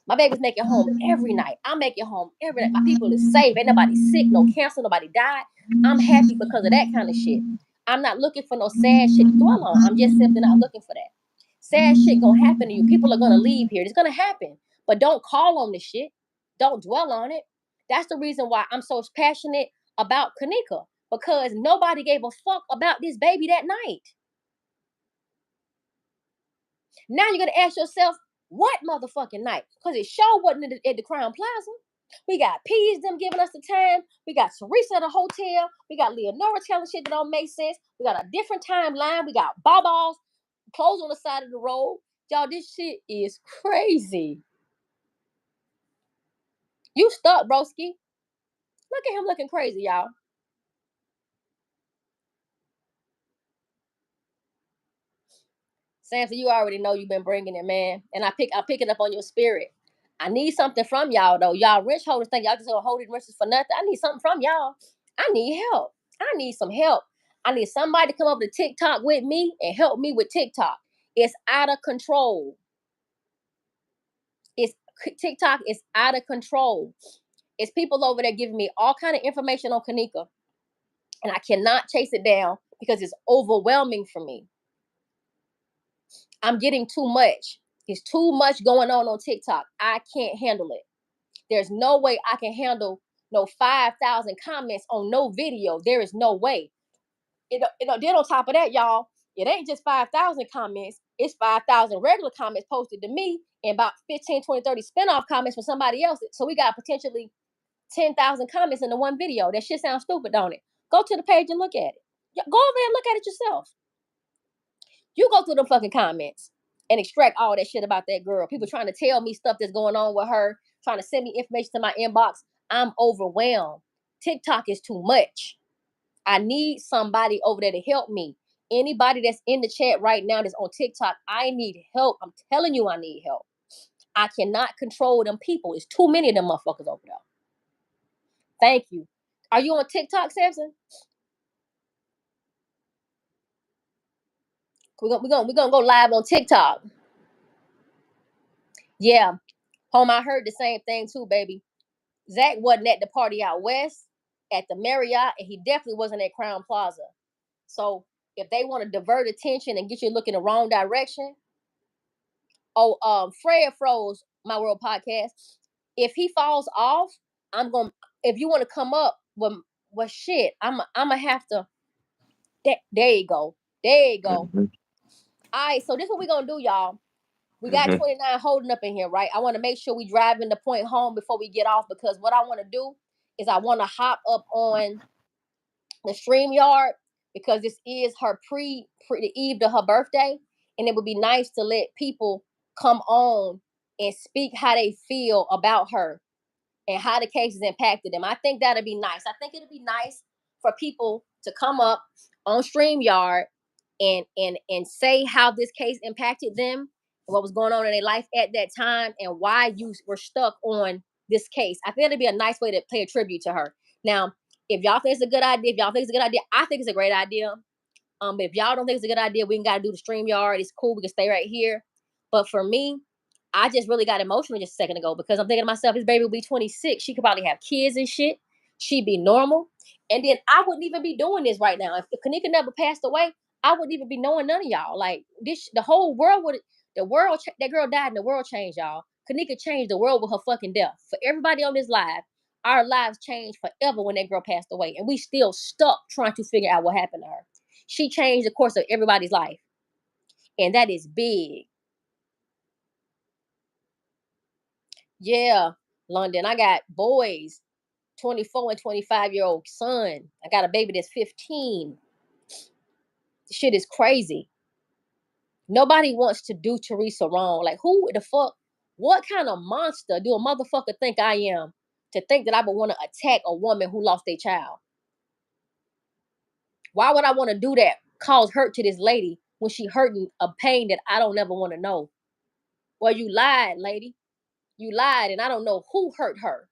My babies make it home every night. I make it home every night. My people is safe. Ain't nobody sick, no cancer, nobody died. I'm happy because of that kind of shit. I'm not looking for no sad shit to dwell on. I'm just simply not looking for that. Sad shit gonna happen to you. People are gonna leave here. It's gonna happen. But don't call on this shit. Don't dwell on it. That's the reason why I'm so passionate about Kenneka. Because nobody gave a fuck about this baby that night. Now you're gonna ask yourself, what motherfucking night? Because it sure wasn't at the Crown Plaza. We got Peas them giving us the time. We got Teresa at the hotel. We got Leonora telling shit that don't make sense. We got a different timeline. We got Bobals clothes on the side of the road. Y'all, this shit is crazy. You stuck, broski. Look at him looking crazy, y'all. Samson, you already know you've been bringing it, man. And I'm picking up on your spirit. I need something from y'all, though. Y'all rich holders think y'all just gonna hold it riches for nothing. I need something from y'all. I need help. I need some help. I need somebody to come up to TikTok with me and help me with TikTok. It's out of control. It's TikTok is out of control. It's people over there giving me all kind of information on Kenneka, and I cannot chase it down because it's overwhelming for me. I'm getting too much. It's too much going on TikTok. I can't handle it. There's no way I can handle no 5,000 comments on no video. There is no way. Then on top of that, y'all, it ain't just 5,000 comments. It's 5,000 regular comments posted to me and about 15, 20, 30 spinoff comments for somebody else. So we got potentially 10,000 comments in the one video. That shit sounds stupid, don't it? Go to the page and look at it. Go over there and look at it yourself. You go through the fucking comments and extract all that shit about that girl. People trying to tell me stuff that's going on with her, trying to send me information to my inbox. I'm overwhelmed. TikTok is too much. I need somebody over there to help me. Anybody that's in the chat right now that's on TikTok, I need help. I'm telling you I need help. I cannot control them people. It's too many of them motherfuckers over there. Thank you. Are you on TikTok, Samson? We're gonna go live on TikTok. Yeah. Home, I heard the same thing too, baby. Zach wasn't at the party out west at the Marriott, and he definitely wasn't at Crown Plaza. So if they want to divert attention and get you looking the wrong direction, Fred froze my world podcast. If he falls off, I'm gonna. If you want to come up, well, shit, I'm gonna have to. There you go. There you go. Mm-hmm. All right, so this is what we're gonna do, y'all. We got Mm-hmm. 29 holding up in here, right? I want to make sure we driving the point home before we get off, because what I want to do is I want to hop up on the StreamYard, because this is her pre the eve to her birthday, and it would be nice to let people come on and speak how they feel about her and how the case has impacted them. I think that'd be nice. I think it'd be nice for people to come up on StreamYard and say how this case impacted them, what was going on in their life at that time, and why you were stuck on this case. I think it'd be a nice way to pay a tribute to her. Now, if y'all think it's a good idea, I think it's a great idea. If y'all don't think it's a good idea, we ain't got to do the StreamYard. It's cool. We can stay right here. But for me, I just really got emotional just a second ago, because I'm thinking to myself, this baby will be 26. She could probably have kids and shit. She'd be normal. And then I wouldn't even be doing this right now. If Kenneka never passed away, I wouldn't even be knowing none of y'all. Like this, the whole world would, that girl died and the world changed, y'all. Kenneka changed the world with her fucking death. For everybody on this live, our lives changed forever when that girl passed away. And we still stuck trying to figure out what happened to her. She changed the course of everybody's life. And that is big. Yeah, London. I got boys, 24 and 25-year-old son. I got a baby that's 15. This shit is crazy. Nobody wants to do Teresa wrong. Like, who the fuck, what kind of monster do a motherfucker think I am to think that I would want to attack a woman who lost their child? Why would I want to do that? Cause hurt to this lady when she hurting a pain that I don't ever want to know. Well, you lied, lady. You lied, and I don't know who hurt her.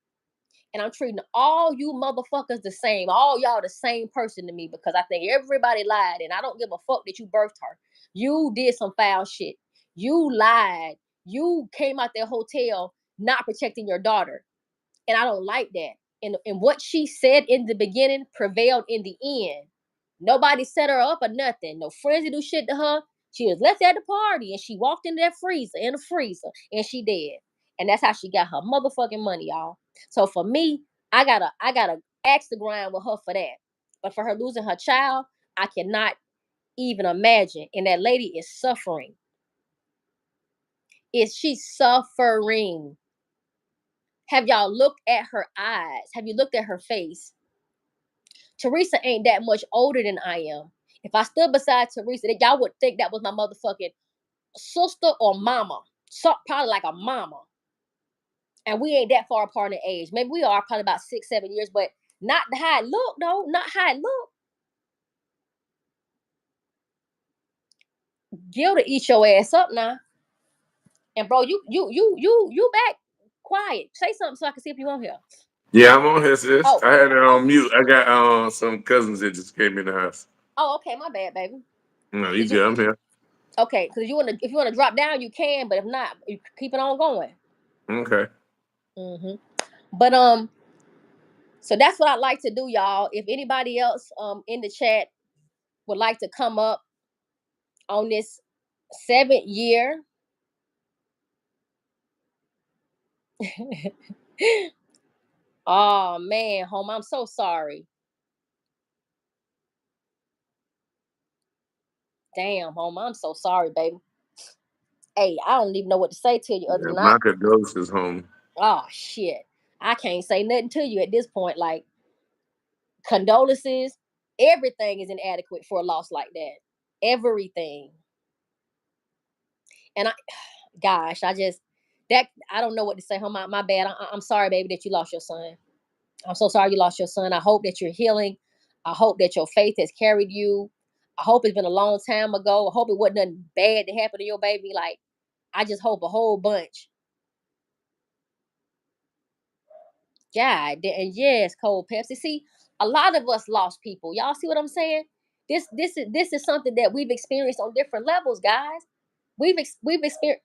And I'm treating all you motherfuckers the same. All y'all the same person to me, because I think everybody lied, and I don't give a fuck that you birthed her. You did some foul shit. You lied. You came out that hotel not protecting your daughter. And I don't like that. And what she said in the beginning prevailed in the end. Nobody set her up or nothing. No friends to do shit to her. She was left at the party and she walked into that freezer, and she dead. And that's how she got her motherfucking money, y'all. So for me, I gotta axe the grind with her for that. But for her losing her child, I cannot even imagine. And that lady is suffering. She's suffering? Have y'all looked at her eyes? Have you looked at her face? Teresa ain't that much older than I am. If I stood beside Teresa, y'all would think that was my motherfucking sister or mama. So, probably like a mama. And we ain't that far apart in age. Maybe we are probably about 6, 7 years, but not how it look, though. Not how it look. Gilda eat your ass up now. And bro, you back quiet. Say something so I can see if you on here. Yeah, I'm on here, sis. Oh, I had it on mute. I got some cousins that just came in the house. oh, okay, my bad, baby. No, you Did you? good? I'm here. Okay, because if you want to drop down, you can. But if not, you keep it on going. Okay. Mm-hmm. But so that's what I like to do, y'all. If anybody else in the chat would like to come up on this 7th year. Oh man, home, I'm so sorry. Damn, home, I'm so sorry, baby. Hey, I don't even know what to say to you other Yeah, than my condolences home. oh shit. I can't say nothing to you at this point. Like condolences, everything is inadequate for a loss like that. Everything. And gosh, I don't know what to say. Home, my bad. I'm sorry, baby, that you lost your son. I'm so sorry you lost your son. I hope that you're healing. I hope that your faith has carried you. I hope it's been a long time ago. I hope it wasn't nothing bad that happened to your baby. Like, I just hope a whole bunch. God, and yes, cold Pepsi. See, a lot of us lost people. Y'all see what I'm saying? This is something that we've experienced on different levels, guys. We've experienced.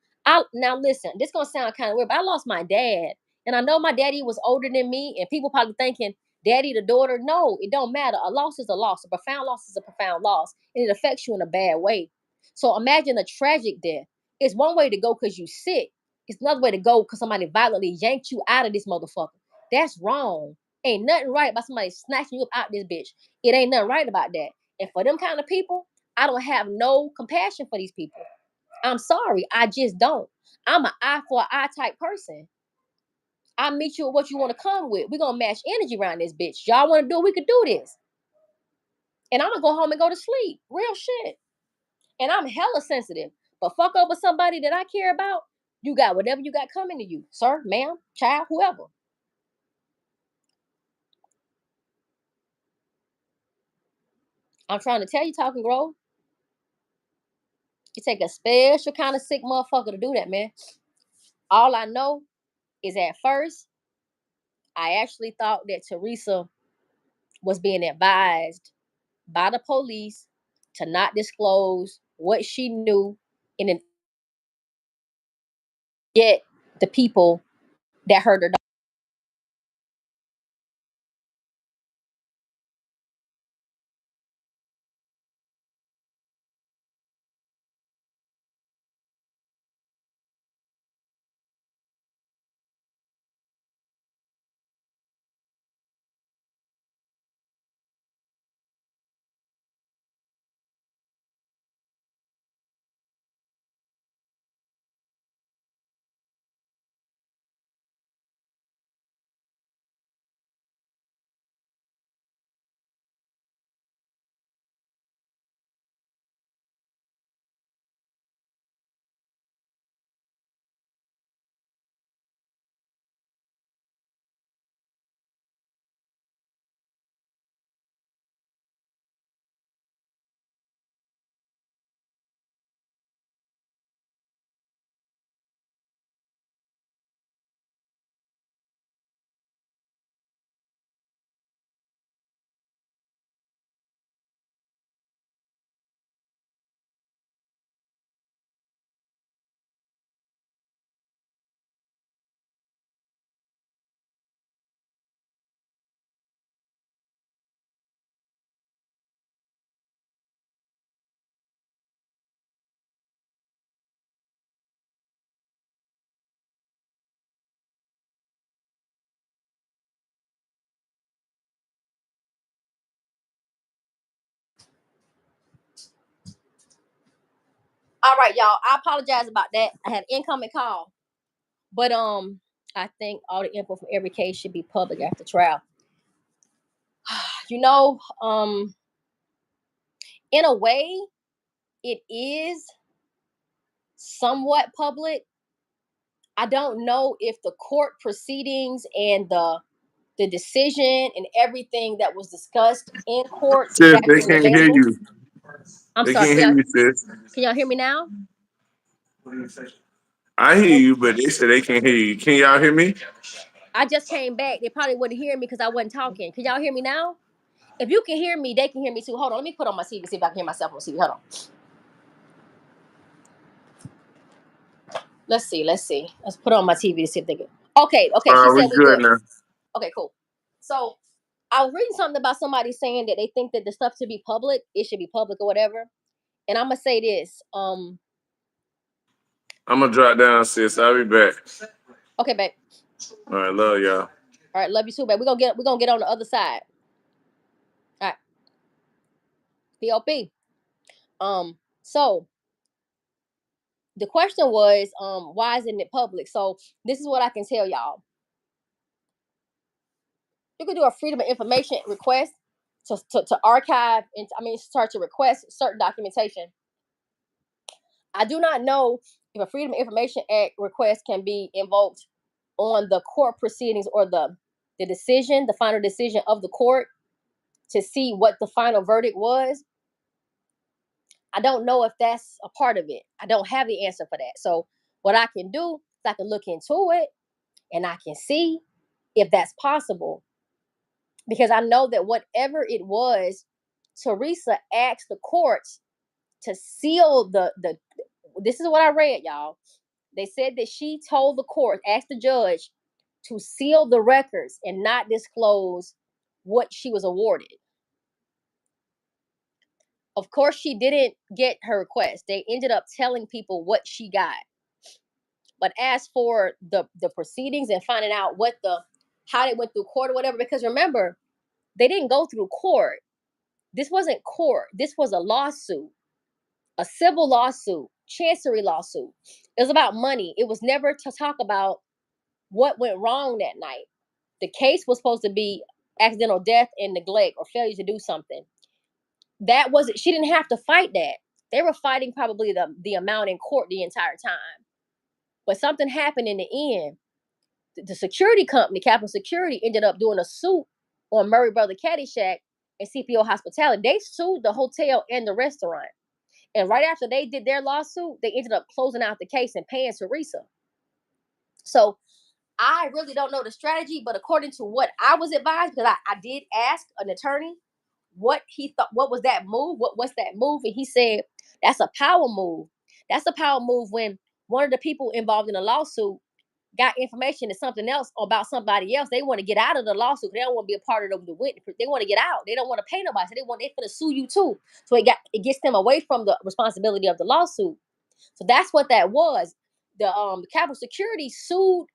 Now listen, this gonna sound kind of weird, but I lost my dad, and I know my daddy was older than me, and people probably thinking daddy the daughter. No, it don't matter. A loss is a loss. A profound loss is a profound loss, and it affects you in a bad way. So imagine a tragic death. It's one way to go because you sick. It's another way to go because somebody violently yanked you out of this motherfucker. That's wrong. Ain't nothing right about somebody snatching you up out this bitch. It ain't nothing right about that. And for them kind of people, I don't have no compassion for these people. I'm sorry, I just don't. I'm an eye for an eye type person. I meet you with what you want to come with. We're gonna match energy around this bitch. Y'all want to do it, we could do this. And I'm gonna go home and go to sleep. Real shit. And I'm hella sensitive. But fuck over somebody that I care about, you got whatever you got coming to you, sir, ma'am, child, whoever. I'm trying to tell you, Talking Grove. You take a special kind of sick motherfucker to do that, man. All I know is at first, I actually thought that Teresa was being advised by the police to not disclose what she knew in an get the people that heard her. All right, y'all. I apologize about that. I had an incoming call, but I think all the info from every case should be public after trial. You know, in a way, it is somewhat public. I don't know if the court proceedings and the decision and everything that was discussed in court is Sis, they actually can't hear available. you. I'm They sorry. can't hear you, sis. Can y'all hear me now? I hear you, but they said they can't hear you. Can y'all hear me? I just came back. They probably wouldn't hear me because I wasn't talking. Can y'all hear me now? If you can hear me, they can hear me too. Hold on. Let me put on my TV, see if I can hear myself on TV. Hold on. Let's see. Let's see. Let's put on my TV to see if they can. Okay. Okay. She We said we good good. now. Okay, cool. So I was reading something about somebody saying that they think that the stuff should be public. It should be public or whatever. And I'm gonna say this. I'm gonna drop down, sis. I'll be back. Okay, babe. All right, love y'all. All right, love you too, babe. We're gonna get on the other side. All right, POP. So the question was, why isn't it public? So this is what I can tell y'all. You can do a freedom of information request to archive and start to request certain documentation. I do not know if a Freedom of Information Act request can be invoked on the court proceedings or the decision, the final decision of the court to see what the final verdict was. I don't know if that's a part of it. I don't have the answer for that. So what I can do is I can look into it and I can see if that's possible. Because I know that whatever it was, Teresa asked the courts to seal the this is what I read, y'all. They said that she told the court, asked the judge to seal the records and not disclose what she was awarded. Of course, she didn't get her request. They ended up telling people what she got. But as for the proceedings and finding out how they went through court or whatever, because remember, they didn't go through court. This wasn't court. This was a lawsuit, a civil lawsuit, chancery lawsuit. It was about money. It was never to talk about what went wrong that night. The case was supposed to be accidental death and neglect or failure to do something. That wasn't, she didn't have to fight that. They were fighting probably the amount in court the entire time. But something happened in the end. The security company, Capital Security, ended up doing a suit on Murray Brother Caddyshack and CPO Hospitality. They sued the hotel and the restaurant. And right after they did their lawsuit, they ended up closing out the case and paying Teresa. So I really don't know the strategy, but according to what I was advised, because I did ask an attorney what he thought, what was that move? What's that move? And he said, that's a power move. That's a power move when one of the people involved in the lawsuit got information to something else about somebody else. They want to get out of the lawsuit. They don't want to be a part of the witness. They want to get out. They don't want to pay nobody. So they finna sue you too. So it gets them away from the responsibility of the lawsuit. So that's what that was. The Capital Security sued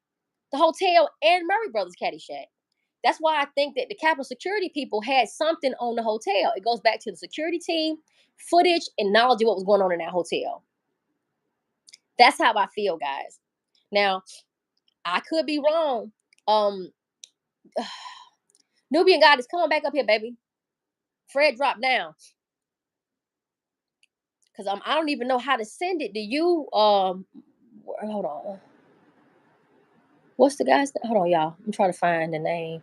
the hotel and Murray Brothers Caddyshack. That's why I think that the Capital Security people had something on the hotel. It goes back to the security team, footage, and knowledge of what was going on in that hotel. That's how I feel, guys. Now, I could be wrong. Nubian Goddess, come on back up here, baby. Fred, drop down. Because I don't even know how to send it. Do you? Hold on. What's the guy's name? Hold on, y'all. I'm trying to find the name.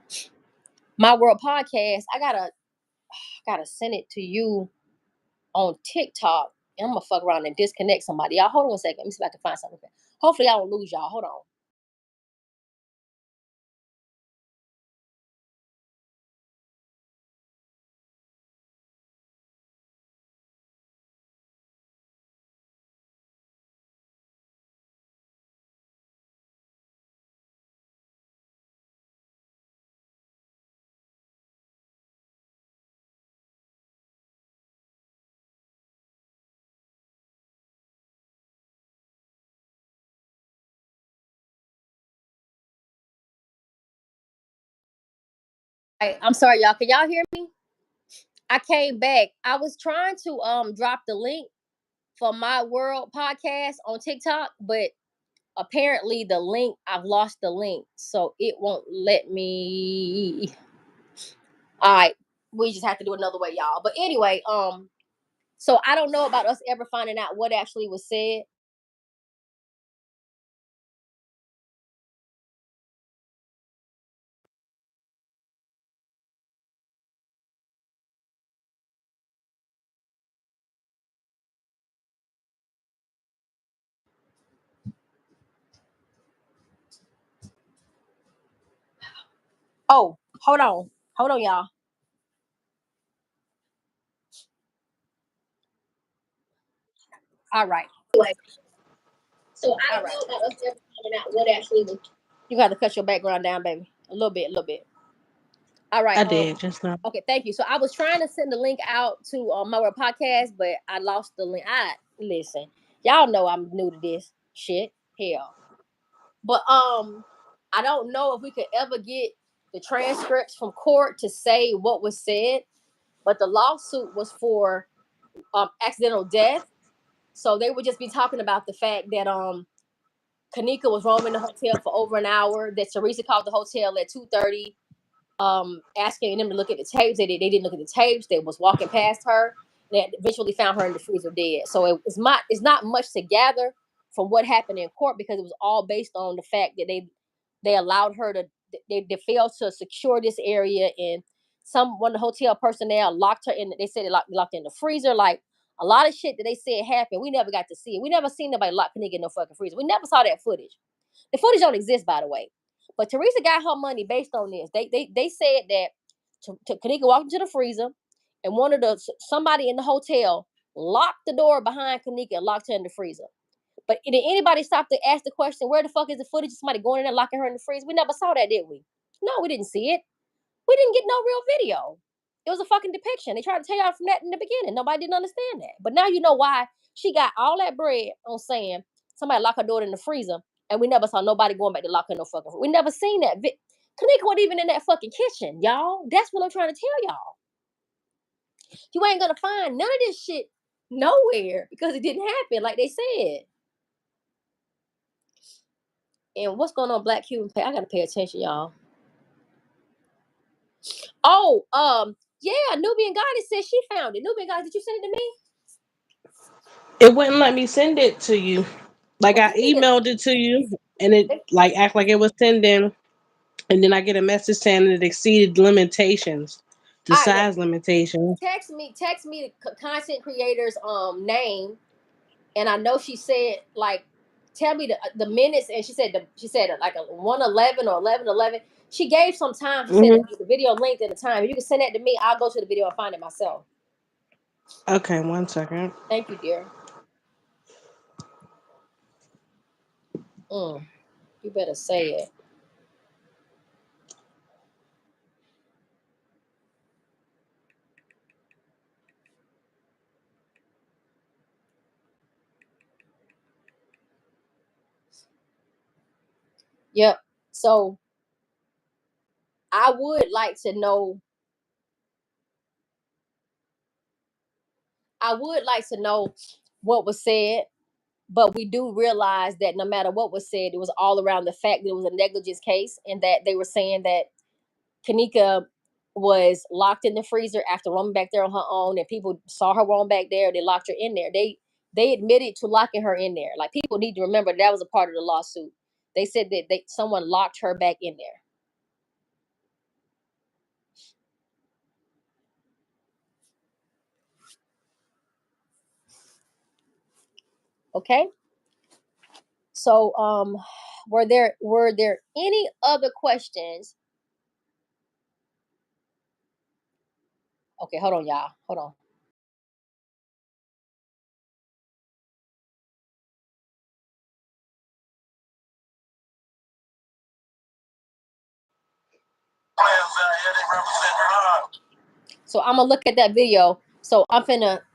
My World Podcast. I gotta send it to you on TikTok. And I'm gonna fuck around and disconnect somebody. Y'all, hold on 1 second. Let me see if I can find something. Hopefully, I don't lose y'all. Hold on. I'm sorry, y'all. Can y'all hear me? I came back. I was trying to drop the link for My World Podcast on TikTok, but apparently I've lost the link, so it won't let me. All right, we just have to do another way, y'all. But anyway, so I don't know about us ever finding out what actually was said. Oh, hold on, y'all. All right. So I don't know about us ever finding out what actually was. You got to cut your background down, baby, a little bit, a little bit. All right. I did just now. Okay, thank you. So I was trying to send the link out to my web podcast, but I lost the link. I listen, y'all know I'm new to this shit. Hell, but I don't know if we could ever get the transcripts from court to say what was said. But the lawsuit was for accidental death, so they would just be talking about the fact that Kenneka was roaming the hotel for over an hour. That Teresa called the hotel at 2:30, asking them to look at the tapes. They didn't look at the tapes. They was walking past her. They eventually found her in the freezer dead. So it's not much to gather from what happened in court because it was all based on the fact that they allowed her to they failed to secure this area, and one of the hotel personnel locked her in. They said they locked in the freezer. Like a lot of shit that they said happened. We never got to see it. We never seen nobody lock Kenneka in no fucking freezer. We never saw that footage. The footage don't exist, by the way. But Teresa got her money based on this. They said that Kenneka walked into the freezer, and somebody in the hotel locked the door behind Kenneka and locked her in the freezer. But did anybody stop to ask the question, where the fuck is the footage of somebody going in there locking her in the freezer? We never saw that, did we? No, we didn't see it. We didn't get no real video. It was a fucking depiction. They tried to tell y'all from that in the beginning. Nobody didn't understand that. But now you know why she got all that bread on saying somebody locked her door in the freezer, and we never saw nobody going back to lock her in no fucking freezer. We never seen that. Kenneka wasn't even in that fucking kitchen, y'all. That's what I'm trying to tell y'all. You ain't gonna find none of this shit nowhere because it didn't happen like they said. And what's going on, Black Cuban Pay? I gotta pay attention, y'all. Oh, yeah, Nubian Goddess said she found it. Nubian Goddess, did you send it to me? It wouldn't let me send it to you. Like Well, I send me emailed it to you, and it like act like it was sending, and then I get a message saying it exceeded limitations, the all right, look. size limitations. Text me the content creator's name, and I know she said like, tell me the minutes, and she said like a 1:11 or 11:11. She gave some time. She said Hmm. the video length and the time. If you can send that to me, I'll go to the video and find it myself. Okay, 1 second. Thank you, dear. Mm, you better say it. Yep. So I would like to know. I would like to know what was said, but we do realize that no matter what was said, it was all around the fact that it was a negligence case, and that they were saying that Kenneka was locked in the freezer after roaming back there on her own, and people saw her roam back there. They locked her in there. They admitted to locking her in there. Like people need to remember that was a part of the lawsuit. They said that someone locked her back in there. Okay. So were there any other questions? Okay, hold on, y'all. Hold on. So I'm gonna look at that video. So I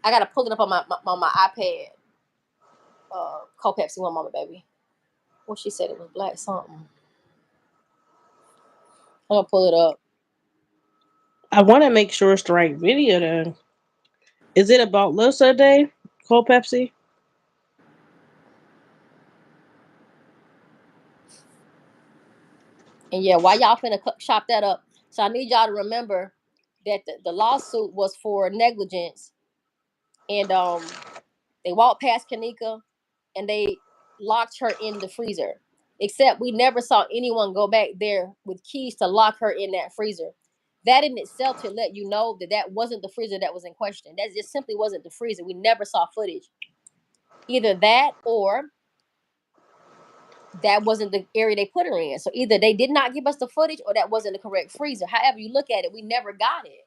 gotta pull it up on my iPad. Cold Pepsi, one moment, baby. What she said it was black something. I'm gonna pull it up. I want to make sure it's the right video though. Is it about Losa Day? Cold Pepsi? And yeah, why y'all finna chop that up? So I need y'all to remember that the lawsuit was for negligence, and they walked past Kenneka, and they locked her in the freezer. Except we never saw anyone go back there with keys to lock her in that freezer. That in itself to let you know that that wasn't the freezer that was in question. That just simply wasn't the freezer. We never saw footage. Either that or that wasn't the area they put her in. So either they did not give us the footage or that wasn't the correct freezer. However you look at it, we never got it.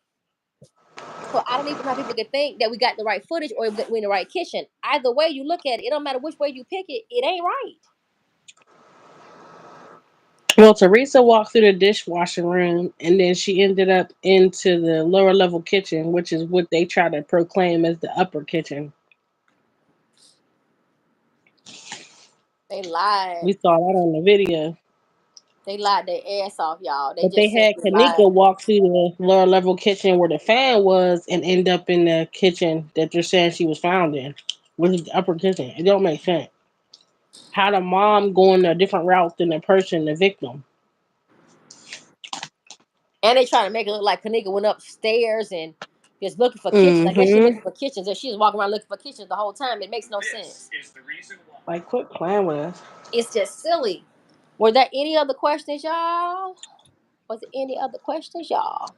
So I don't even know how people can think that we got the right footage or we in the right kitchen. Either way you look at it, it don't matter which way you pick it, it ain't right. Well, Teresa walked through the dishwashing room and then she ended up into the lower level kitchen, which is what they try to proclaim as the upper kitchen. They lied. We saw that on the video. They lied their ass off, y'all. They But they just had simply lied. Kanika walk through the lower level kitchen where the fan was and end up in the kitchen that they're saying she was found in, which is the upper kitchen. It don't make sense. How the mom going a different route than the person, the victim? And they trying to make it look like Kanika went upstairs and just looking for kitchens. I guess she's Mm-hmm. looking for kitchens, and she was walking around looking for kitchens the whole time. It makes no sense. Like, quit playing with us. It's just silly. Were there any other questions, y'all? Was there any other questions, y'all?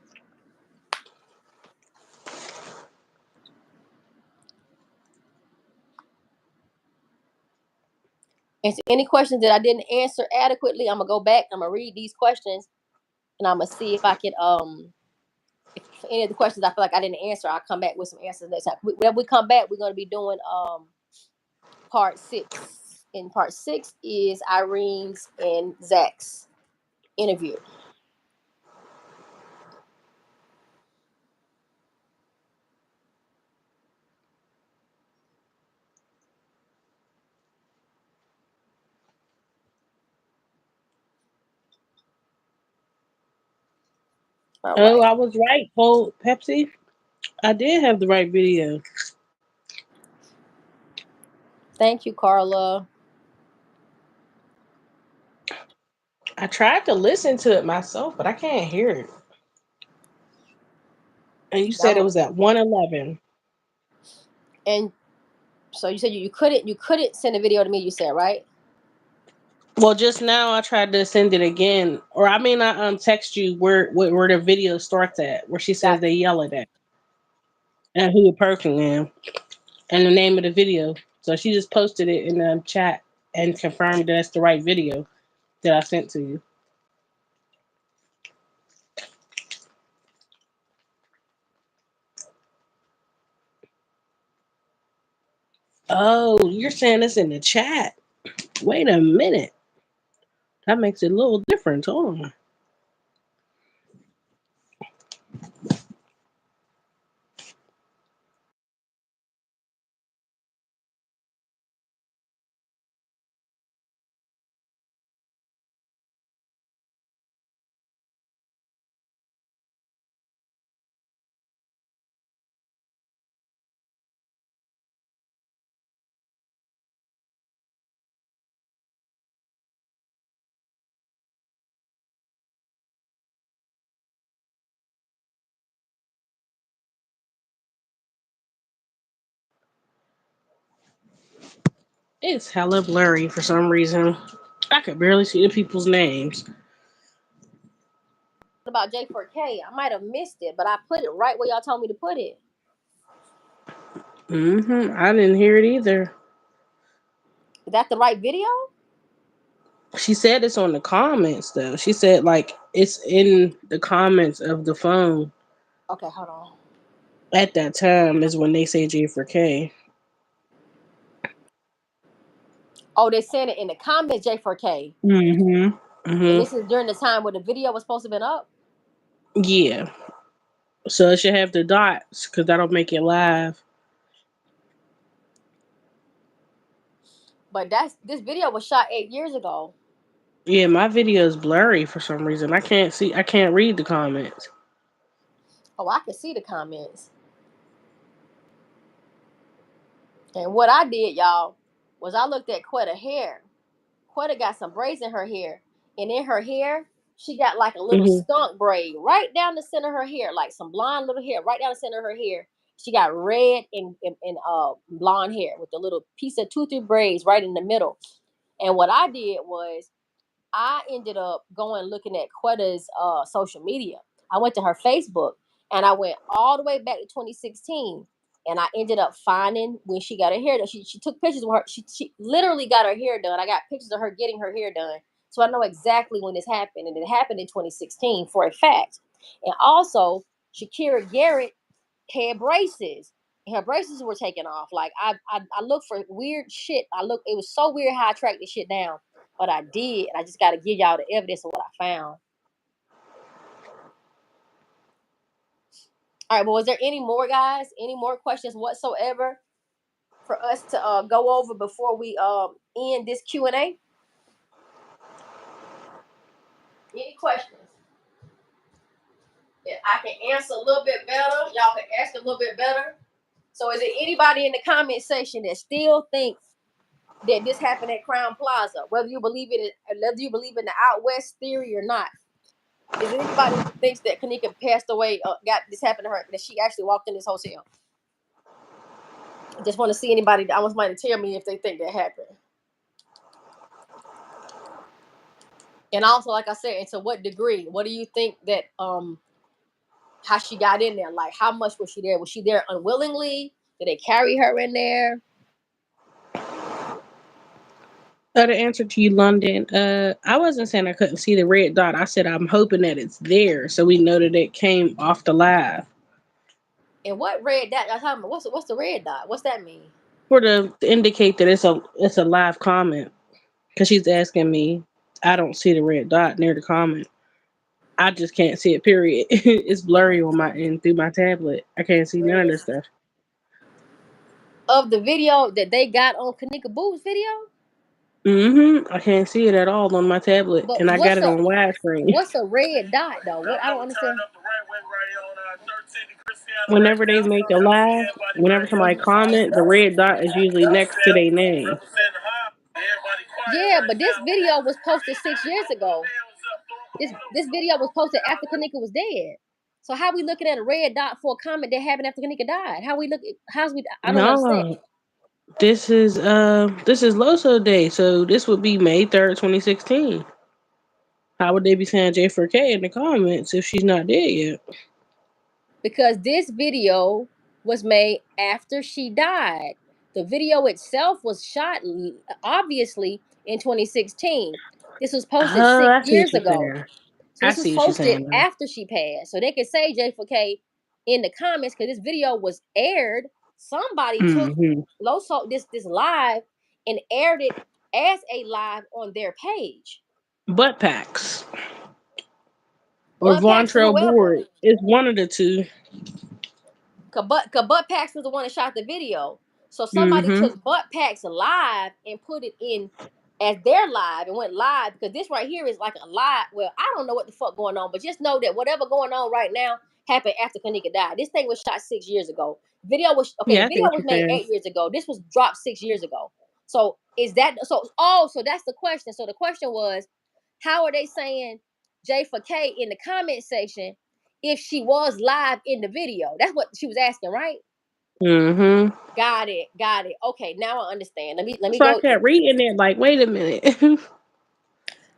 Is there any questions that I didn't answer adequately? I'm gonna go back. I'm gonna read these questions, and I'm gonna see if I can if any of the questions I feel like I didn't answer, I'll come back with some answers next time. When we come back, we're gonna be doing part 6. And part 6 is Irene's and Zach's interview. All Oh, right. I was right, Paul Pepsi. I did have the right video. Thank you, Carla. I tried to listen to it myself, but I can't hear it. And you said it was at 111. And so you said you couldn't send a video to me. You said right. Well, just now I tried to send it again, or I mean, I text you where the video starts at, where she says Got they yell at that and who the person is and the name of the video. So she just posted it in the chat and confirmed that that's the right video that I sent to you. Oh, you're saying it's in the chat. Wait a minute. That makes it a little different. Hold on. It's hella blurry for some reason. I could barely see the people's names. about J4K. I might have missed it, but I put it right where y'all told me to put it. I didn't hear it either. Is that the right video? She said it's on the comments though. She said like it's in the comments of the phone Okay, hold on. at that time is when they say J for K. Oh, they sent it in the comments J4K. Mm-hmm. And Mm-hmm. this is during the time where the video was supposed to have been up. Yeah. So it should have the dots because that'll make it live. But this video was shot 8 years ago. Yeah, my video is blurry for some reason. I can't read the comments. Oh, I can see the comments. And what I did, y'all, was I looked at Quetta hair. Quetta got some braids in her hair. And in her hair, she got like a little Mm-hmm. skunk braid right down the center of her hair, like some blonde little hair right down the center of her hair. She got red and blonde hair with a little piece of toothy braids right in the middle. And what I did was I ended up going looking at Quetta's social media. I went to her Facebook and I went all the way back to 2016. And I ended up finding when she got her hair done. She took pictures of her. She literally got her hair done. I got pictures of her getting her hair done. So I know exactly when this happened. And it happened in 2016 for a fact. And also, Shakira Garrett had braces. And her braces were taken off. Like I looked for weird shit. It was so weird how I tracked this shit down. but I did. I just got to give y'all the evidence of what I found. All right, well, was there any more, guys? Any more questions whatsoever for us to go over before we end this Q&A? Any questions? If I can answer a little bit better, y'all can ask a little bit better. So is there anybody in the comment section that still thinks that this happened at Crown Plaza, whether you believe in the out west theory or not? Is there anybody who thinks that Kenneka passed away, got this happened to her, that she actually walked in this hotel? I just want to see anybody. I want somebody to tell me if they think that happened. And also, like I said, and to what degree? What do you think that how she got in there? Like, how much was she there? Was she there unwillingly? Did they carry her in there? The answer to you, London. I wasn't saying I couldn't see the red dot. I said I'm hoping that it's there, so we know that it came off the live. And what red dot? What's the red dot? What's that mean? For to indicate that it's a live comment, because she's asking me. I don't see the red dot near the comment. I just can't see it. Period. It's blurry on my end through my tablet. I can't see none of this stuff. Of the video that they got on Kenneka Boo's video? I can't see it at all on my tablet, But and I got it on widescreen. what's a red dot though? What, I don't understand. Whenever they make a live, whenever somebody comment, the red dot is usually next to their name. Yeah, but this video was posted 6 years ago. This video was posted after Kenneka was dead. So how we looking at a red dot for a comment that happened after Kenneka died? How we look? How's we? I don't understand. No, this is Loso Day, so this would be May 3rd, 2016. How would they be saying J4K in the comments if she's not dead yet? Because this video was made after she died. The video itself was shot obviously in 2016. This was posted Oh, 6 I see what years you're ago. saying. So I this was see what you're posted saying now. after she passed. So they could say J4K in the comments because this video was aired. Somebody took Loso this live and aired it as a live on their page. Butt packs. Or Butt Packs or Vontrell whoever. Board. It's one of the two. Cause Butt Packs was the one that shot the video. So somebody Mm-hmm. took Butt Packs live and put it in as their live and went live, because this right here is like a live. Well, I don't know what the fuck going on, but just know that whatever going on right now happened after Kenneka died. This thing was shot 6 years ago. Video was okay. Yeah, The I see video what was you're made saying. 8 years ago. This was dropped 6 years ago. So is that so? Oh, so that's the question. So the question was, how are they saying J4K in the comment section if she was live in the video? That's what she was asking, right? Mm-hmm. Got it. Okay, now I understand. Let me So I go. kept reading it like, wait a minute. I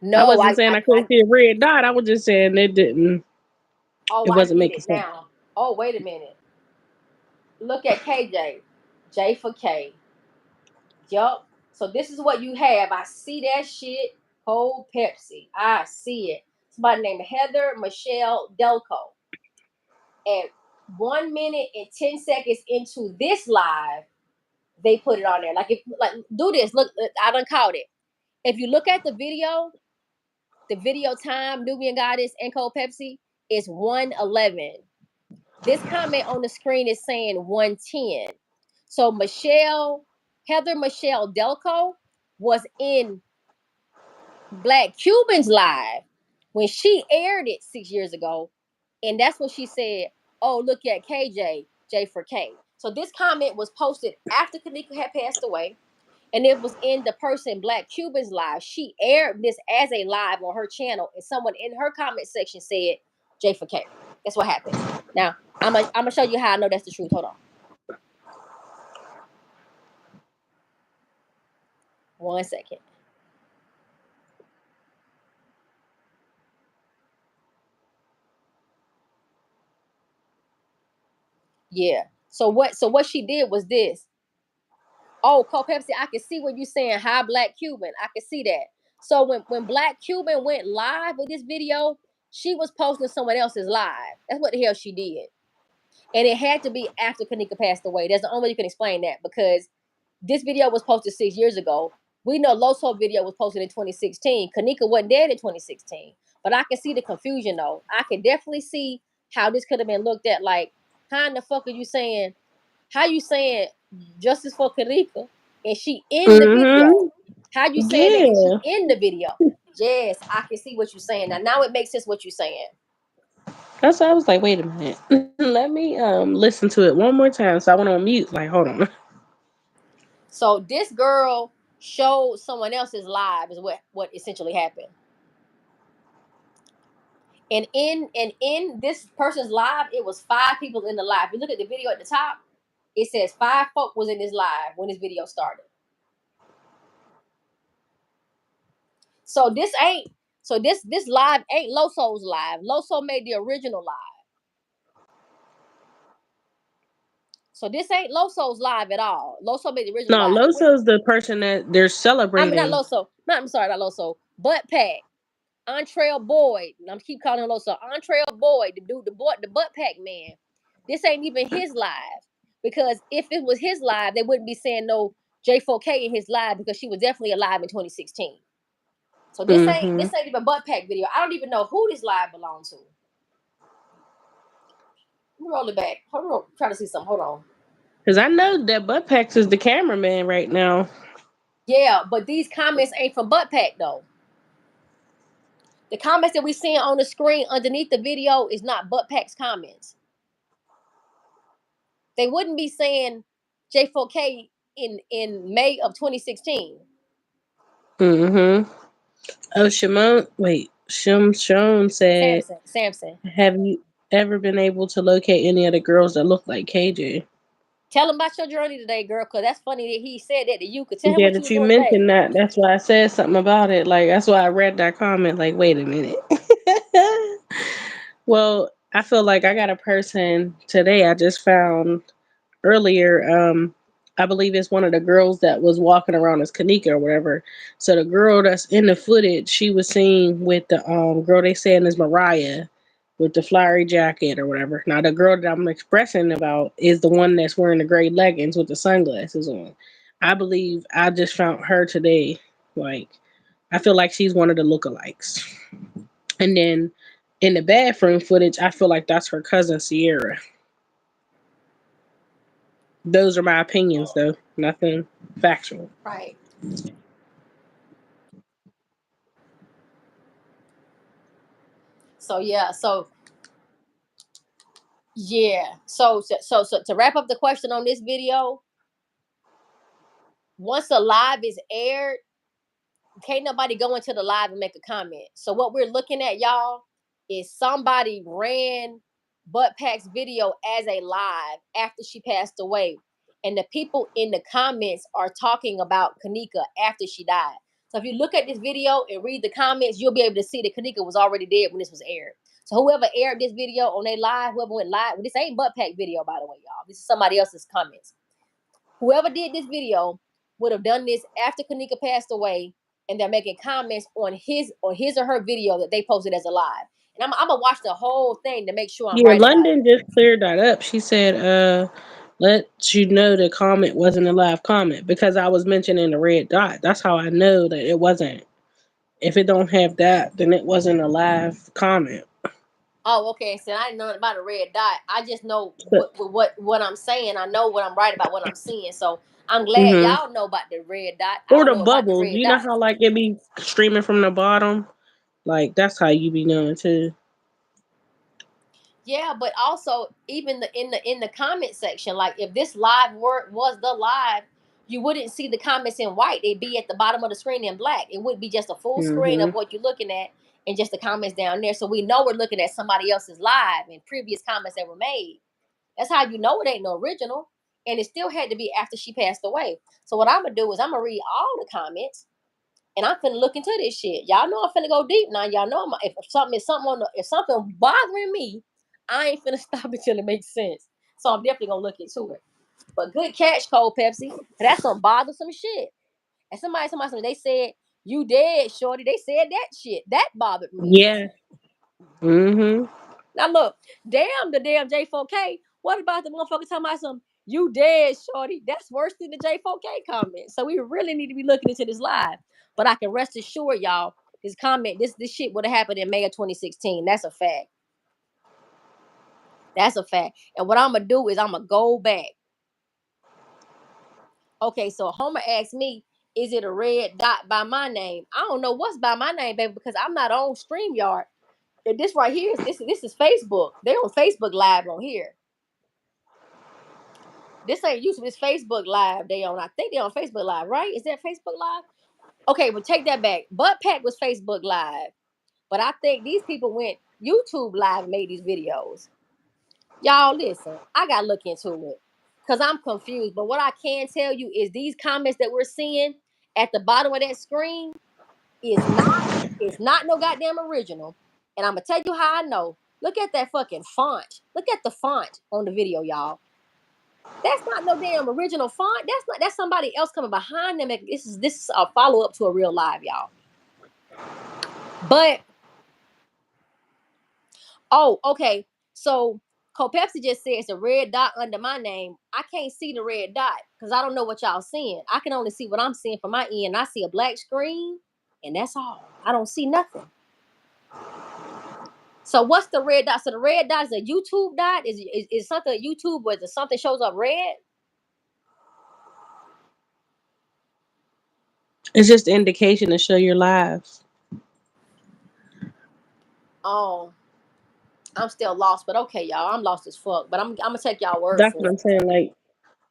No, wasn't saying I couldn't see a red dot. I was just saying it didn't. oh, It I wasn't get making it sense. now. Oh, wait a minute. Look at KJ. J4K. Yup. So this is what you have. I see that shit. Whole Pepsi. I see it. Somebody named Heather Michelle Delco. At 1 minute and 10 seconds into this live, they put it on there. Like, if like do this. Look, I done caught it. If you look at the video time, Nubian Goddess and Cold Pepsi is 1:11. This comment on the screen is saying 1:10. So Heather Michelle Delco was in Black Cubans live when she aired it 6 years ago. And that's what she said, oh, look at KJ, J4K. So this comment was posted after Kenneka had passed away. And it was in the person Black Cubans live. She aired this as a live on her channel, and someone in her comment section said J4K. That's what happened. Now I'm gonna show you how I know that's the truth. Hold on. 1 second. Yeah. So what she did was this. Oh, Coke Pepsi, I can see what you're saying. Hi, Black Cuban. I can see that. So when Black Cuban went live with this video, she was posting someone else's live. That's what the hell she did. And it had to be after Kenneka passed away. That's the only way you can explain that, because this video was posted 6 years ago. We know Loso video was posted in 2016. Kenneka wasn't dead in 2016. But I can see the confusion though. I can definitely see how this could have been looked at like, how in the fuck are you saying, how you saying justice for Kenneka and she in the Mm-hmm. video? How you saying that and she Yeah. in the video? Yes, I can see what you're saying. Now it makes sense what you're saying. That's why I was like, wait a minute. Let me listen to it one more time. So I went on mute. Like, hold on. So this girl showed someone else's live is what essentially happened. And in this person's live, it was 5 people in the live. If you look at the video at the top, it says 5 folk was in this live when this video started. So this live ain't Loso's live. Loso made the original live. So this ain't Loso's live at all. Loso made the original No, live. Loso's the person that they're I mean not celebrating. Loso. I'm sorry, not Loso. Butt Pack. Entrell Boyd. I'm keep calling him Loso. Entrell Boyd, the dude, the butt pack man. This ain't even his live. Because if it was his live, they wouldn't be saying no J4K in his live because she was definitely alive in 2016. So Mm-hmm. this ain't even butt pack video. I don't even know who this live belonged to. Let me roll it back. Hold on. I'm trying to see something. Hold on. Because I know that Buttpacks is the cameraman right now. Yeah, but these comments ain't from butt pack though. The comments that we seeing on the screen underneath the video is not butt pack's comments. They wouldn't be saying J4K in May of 2016. Mm-hmm. Oh, Shimon. Wait. Shon said, Samson. have you ever been able to locate any of the girls that look like KJ? Tell him about your journey today, girl, because that's funny that he said that to you. Could tell him Yeah, what you that was you doing today. mentioned that. That's why I said something about it. Like, that's why I read that comment. Like, wait a minute. Well, I feel like I got a person today I just found earlier. I believe it's one of the girls that was walking around as Kanika or whatever. So the girl that's in the footage, she was seen with the girl they saying is Mariah with the flowery jacket or whatever. Now the girl that I'm expressing about is the one that's wearing the gray leggings with the sunglasses on. I believe I just found her today. Like I feel like she's one of the lookalikes. And then in the bathroom footage, I feel like that's her cousin Sierra. Those are my opinions, though. Nothing factual. Right. So yeah. So to wrap up the question on this video, once the live is aired, can't nobody go into the live and make a comment. So what we're looking at, y'all, is somebody ran Butt Pack's video as a live after she passed away. And the people in the comments are talking about Kenneka after she died. So if you look at this video and read the comments, you'll be able to see that Kenneka was already dead when this was aired. So whoever aired this video on their live, whoever went live, this ain't Butt Pack video, by the way, y'all. This is somebody else's comments. Whoever did this video would have done this after Kenneka passed away, and they're making comments on his or her video that they posted as a live. And I'm gonna watch the whole thing to make sure I'm Yeah, right about it. London just cleared that up. She said, let you know the comment wasn't a live comment because I was mentioning the red dot. That's how I know that it wasn't. If it don't have that, then it wasn't a live comment. Oh, okay. So I didn't know about a red dot. I just know But, what I'm saying. I know what I'm right about what I'm seeing. So I'm glad hmm y'all know about the red dot. I Or don't the know about the bubbles. red You know dot. how like it be streaming from the bottom? Like that's how you be knowing too. Yeah, but also even in the comment section, like if this live word was the live, you wouldn't see the comments in white. They'd be at the bottom of the screen in black. It would be just a full screen Hmm of what you're looking at and just the comments down there. So we know we're looking at somebody else's live and previous comments that were made. That's how you know it ain't no original. And it still had to be after she passed away. So what I'm gonna do is I'm gonna read all the comments and I'm finna look into this shit. Y'all know I'm finna go deep now. Y'all know if something is something if something bothering me, I ain't finna stop until it makes sense. So I'm definitely gonna look into it. But good catch, Cold Pepsi. That's some bothersome shit. And somebody, they said you dead, shorty. They said that shit. That bothered me. Yeah. hmm Now look, damn the damn J4K. What about the motherfucker talking about some? You dead, shorty. That's worse than the J4K comment. So we really need to be looking into this live. But I can rest assured, y'all, this comment, this shit would have happened in May of 2016. That's a fact. That's a fact. And what I'm gonna do is I'm gonna go back. Okay, so Homer asked me, is it a red dot by my name? I don't know what's by my name, baby, because I'm not on StreamYard. And this right here is this is Facebook. They're on Facebook Live on here. This ain't YouTube. It's Facebook Live. They on. I think they're on Facebook Live, right? Is that Facebook Live? Okay, well take that back. Butt Pack was Facebook Live, but I think these people went YouTube Live and made these videos. Y'all listen. I gotta look into it because I'm confused. But what I can tell you is these comments that we're seeing at the bottom of that screen is not. It's not no goddamn original. And I'm gonna tell you how I know. Look at that fucking font. Look at the font on the video, y'all. That's not no damn original font. That's somebody else coming behind them. This is a follow up to a real live, y'all. But oh, okay. So Pepsi just said it's a red dot under my name. I can't see the red dot because I don't know what y'all seeing. I can only see what I'm seeing from my end. I see a black screen, and that's all. I don't see nothing. So what's the red dot? So the red dot is a YouTube dot? Is something YouTube where something shows up red? It's just an indication to show your lives. Oh, I'm still lost, but okay, y'all. I'm lost as fuck. But I'm gonna take y'all word That's for what I'm it. saying. Like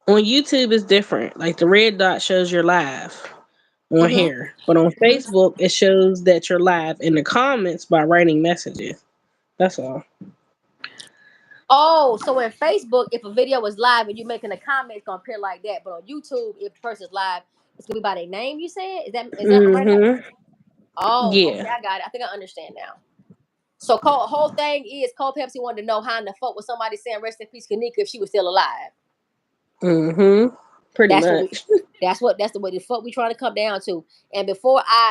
on YouTube, it's different. Like the red dot shows you're live on Mm-hmm. here, but on Mm-hmm. Facebook, it shows that you're live in the comments by writing messages. That's all. Oh, so in Facebook, if a video is live and you making a comment, it's gonna appear like that. But on YouTube, if the person's live, it's gonna be by their name. You said is that right? Mm-hmm. Oh, okay, Yeah. I got it. I think I understand now. So whole thing is Cole Pepsi wanted to know how in the fuck was somebody saying rest in peace Kenneka if she was still alive. Mm-hmm. Pretty That's what we. much. That's the way the fuck we trying to come down to. And before I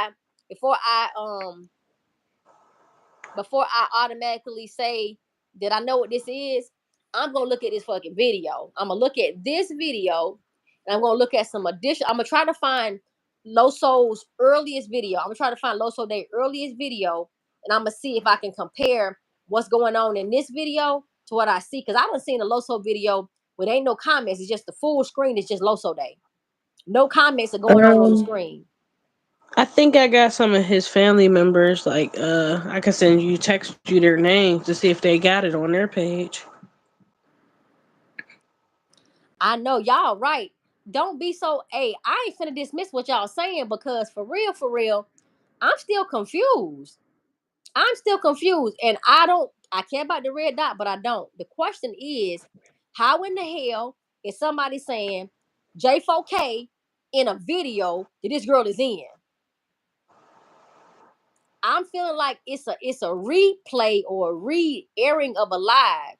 automatically say that I know what this is, I'm gonna look at this fucking video. I'm gonna look at this video, and I'm gonna look at some addition. I'm gonna try to find Loso's earliest video. I'm gonna try to find Loso Day earliest video, and I'm gonna see if I can compare what's going on in this video to what I see. Cause I haven't seen a Loso video where there ain't no comments. It's just the full screen. It's just Loso Day. No comments are going on the Um, screen. I think I got some of his family members. Like, I can send you, text you their names to see if they got it on their page. I know y'all right. Don't be so. Hey, I ain't finna dismiss what y'all saying because for real, I'm still confused. I'm still confused, and I care about the red dot, but I don't. The question is, how in the hell is somebody saying J4K in a video that this girl is in? I'm feeling like it's a replay or a re-airing of a live.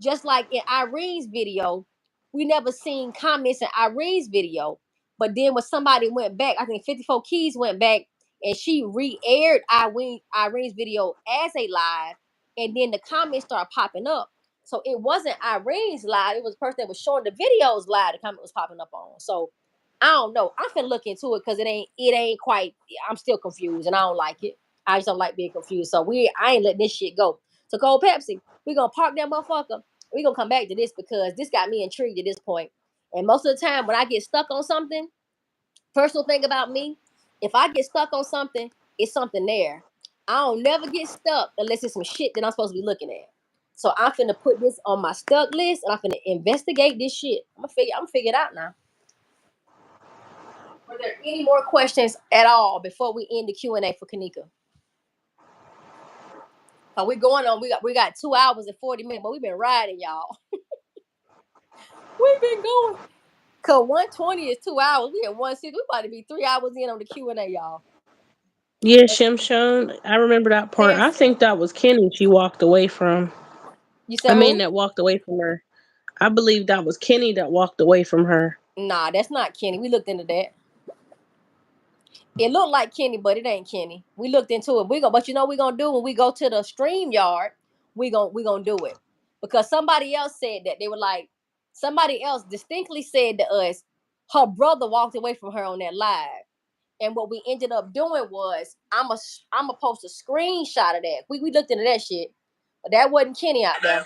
Just like in Irene's video, we never seen comments in Irene's video. But then when somebody went back, I think 54 Keys went back and she re-aired Irene's video as a live, and then the comments started popping up. So it wasn't Irene's live, it was the person that was showing the videos live, the comment was popping up on. So I don't know. I'm finna look into it because it ain't quite. I'm still confused and I don't like it. I just don't like being confused. So I ain't letting this shit go. So Cold Pepsi, we gonna park that motherfucker. We gonna come back to this because this got me intrigued at this point. And most of the time when I get stuck on something, personal thing about me, if I get stuck on something, it's something there. I don't never get stuck unless it's some shit that I'm supposed to be looking at. So I'm finna put this on my stuck list and I'm finna investigate this shit. I'm gonna figure it out now. Are there any more questions at all before we end the Q&A for Kenneka? We going on. We got 2 hours and 40 minutes, but we've been riding, y'all. We've been going. Cause 120 is 2 hours. We at 160. We about to be 3 hours in on the Q&A, y'all. Yeah, Shimshon. I remember that part. I Listen, think that was Kenny she walked away from. you I said mean, who? that walked away from her. I believe that was Kenny that walked away from her. Nah, that's not Kenny. We looked into that. It looked like Kenny, but it ain't Kenny. We looked into it. But you know what we gonna do when we go to the stream yard? We gonna do it because somebody else said that they were like, somebody else distinctly said to us, her brother walked away from her on that live. And what we ended up doing was, I'ma post a screenshot of that. We looked into that shit, but that wasn't Kenny out there.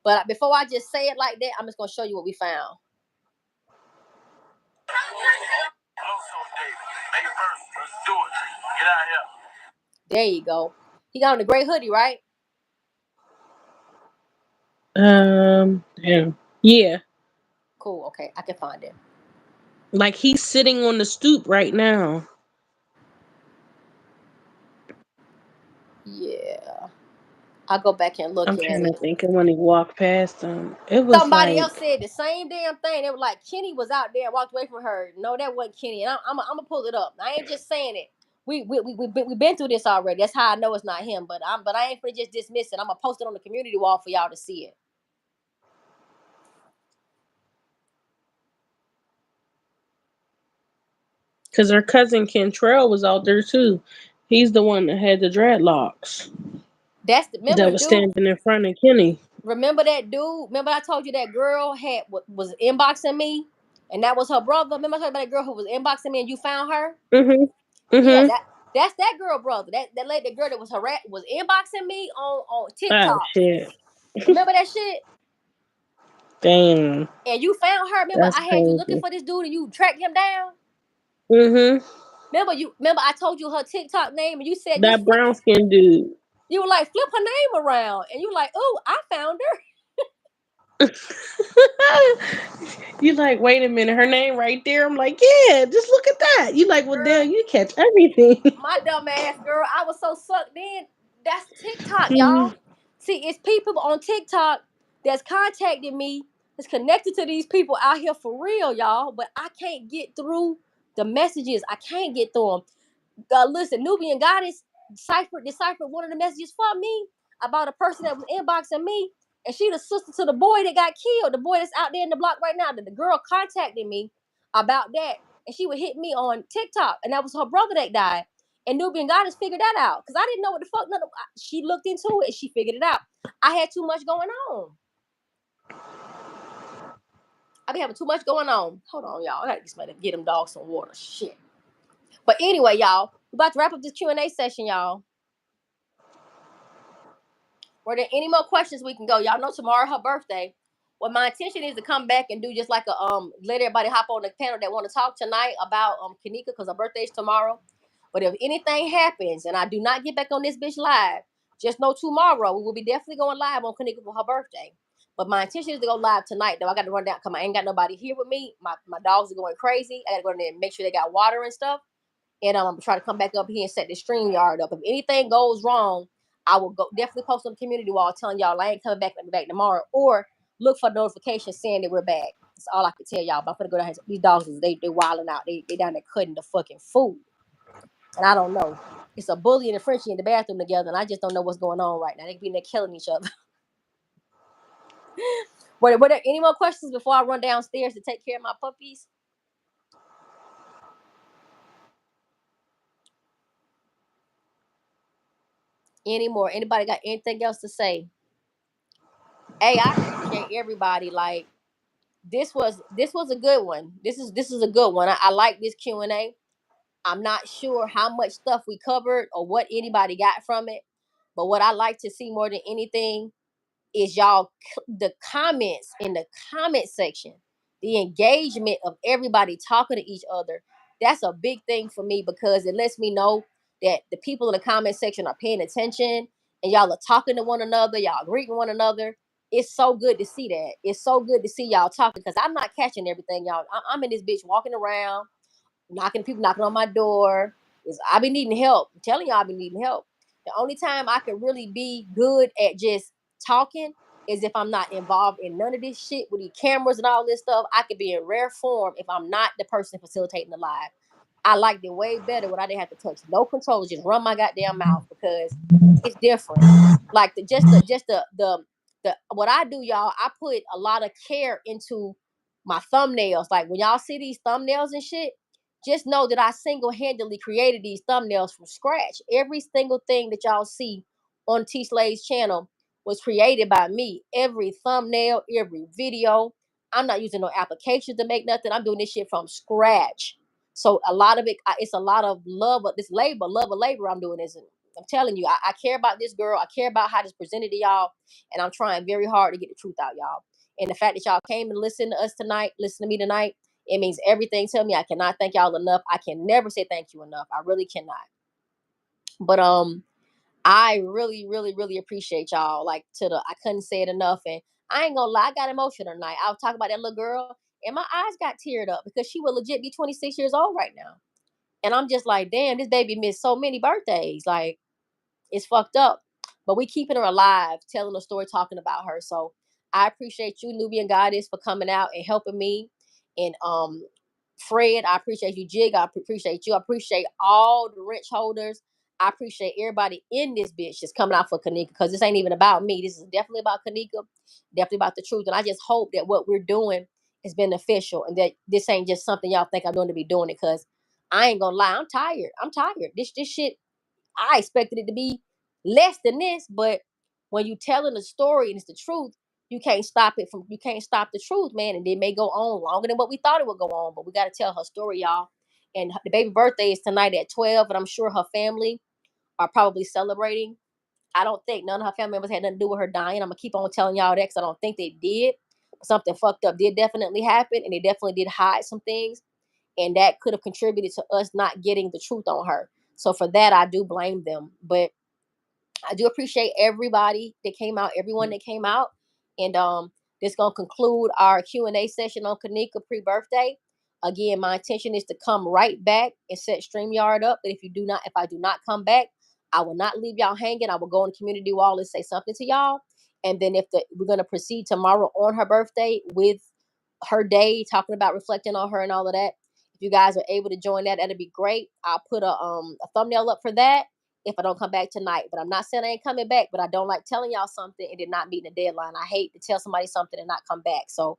But before I just say it like that, I'm just gonna show you what we found. There you go. He got on the gray hoodie, right? Yeah. Yeah. Cool. Okay, I can find it. Like he's sitting on the stoop right now. Yeah. I'll go back and look I'm at trying to it. think of when he walked past him. It was Somebody else like, said the same damn thing. They were like, Kenny was out there and walked away from her. No, that wasn't Kenny. And I'm gonna pull it up. I ain't just saying it. We've been through this already. That's how I know it's not him. But I ain't gonna just dismiss it. I'm gonna post it on the community wall for y'all to see it. because her cousin Kentrell was out there too. He's the one that had the dreadlocks Remember that the was dude. standing in front of Kenny. Remember that dude? Remember I told you that girl was inboxing me, and that was her brother. Remember I told you about that girl who was inboxing me, and you found her? Mhm. Yeah, Mhm. that's that girl brother. That lady, the girl that was inboxing me on Oh TikTok. shit. Remember that shit? Damn. And you found her. Remember That's I had you looking crazy. for this dude, and you tracked him down. Mhm. Remember I told you her TikTok name, and you said just That flip. brown skin dude. You were like, flip her name around, and you were like, oh, I found her. You like, wait a minute, her name right there. I'm like, yeah, just look at that. You like, well, Girl, damn, you catch everything. my dumb ass girl, I was so sucked in. That's TikTok, y'all. See, it's people on TikTok that's contacted me, that's connected to these people out here for real, y'all. But I can't get through the messages. I can't get through them. Listen, Nubian Goddess deciphered one of the messages for me about a person that was inboxing me, and she the sister to the boy that got killed, the boy that's out there in the block right now. That the girl contacted me about that, and she would hit me on TikTok, and that was her brother that died. And Nubian Goddess figured that out because I didn't know what the fuck. She looked into it and she figured it out. I had too much going on. I be having too much going on. Hold on, y'all. I gotta get them dogs some water. Shit. But anyway, y'all, we're about to wrap up this Q&A session, y'all. Were there any more questions we can go? Y'all know tomorrow her birthday. Well, my intention is to come back and do just like a let everybody hop on the panel that want to talk tonight about Kenneka because her birthday's tomorrow. But if anything happens and I do not get back on this bitch live, just know tomorrow we will be definitely going live on Kenneka for her birthday. But my intention is to go live tonight, though. I got to run down because I ain't got nobody here with me. My dogs are going crazy. I got to go in there and make sure they got water and stuff. And I'm trying to come back up here and set the stream yard up. If anything goes wrong, I will go definitely post on the community wall telling y'all I ain't coming back tomorrow, or look for notifications saying that we're back. That's all I can tell y'all. But I'm gonna go down here. These dogs they wilding out. They down there cutting the fucking food, and I don't know. It's a bully and a Frenchie in the bathroom together, and I just don't know what's going on right now. They be in there killing each other. Were there any more questions before I run downstairs to take care of my puppies? Any more? Anybody got anything else to say? Hey, I appreciate everybody. Like this was a good one. This is a good one. I like this Q&A. I'm not sure how much stuff we covered or what anybody got from it, but what I like to see more than anything is y'all the comments in the comment section, the engagement of everybody talking to each other. That's a big thing for me because it lets me know that the people in the comment section are paying attention and y'all are talking to one another, y'all greeting one another. It's so good to see that. It's so good to see y'all talking because I'm not catching everything, y'all. I'm in this bitch walking around, people knocking on my door. I be needing help. I'm telling y'all I be needing help. The only time I can really be good at just talking is if I'm not involved in none of this shit with these cameras and all this stuff. I could be in rare form if I'm not the person facilitating the live. I liked it way better when I didn't have to touch no controls, just run my goddamn mouth because it's different. Like the what I do, y'all, I put a lot of care into my thumbnails. Like when y'all see these thumbnails and shit, just know that I single-handedly created these thumbnails from scratch. Every single thing that y'all see on T Slade's channel was created by me. Every thumbnail, every video. I'm not using no applications to make nothing. I'm doing this shit from scratch. So a lot of it, it's a lot of love of this labor, love of labor. I'm doing this. I'm telling you, I care about this girl. I care about how this presented to y'all, and I'm trying very hard to get the truth out, y'all. And the fact that y'all came and listened to us tonight, listen to me tonight, it means everything to me. I cannot thank y'all enough. I can never say thank you enough. I really cannot. But I really, really, really appreciate y'all. Like I couldn't say it enough. And I ain't gonna lie, I got emotional tonight. I was talking about that little girl, and my eyes got teared up because she would legit be 26 years old right now. And I'm just like, damn, this baby missed so many birthdays. Like, it's fucked up. But we keeping her alive, telling the story, talking about her. So I appreciate you, Nubian Goddess, for coming out and helping me. And Fred, I appreciate you. Jig, I appreciate you. I appreciate all the rich holders. I appreciate everybody in this bitch that's coming out for Kenneka, because this ain't even about me. This is definitely about Kenneka, definitely about the truth. And I just hope that what we're doing is beneficial, and that this ain't just something y'all think I'm going to be doing it, because I ain't gonna lie, I'm tired. I'm tired. This shit, I expected it to be less than this, but when you telling the story and it's the truth, you can't stop the truth, man. And it may go on longer than what we thought it would go on, but we got to tell her story, y'all. And the baby birthday is tonight at 12, and I'm sure her family are probably celebrating. I don't think none of her family members had nothing to do with her dying. I'm gonna keep on telling y'all that, because I don't think they did. Something fucked up did definitely happen, and they definitely did hide some things, and that could have contributed to us not getting the truth on her. So for that, I do blame them. But I do appreciate everybody that came out, everyone that came out, and this gonna conclude our Q&A session on Kenneka pre-birthday. Again, my intention is to come right back and set StreamYard up. But if I do not come back, I will not leave y'all hanging. I will go on the community wall and say something to y'all. And then we're gonna proceed tomorrow on her birthday with her day, talking about reflecting on her and all of that. If you guys are able to join that, that'd be great. I'll put a thumbnail up for that if I don't come back tonight. But I'm not saying I ain't coming back, but I don't like telling y'all something and then not meeting the deadline. I hate to tell somebody something and not come back. So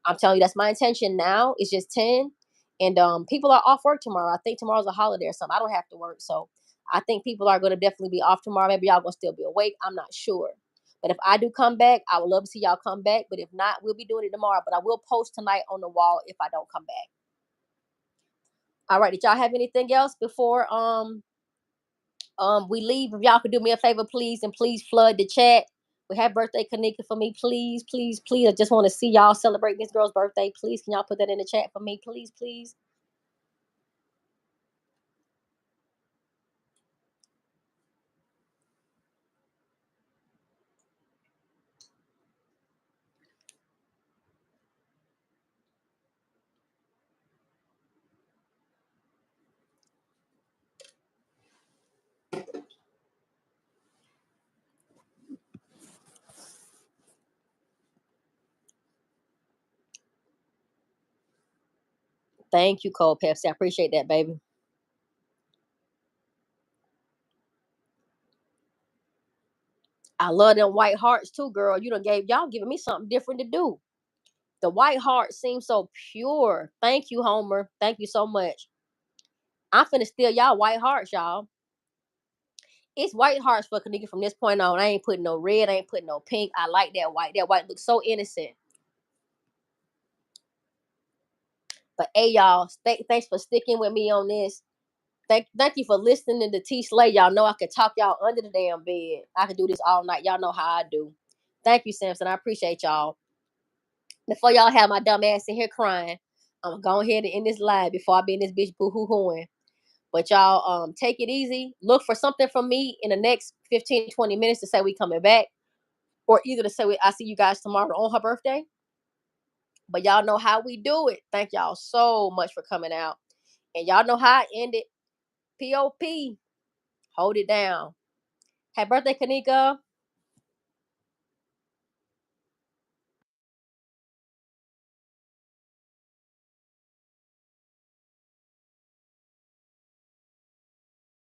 I'm telling you, that's my intention now. It's just 10. And people are off work tomorrow. I think tomorrow's a holiday or something. I don't have to work. So I think people are going to definitely be off tomorrow. Maybe y'all going to still be awake. I'm not sure. But if I do come back, I would love to see y'all come back. But if not, we'll be doing it tomorrow. But I will post tonight on the wall if I don't come back. All right. Did y'all have anything else before we leave? If y'all could do me a favor, please, and please flood the chat. We have birthday Kenneka for me, please, please, please. I just want to see y'all celebrate this girl's birthday. Please, can y'all put that in the chat for me, please, please? Thank you, Cold Pepsi. I appreciate that, baby. I love them white hearts too, girl. Y'all giving me something different to do. The white heart seems so pure. Thank you, Homer. Thank you so much. I'm finna steal y'all white hearts, y'all. It's white hearts for Kenneka from this point on. I ain't putting no red. I ain't putting no pink. I like that white. That white looks so innocent. But hey, y'all, thanks for sticking with me on this. Thank you for listening to T Slay. Y'all know I could talk y'all under the damn bed. I could do this all night. Y'all know how I do. Thank you, Samson. I appreciate y'all. Before y'all have my dumb ass in here crying, I'm gonna go ahead and end this live before I be in this bitch boo-hoo-hooing. But y'all, take it easy. Look for something from me in the next 15, 20 minutes to say we coming back, or either to say I see you guys tomorrow on her birthday. But y'all know how we do it. Thank y'all so much for coming out. And y'all know how I end it. POP. Hold it down. Happy birthday, Kenneka.